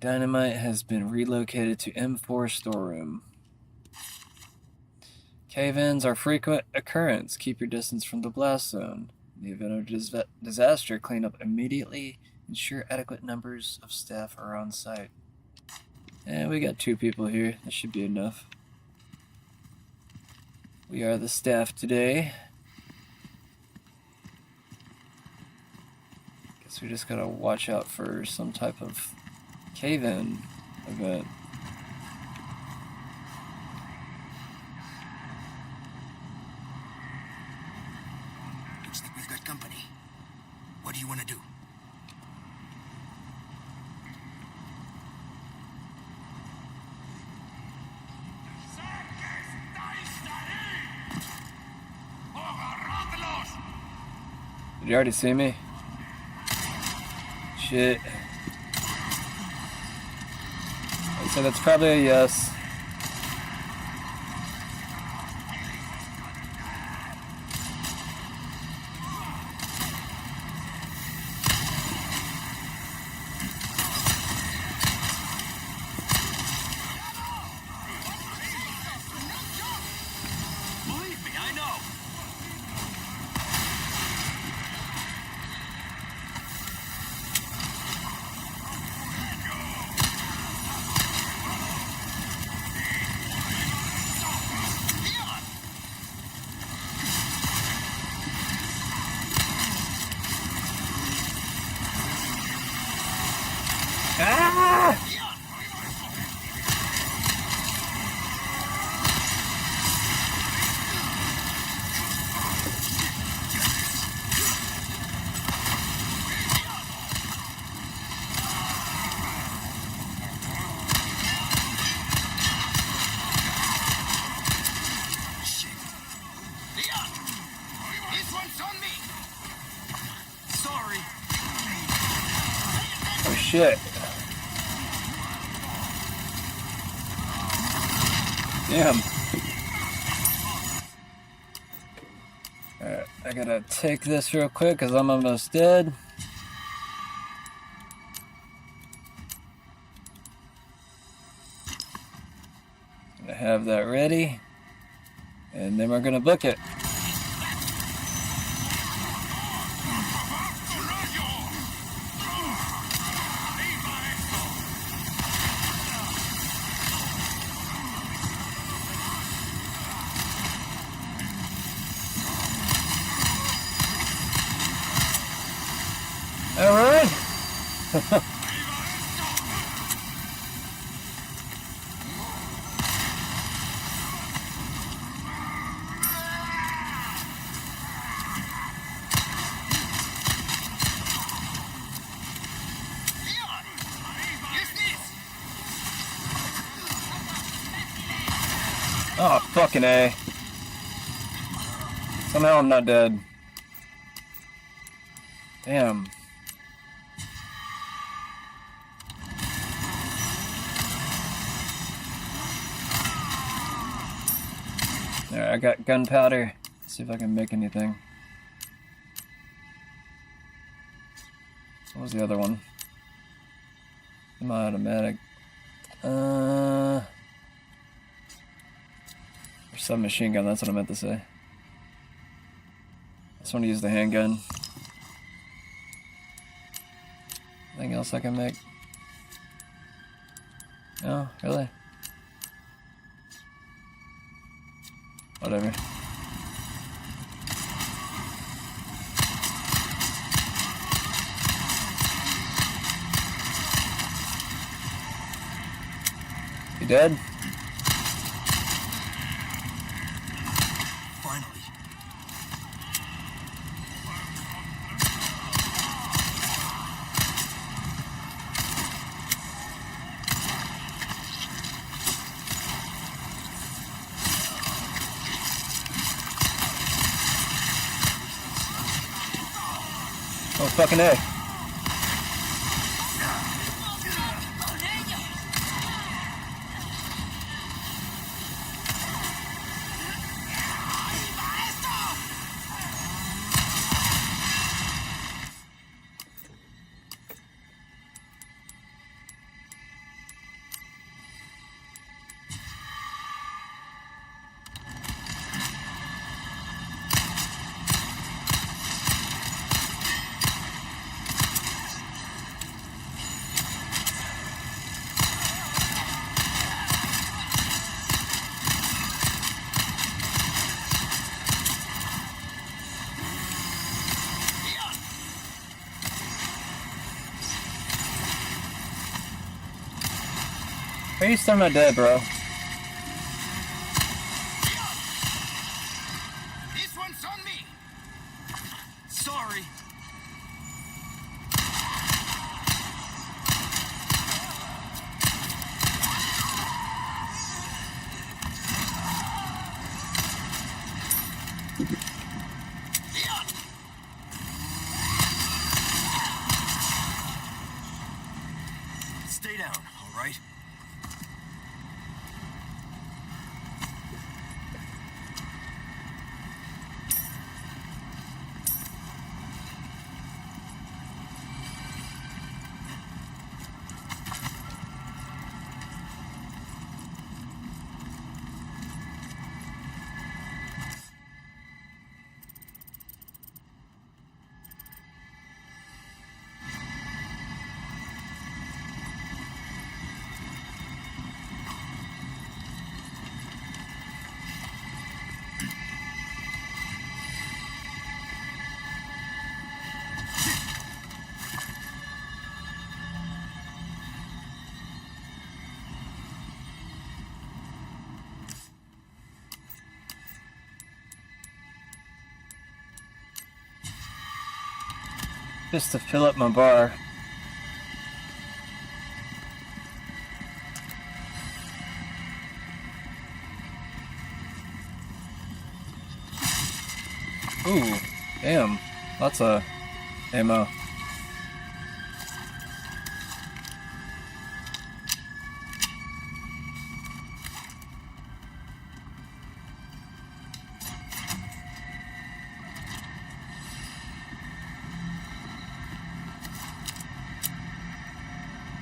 Dynamite has been relocated to M4 storeroom. Cave-ins are frequent occurrence. Keep your distance from the blast zone. In the event of disaster, clean up immediately. Ensure adequate numbers of staff are on site. And we got 2 people here. That should be enough. We are the staff today. Guess we just gotta watch out for some type of cave-in event. Looks like we've got company. What do you want to do? Did you already see me? Shit. So that's probably a yes. shit. Damn. Alright, I gotta take this real quick because I'm almost dead. Gonna have that ready. And then we're gonna book it. Alright. Oh, fucking A. Somehow I'm not dead. Damn. Alright, I got gunpowder. Let's see if I can make anything. What was the other one? Semi-automatic. Or submachine gun, that's what I meant to say. I just want to use the handgun. Anything else I can make? No, really? Whatever. You dead? Finally. Oh, fucking A. Are you still not dead, bro? This one's on me. Sorry. Stay down, all right? Just to fill up my bar. Ooh, damn. Lots of ammo.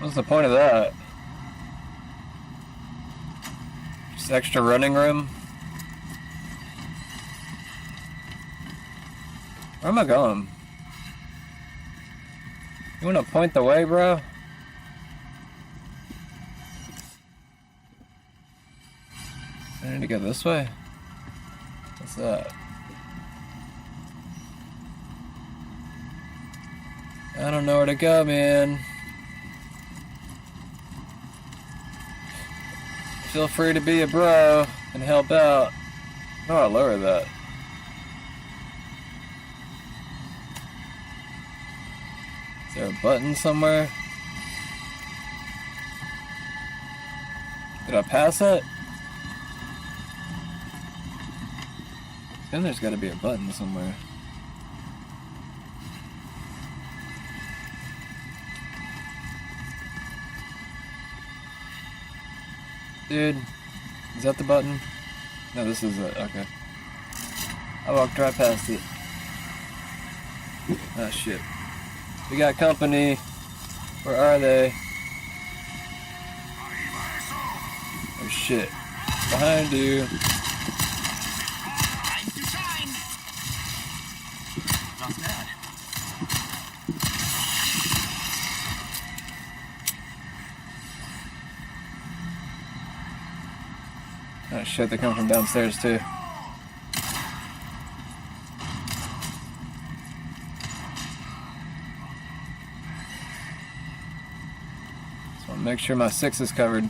What's the point of that? Just extra running room? Where am I going? You wanna point the way, bro? I need to go this way? What's that? I don't know where to go, man. Feel free to be a bro and help out. Oh, I'll lower that. Is there a button somewhere? Did I pass it? Then there's gotta be a button somewhere. Dude, is that the button? No, this is it. Okay. I walked right past it. Ah, shit. We got company. Where are they? Oh, shit. Behind you. Oh shit, they come from downstairs too. So I'll make sure my 6 is covered.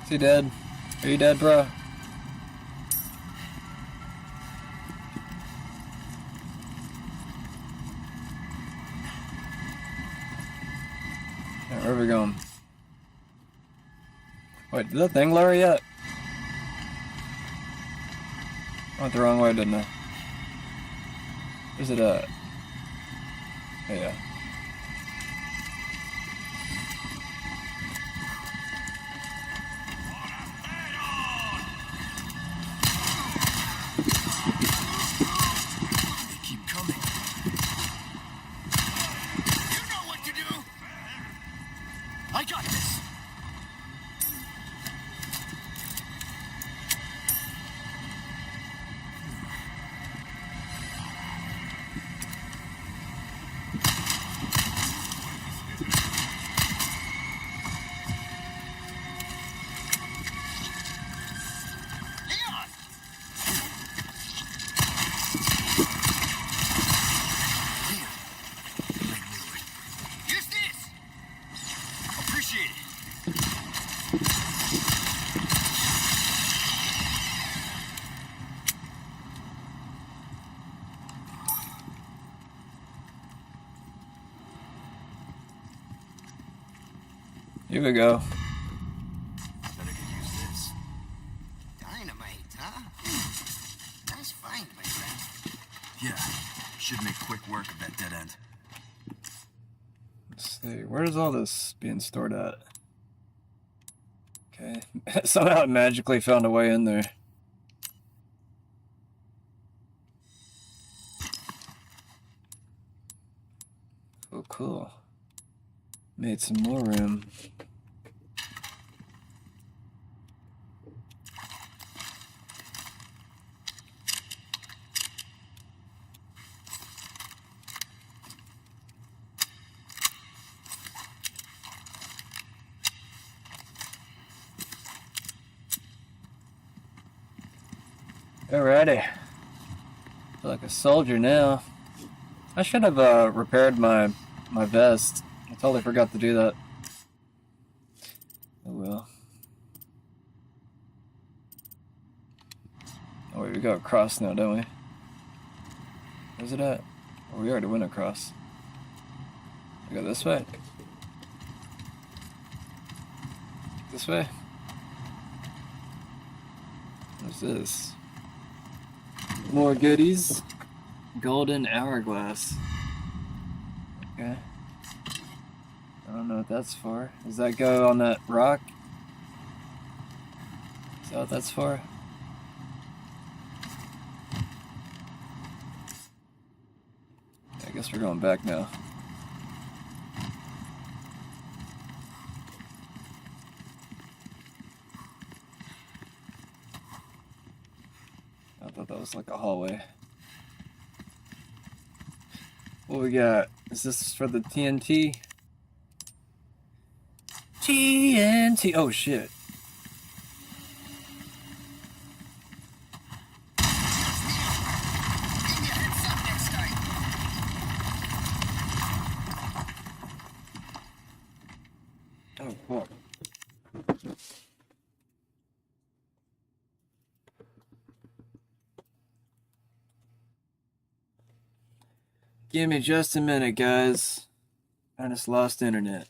Is he dead? Are you dead, bro? Where are we going? Wait, did that thing lower yet? I went the wrong way, didn't I? Where's it at? Yeah. Here we go. Better get use this. Dynamite, huh? Nice find, my friend. Yeah, should make quick work of that dead end. Let's see, where's all this being stored at? Okay, somehow it magically found a way in there. Oh, cool. Made some more room. Alrighty. Feel like a soldier now. I should have repaired my vest. I totally forgot to do that. Oh well. Oh wait, we go across now, don't we? Where's it at? Oh, we already went across. We go this way. This way. What's this? More goodies. Golden hourglass. Okay. I don't know what that's for. Does that go on that rock? Is that what that's for? Guess we're going back now. I thought that was like a hallway. What we got? Is this for the TNT? TNT! Oh shit. Oh, fuck. Give me just a minute, guys. I just lost internet.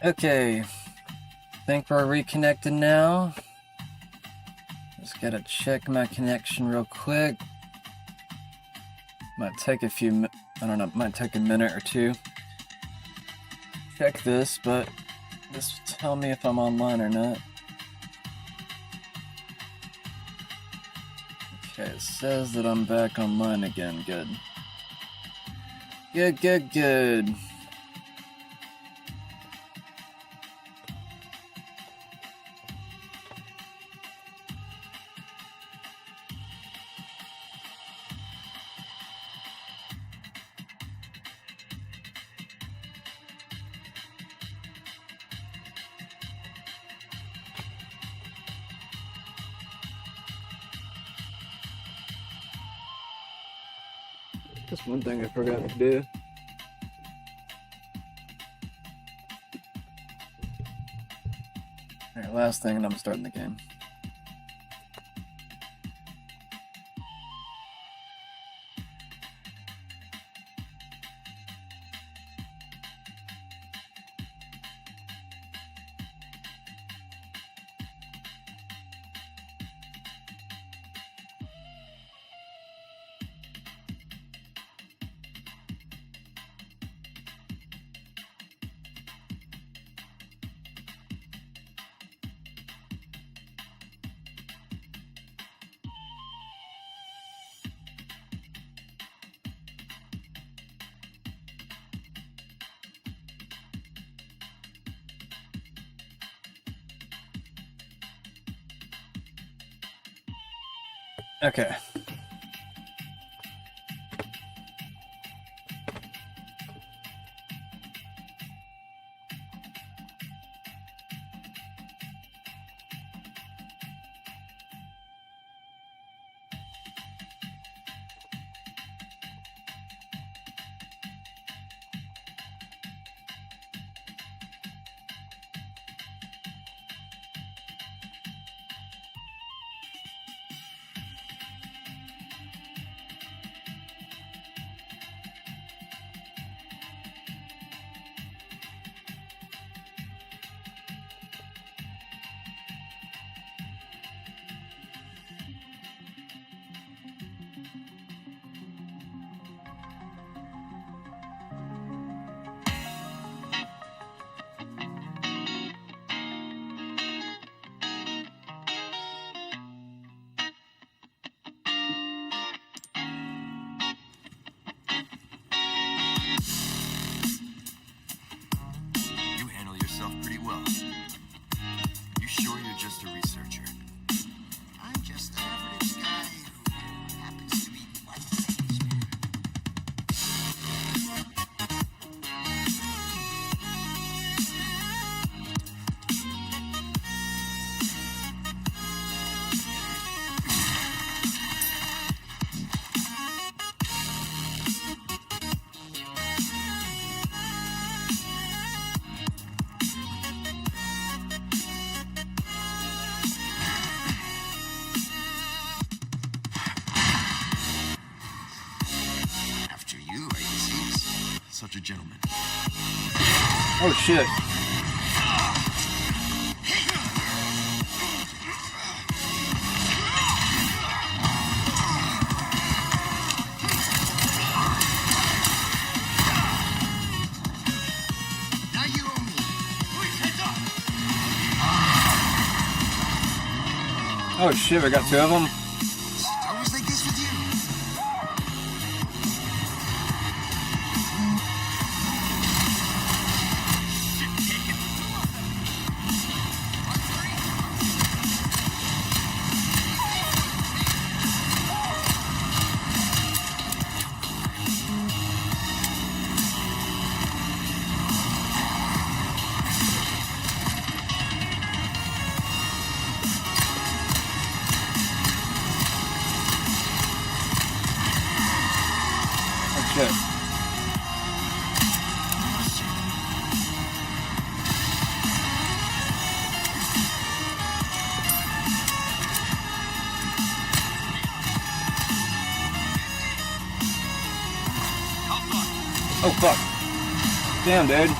Okay, think we're reconnected now. Just gotta check my connection real quick. Might take a few, I don't know, might take a minute or two. Check this, but just tell me if I'm online or not. Okay, it says that I'm back online again. Good. Good, good, good. That's one thing I forgot to do. Alright, last thing and I'm starting the game. Okay. Pretty well. You sure you're just a researcher? I'm just an average guy who happens to be one things, man. Such a gentleman. Oh shit. Now you owe me. Oh shit, I got two of them. Always like this with you. Shit. Oh fuck. Damn, dude.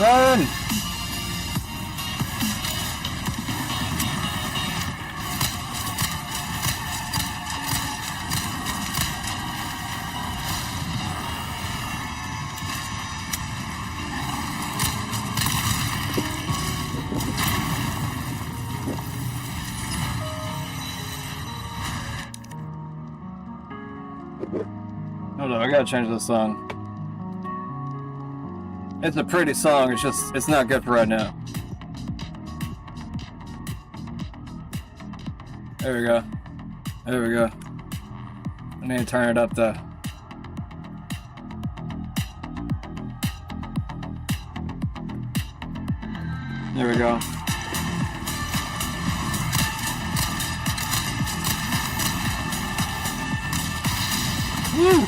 Run! Hold on, I gotta change this song. It's a pretty song, it's not good for right now. There we go. There we go. I need to turn it up though. There we go. Woo!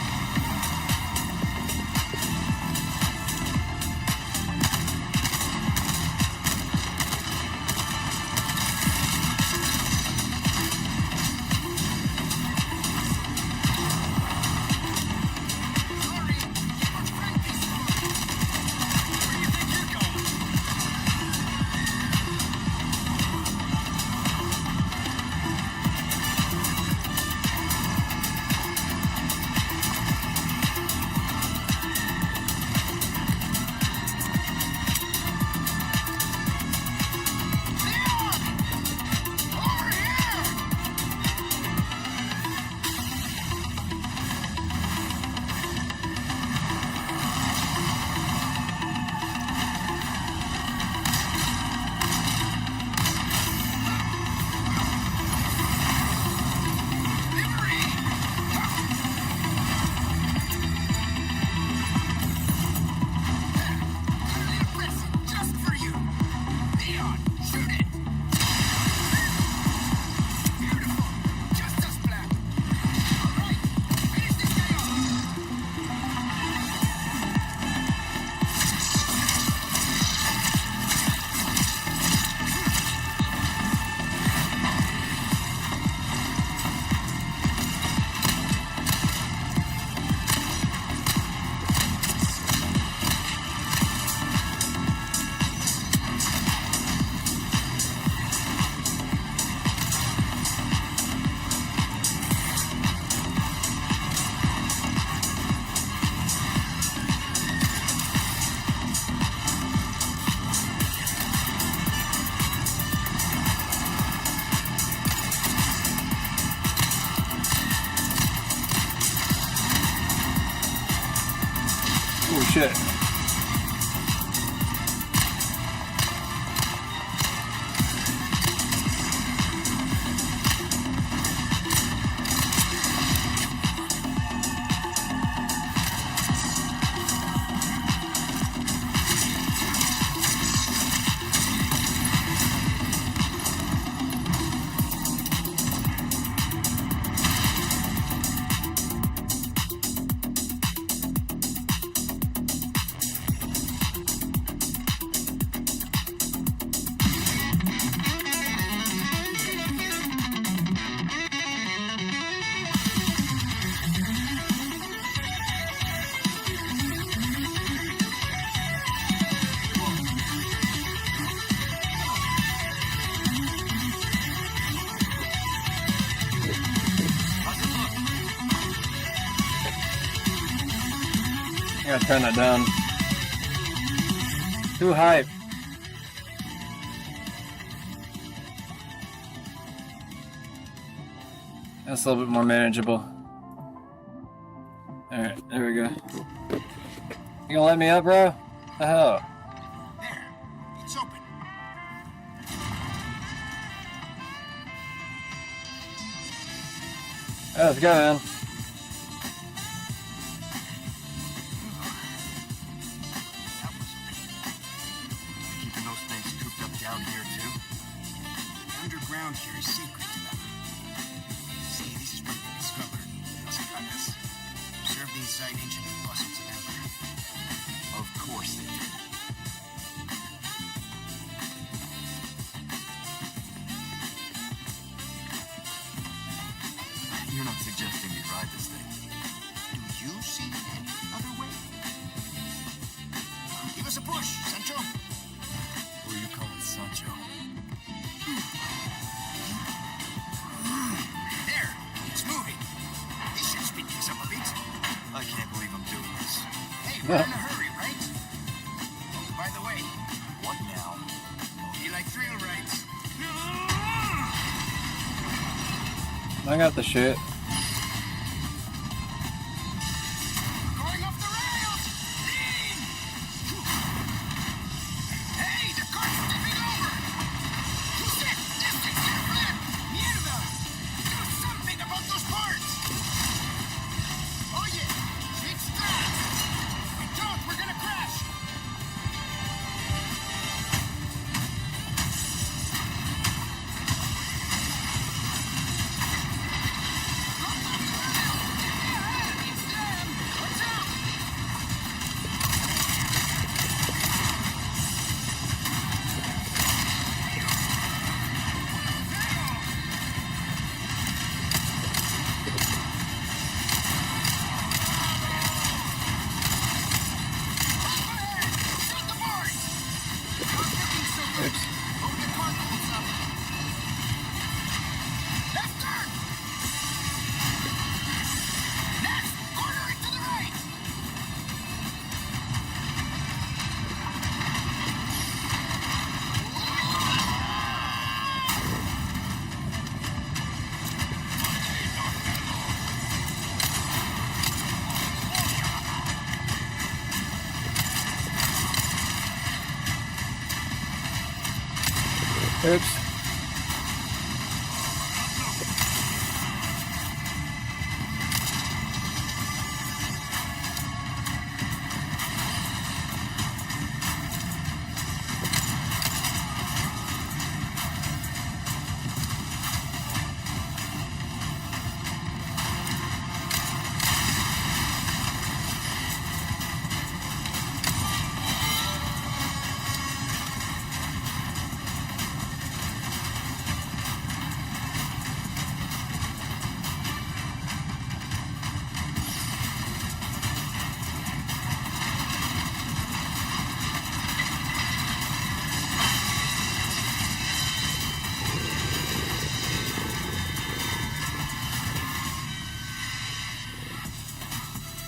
Oh shit. I gotta turn that down. Too hype. That's a little bit more manageable. Alright, there we go. You gonna let me up, bro? The hell? There, it's open. Oh, let's go, man. Keeping those things cooped up down here, too? The underground here is secret to them. See, this is where they discovered Las Canas. Observed inside ancient deposits of amber. Of course they did. You're not suggesting we ride this thing. Do you see any other way? Give us a push, Sancho. Joe. There, it's moving. This should speed things up a bit. I can't believe I'm doing this. Hey, we're in a hurry, right? Oh, by the way, what now? Oh, you like thrill rides? I got the shit. Going off the rails! Lean! Hey, the car's tipping over! Shit! This thing's gonna flip! Mierda! Do something about those parts! Oh yeah! It's done! If we don't, we're gonna crash! Oops.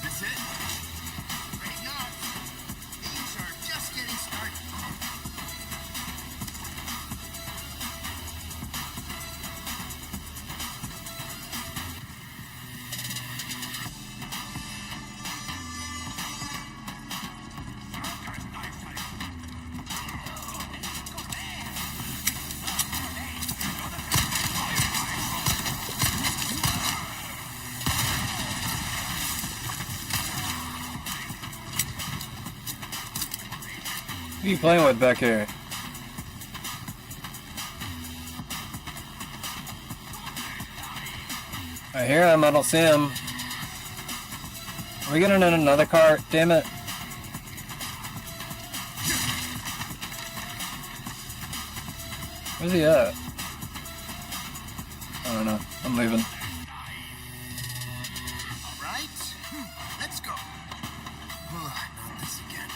That's it? Right now, things are just getting started. What are you playing with back here? I hear him, I don't see him. Are we getting in another car? Damn it. Where's he at? I don't know. I'm leaving. All right, let's go. Oh, not this again.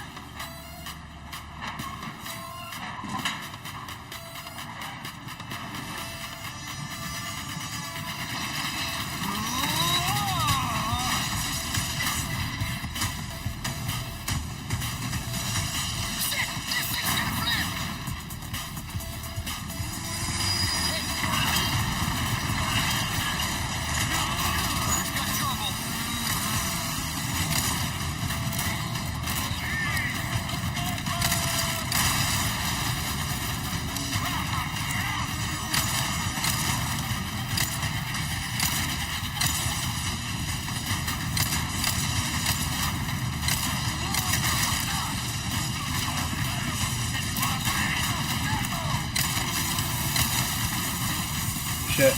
Shit.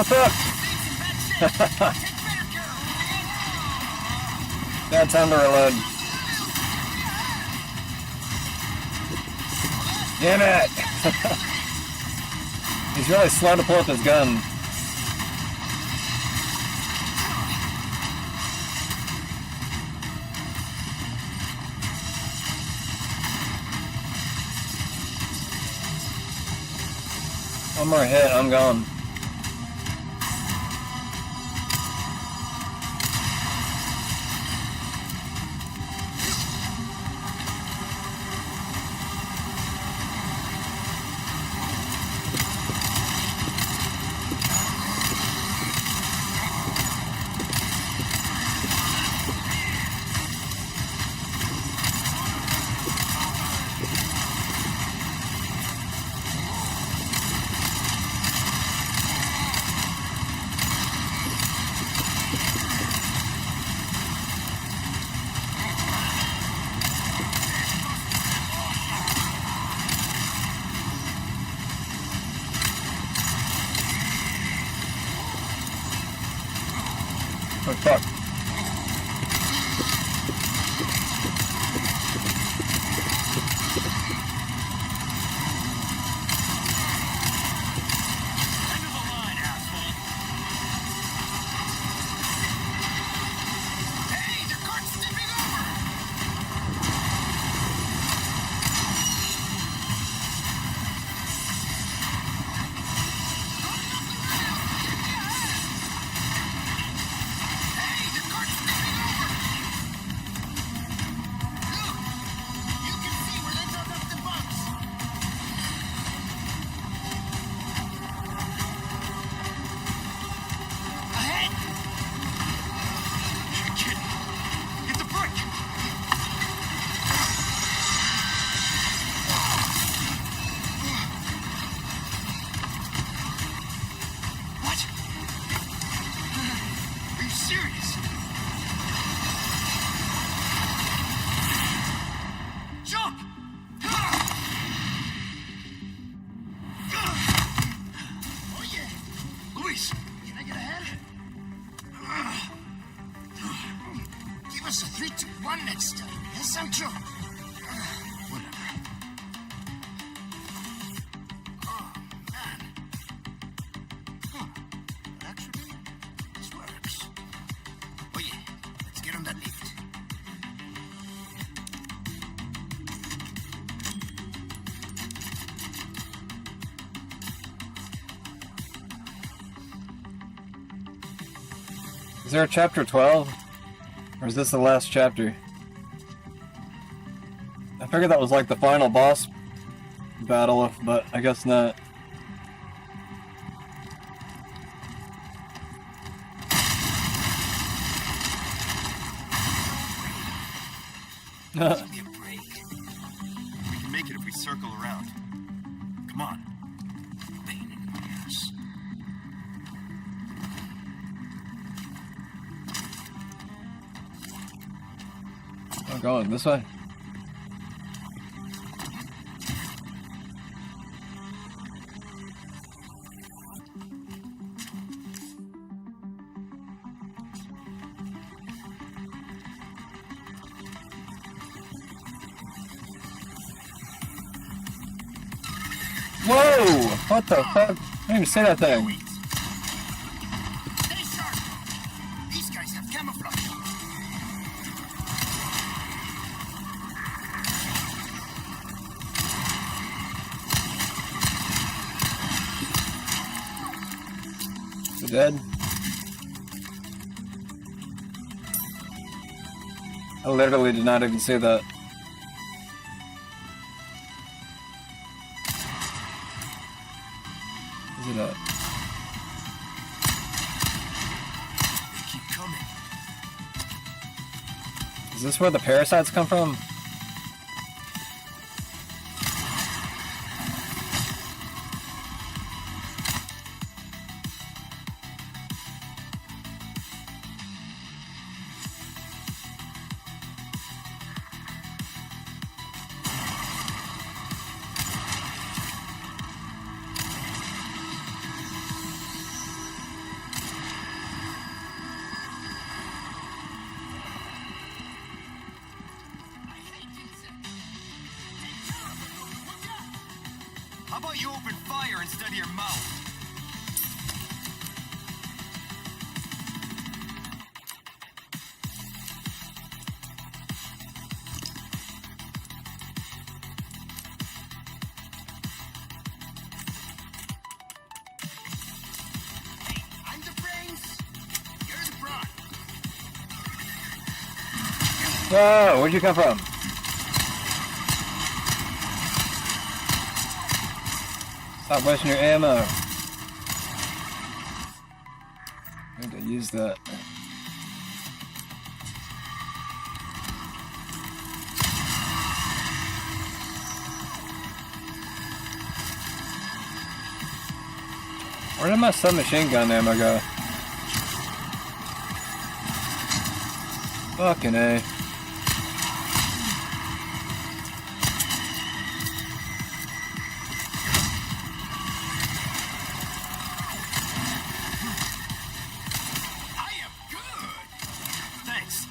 Fuck! Bad time to reload. Damn it! He's really slow to pull up his gun. One more hit, I'm gone. Oh, fuck. us a 3-2-1 next time. Yes, Sancho? Whatever. Oh, man. Huh. Actually, this works. Oh, yeah. Let's get on that lift. Is there a chapter 12? Or is this the last chapter? I figured that was like the final boss battle, but I guess not. Give me a break. We can make it if we circle around. Come on. Pain in the ass. I'm going this way. Whoa! What the fuck? I didn't even say that thing. Stay sharp. These guys have camouflage. You dead? I literally did not even say that. Is it up? They keep coming. Is this where the parasites come from? How about you open fire instead of your mouth? Whoa, where'd you come from? Stop wasting your ammo. I need to use that. Where did my submachine gun ammo go? Fucking A. Thanks.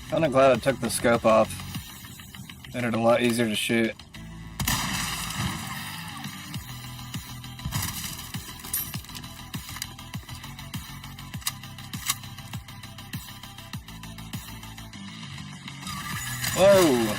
Kinda glad I took the scope off. Made it a lot easier to shoot. Whoa!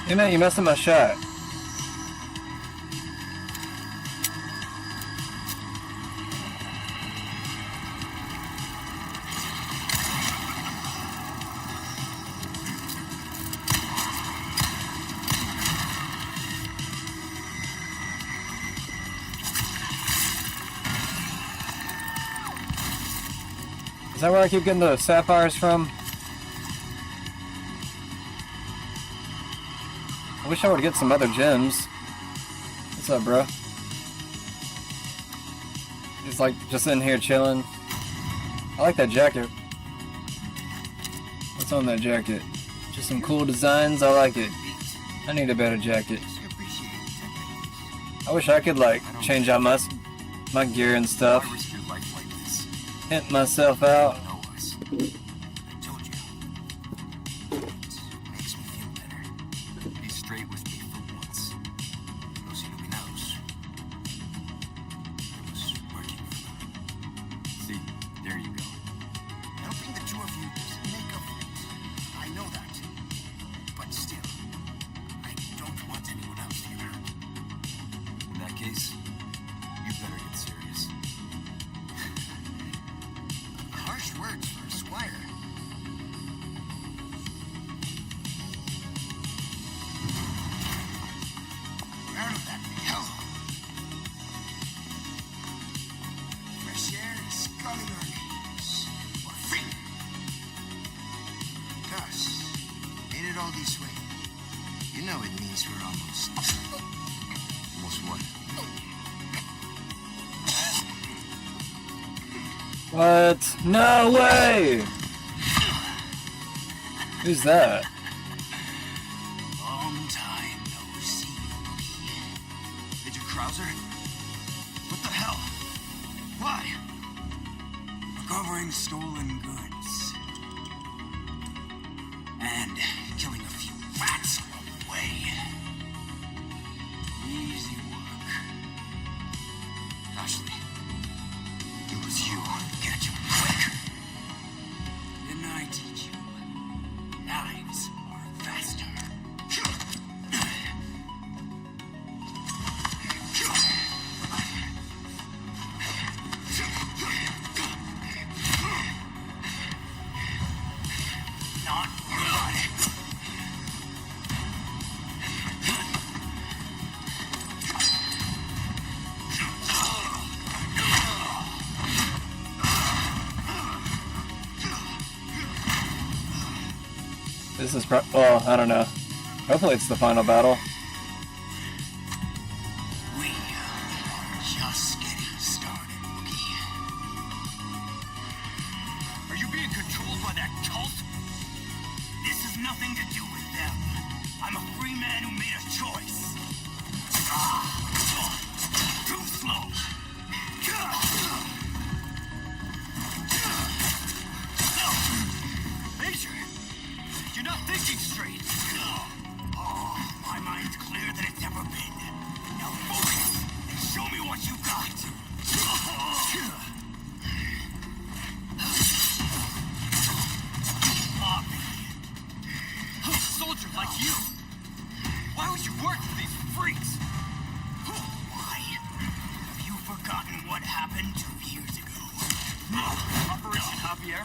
Hey man, you messed up my shot. Is that where I keep getting the sapphires from? I wish I would get some other gems. What's up, bro? He's like just in here chilling. I like that jacket. What's on that jacket? Just some cool designs. I like it. I need a better jacket. I wish I could like change out my gear and stuff. Hint myself out. What? No way! Who's that? Long time no see. Major Krauser? What the hell? Why? Recovering stolen goods. And killing a few rats along the way. Easy work. Ashley, it was you. Catch you quick. Didn't I teach you? Knives are faster. Not good. This is well, I don't know. Hopefully it's the final battle. We are just getting started, Wookie. Are you being controlled by that cult? This has nothing to do with them. I'm a free man who made a choice. Too slow. Major, you're not thinking straight. Oh, my mind's clearer than it's ever been. Now focus and show me what you got. Soldier like you. Why would you work for these freaks? Why? Have you forgotten what happened 2 years ago? Operation Javier?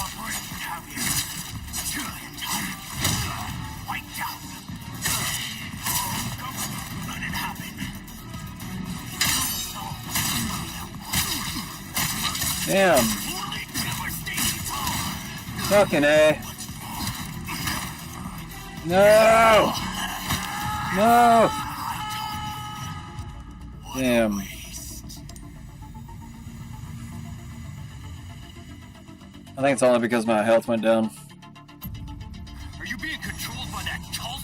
Operation Javier. Entire wiped out. Government let it happen. Damn. Fucking A. No! No! Damn. I think it's only because my health went down. Are you being controlled by that cult?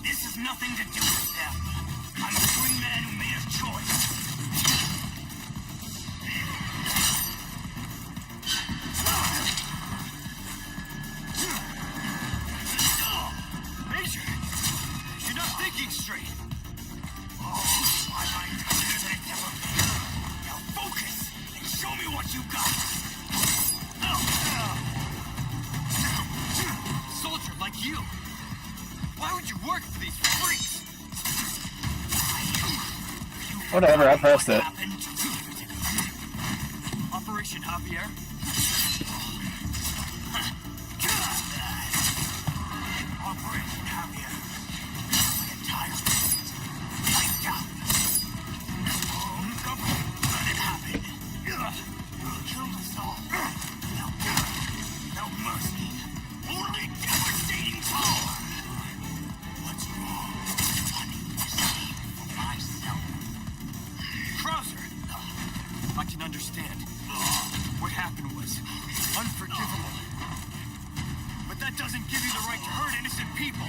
This has nothing to do with them. I'm a free man who made a choice. Major, you're not thinking straight. Oh, my mind's clearer than it's ever been. Now focus and show me what you got. Soldier like you. Why would you work for these freaks? Whatever, I pressed it. Operation Javier. Operation Javier. The entire fleet wiped out. Government let it happen. Killed us all. No mercy. Only devastating power. What's wrong? I need to see for myself. Krauser, I can understand. What happened was unforgivable. But that doesn't give you the right to hurt innocent people.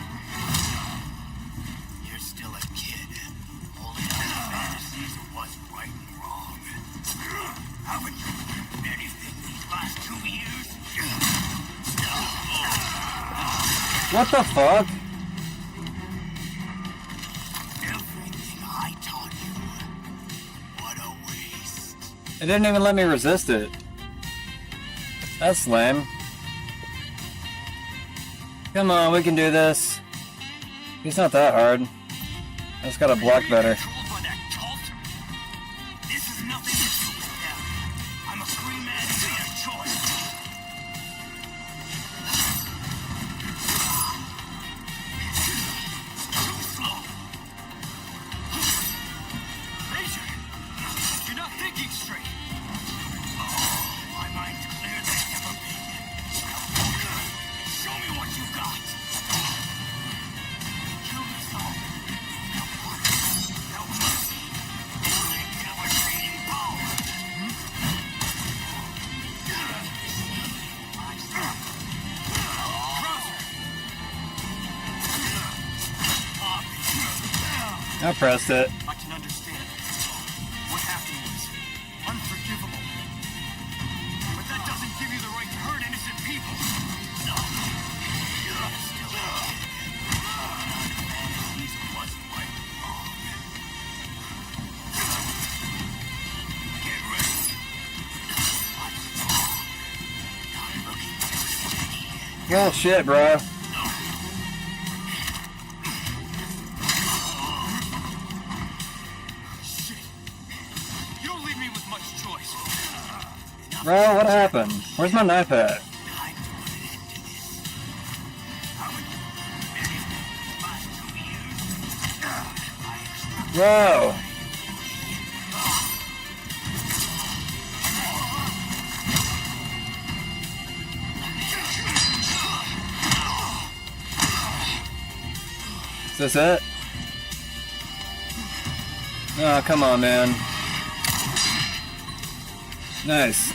You're still a kid, holding on to fantasies of what's right and wrong. Haven't you learned anything these last 2 years? What the fuck? Everything I taught you. What a waste. It didn't even let me resist it. That's lame. Come on, we can do this. It's not that hard. I just gotta block better. This is nothing to do with them. I'm a free man who made a choice. Too slow. Major, you're not thinking straight. Oh, my mind's clearer than it's ever been. Show me what you got. Killed us all. I pressed it. I can understand. What happened was unforgivable. But that doesn't give you the right to hurt innocent people. Oh shit, bro. You don't leave me with much choice. Bro, what happened? Where's my knife at? Bro. Is this it? Oh, come on, man. Nice.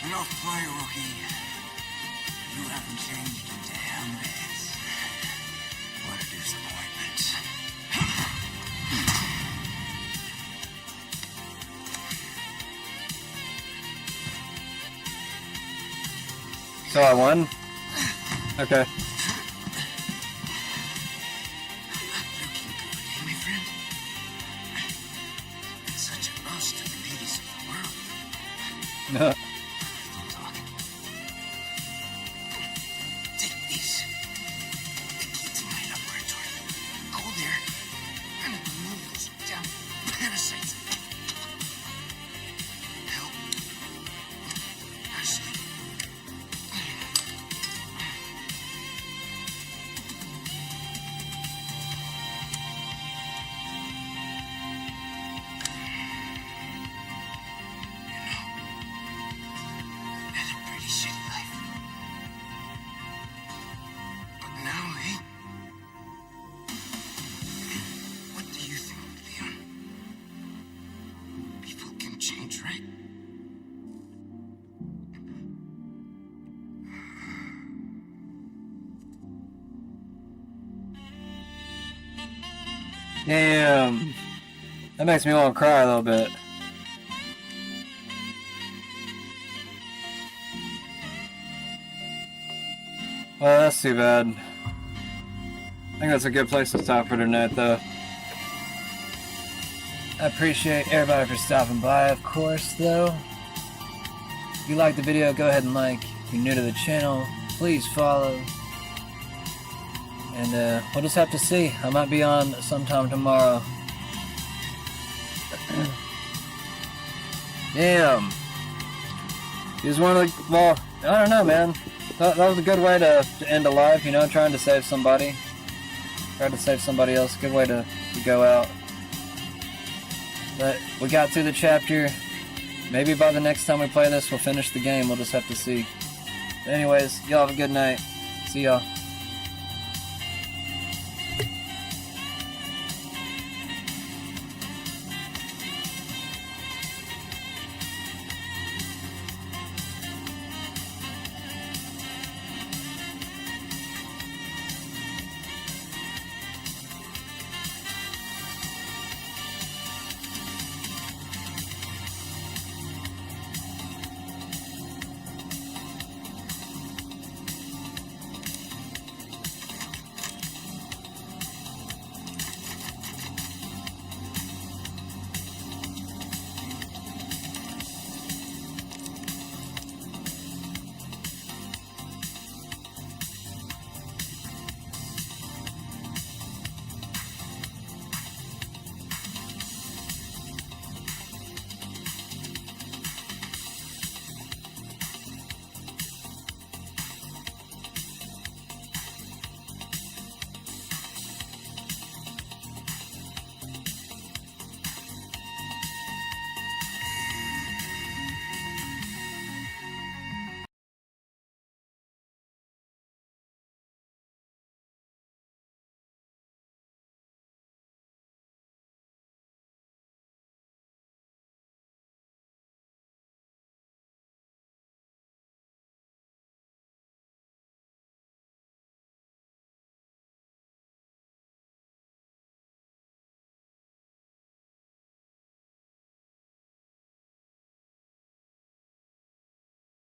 Enough play, rookie. You haven't changed a damn bit. What a disappointment. So I won? Okay. My friend, it's such a loss to the ladies of the world. No. Don't talk. Take these. The kids in my laboratory. Go there and remove those damn parasites. Help Ashley. Had a pretty shitty life. But now, eh? What do you think, Leon? People can change, right? Damn. That makes me want to cry a little bit. Well, that's too bad. I think that's a good place to stop for tonight, though. I appreciate everybody for stopping by, of course, though. If you liked the video, go ahead and like. If you're new to the channel, please follow. And we'll just have to see. I might be on sometime tomorrow. Damn. He was one of the... Well, I don't know, man. That was a good way to end a life, you know, trying to save somebody. Trying to save somebody else. Good way to go out. But we got through the chapter. Maybe by the next time we play this, we'll finish the game. We'll just have to see. But anyways, y'all have a good night. See y'all.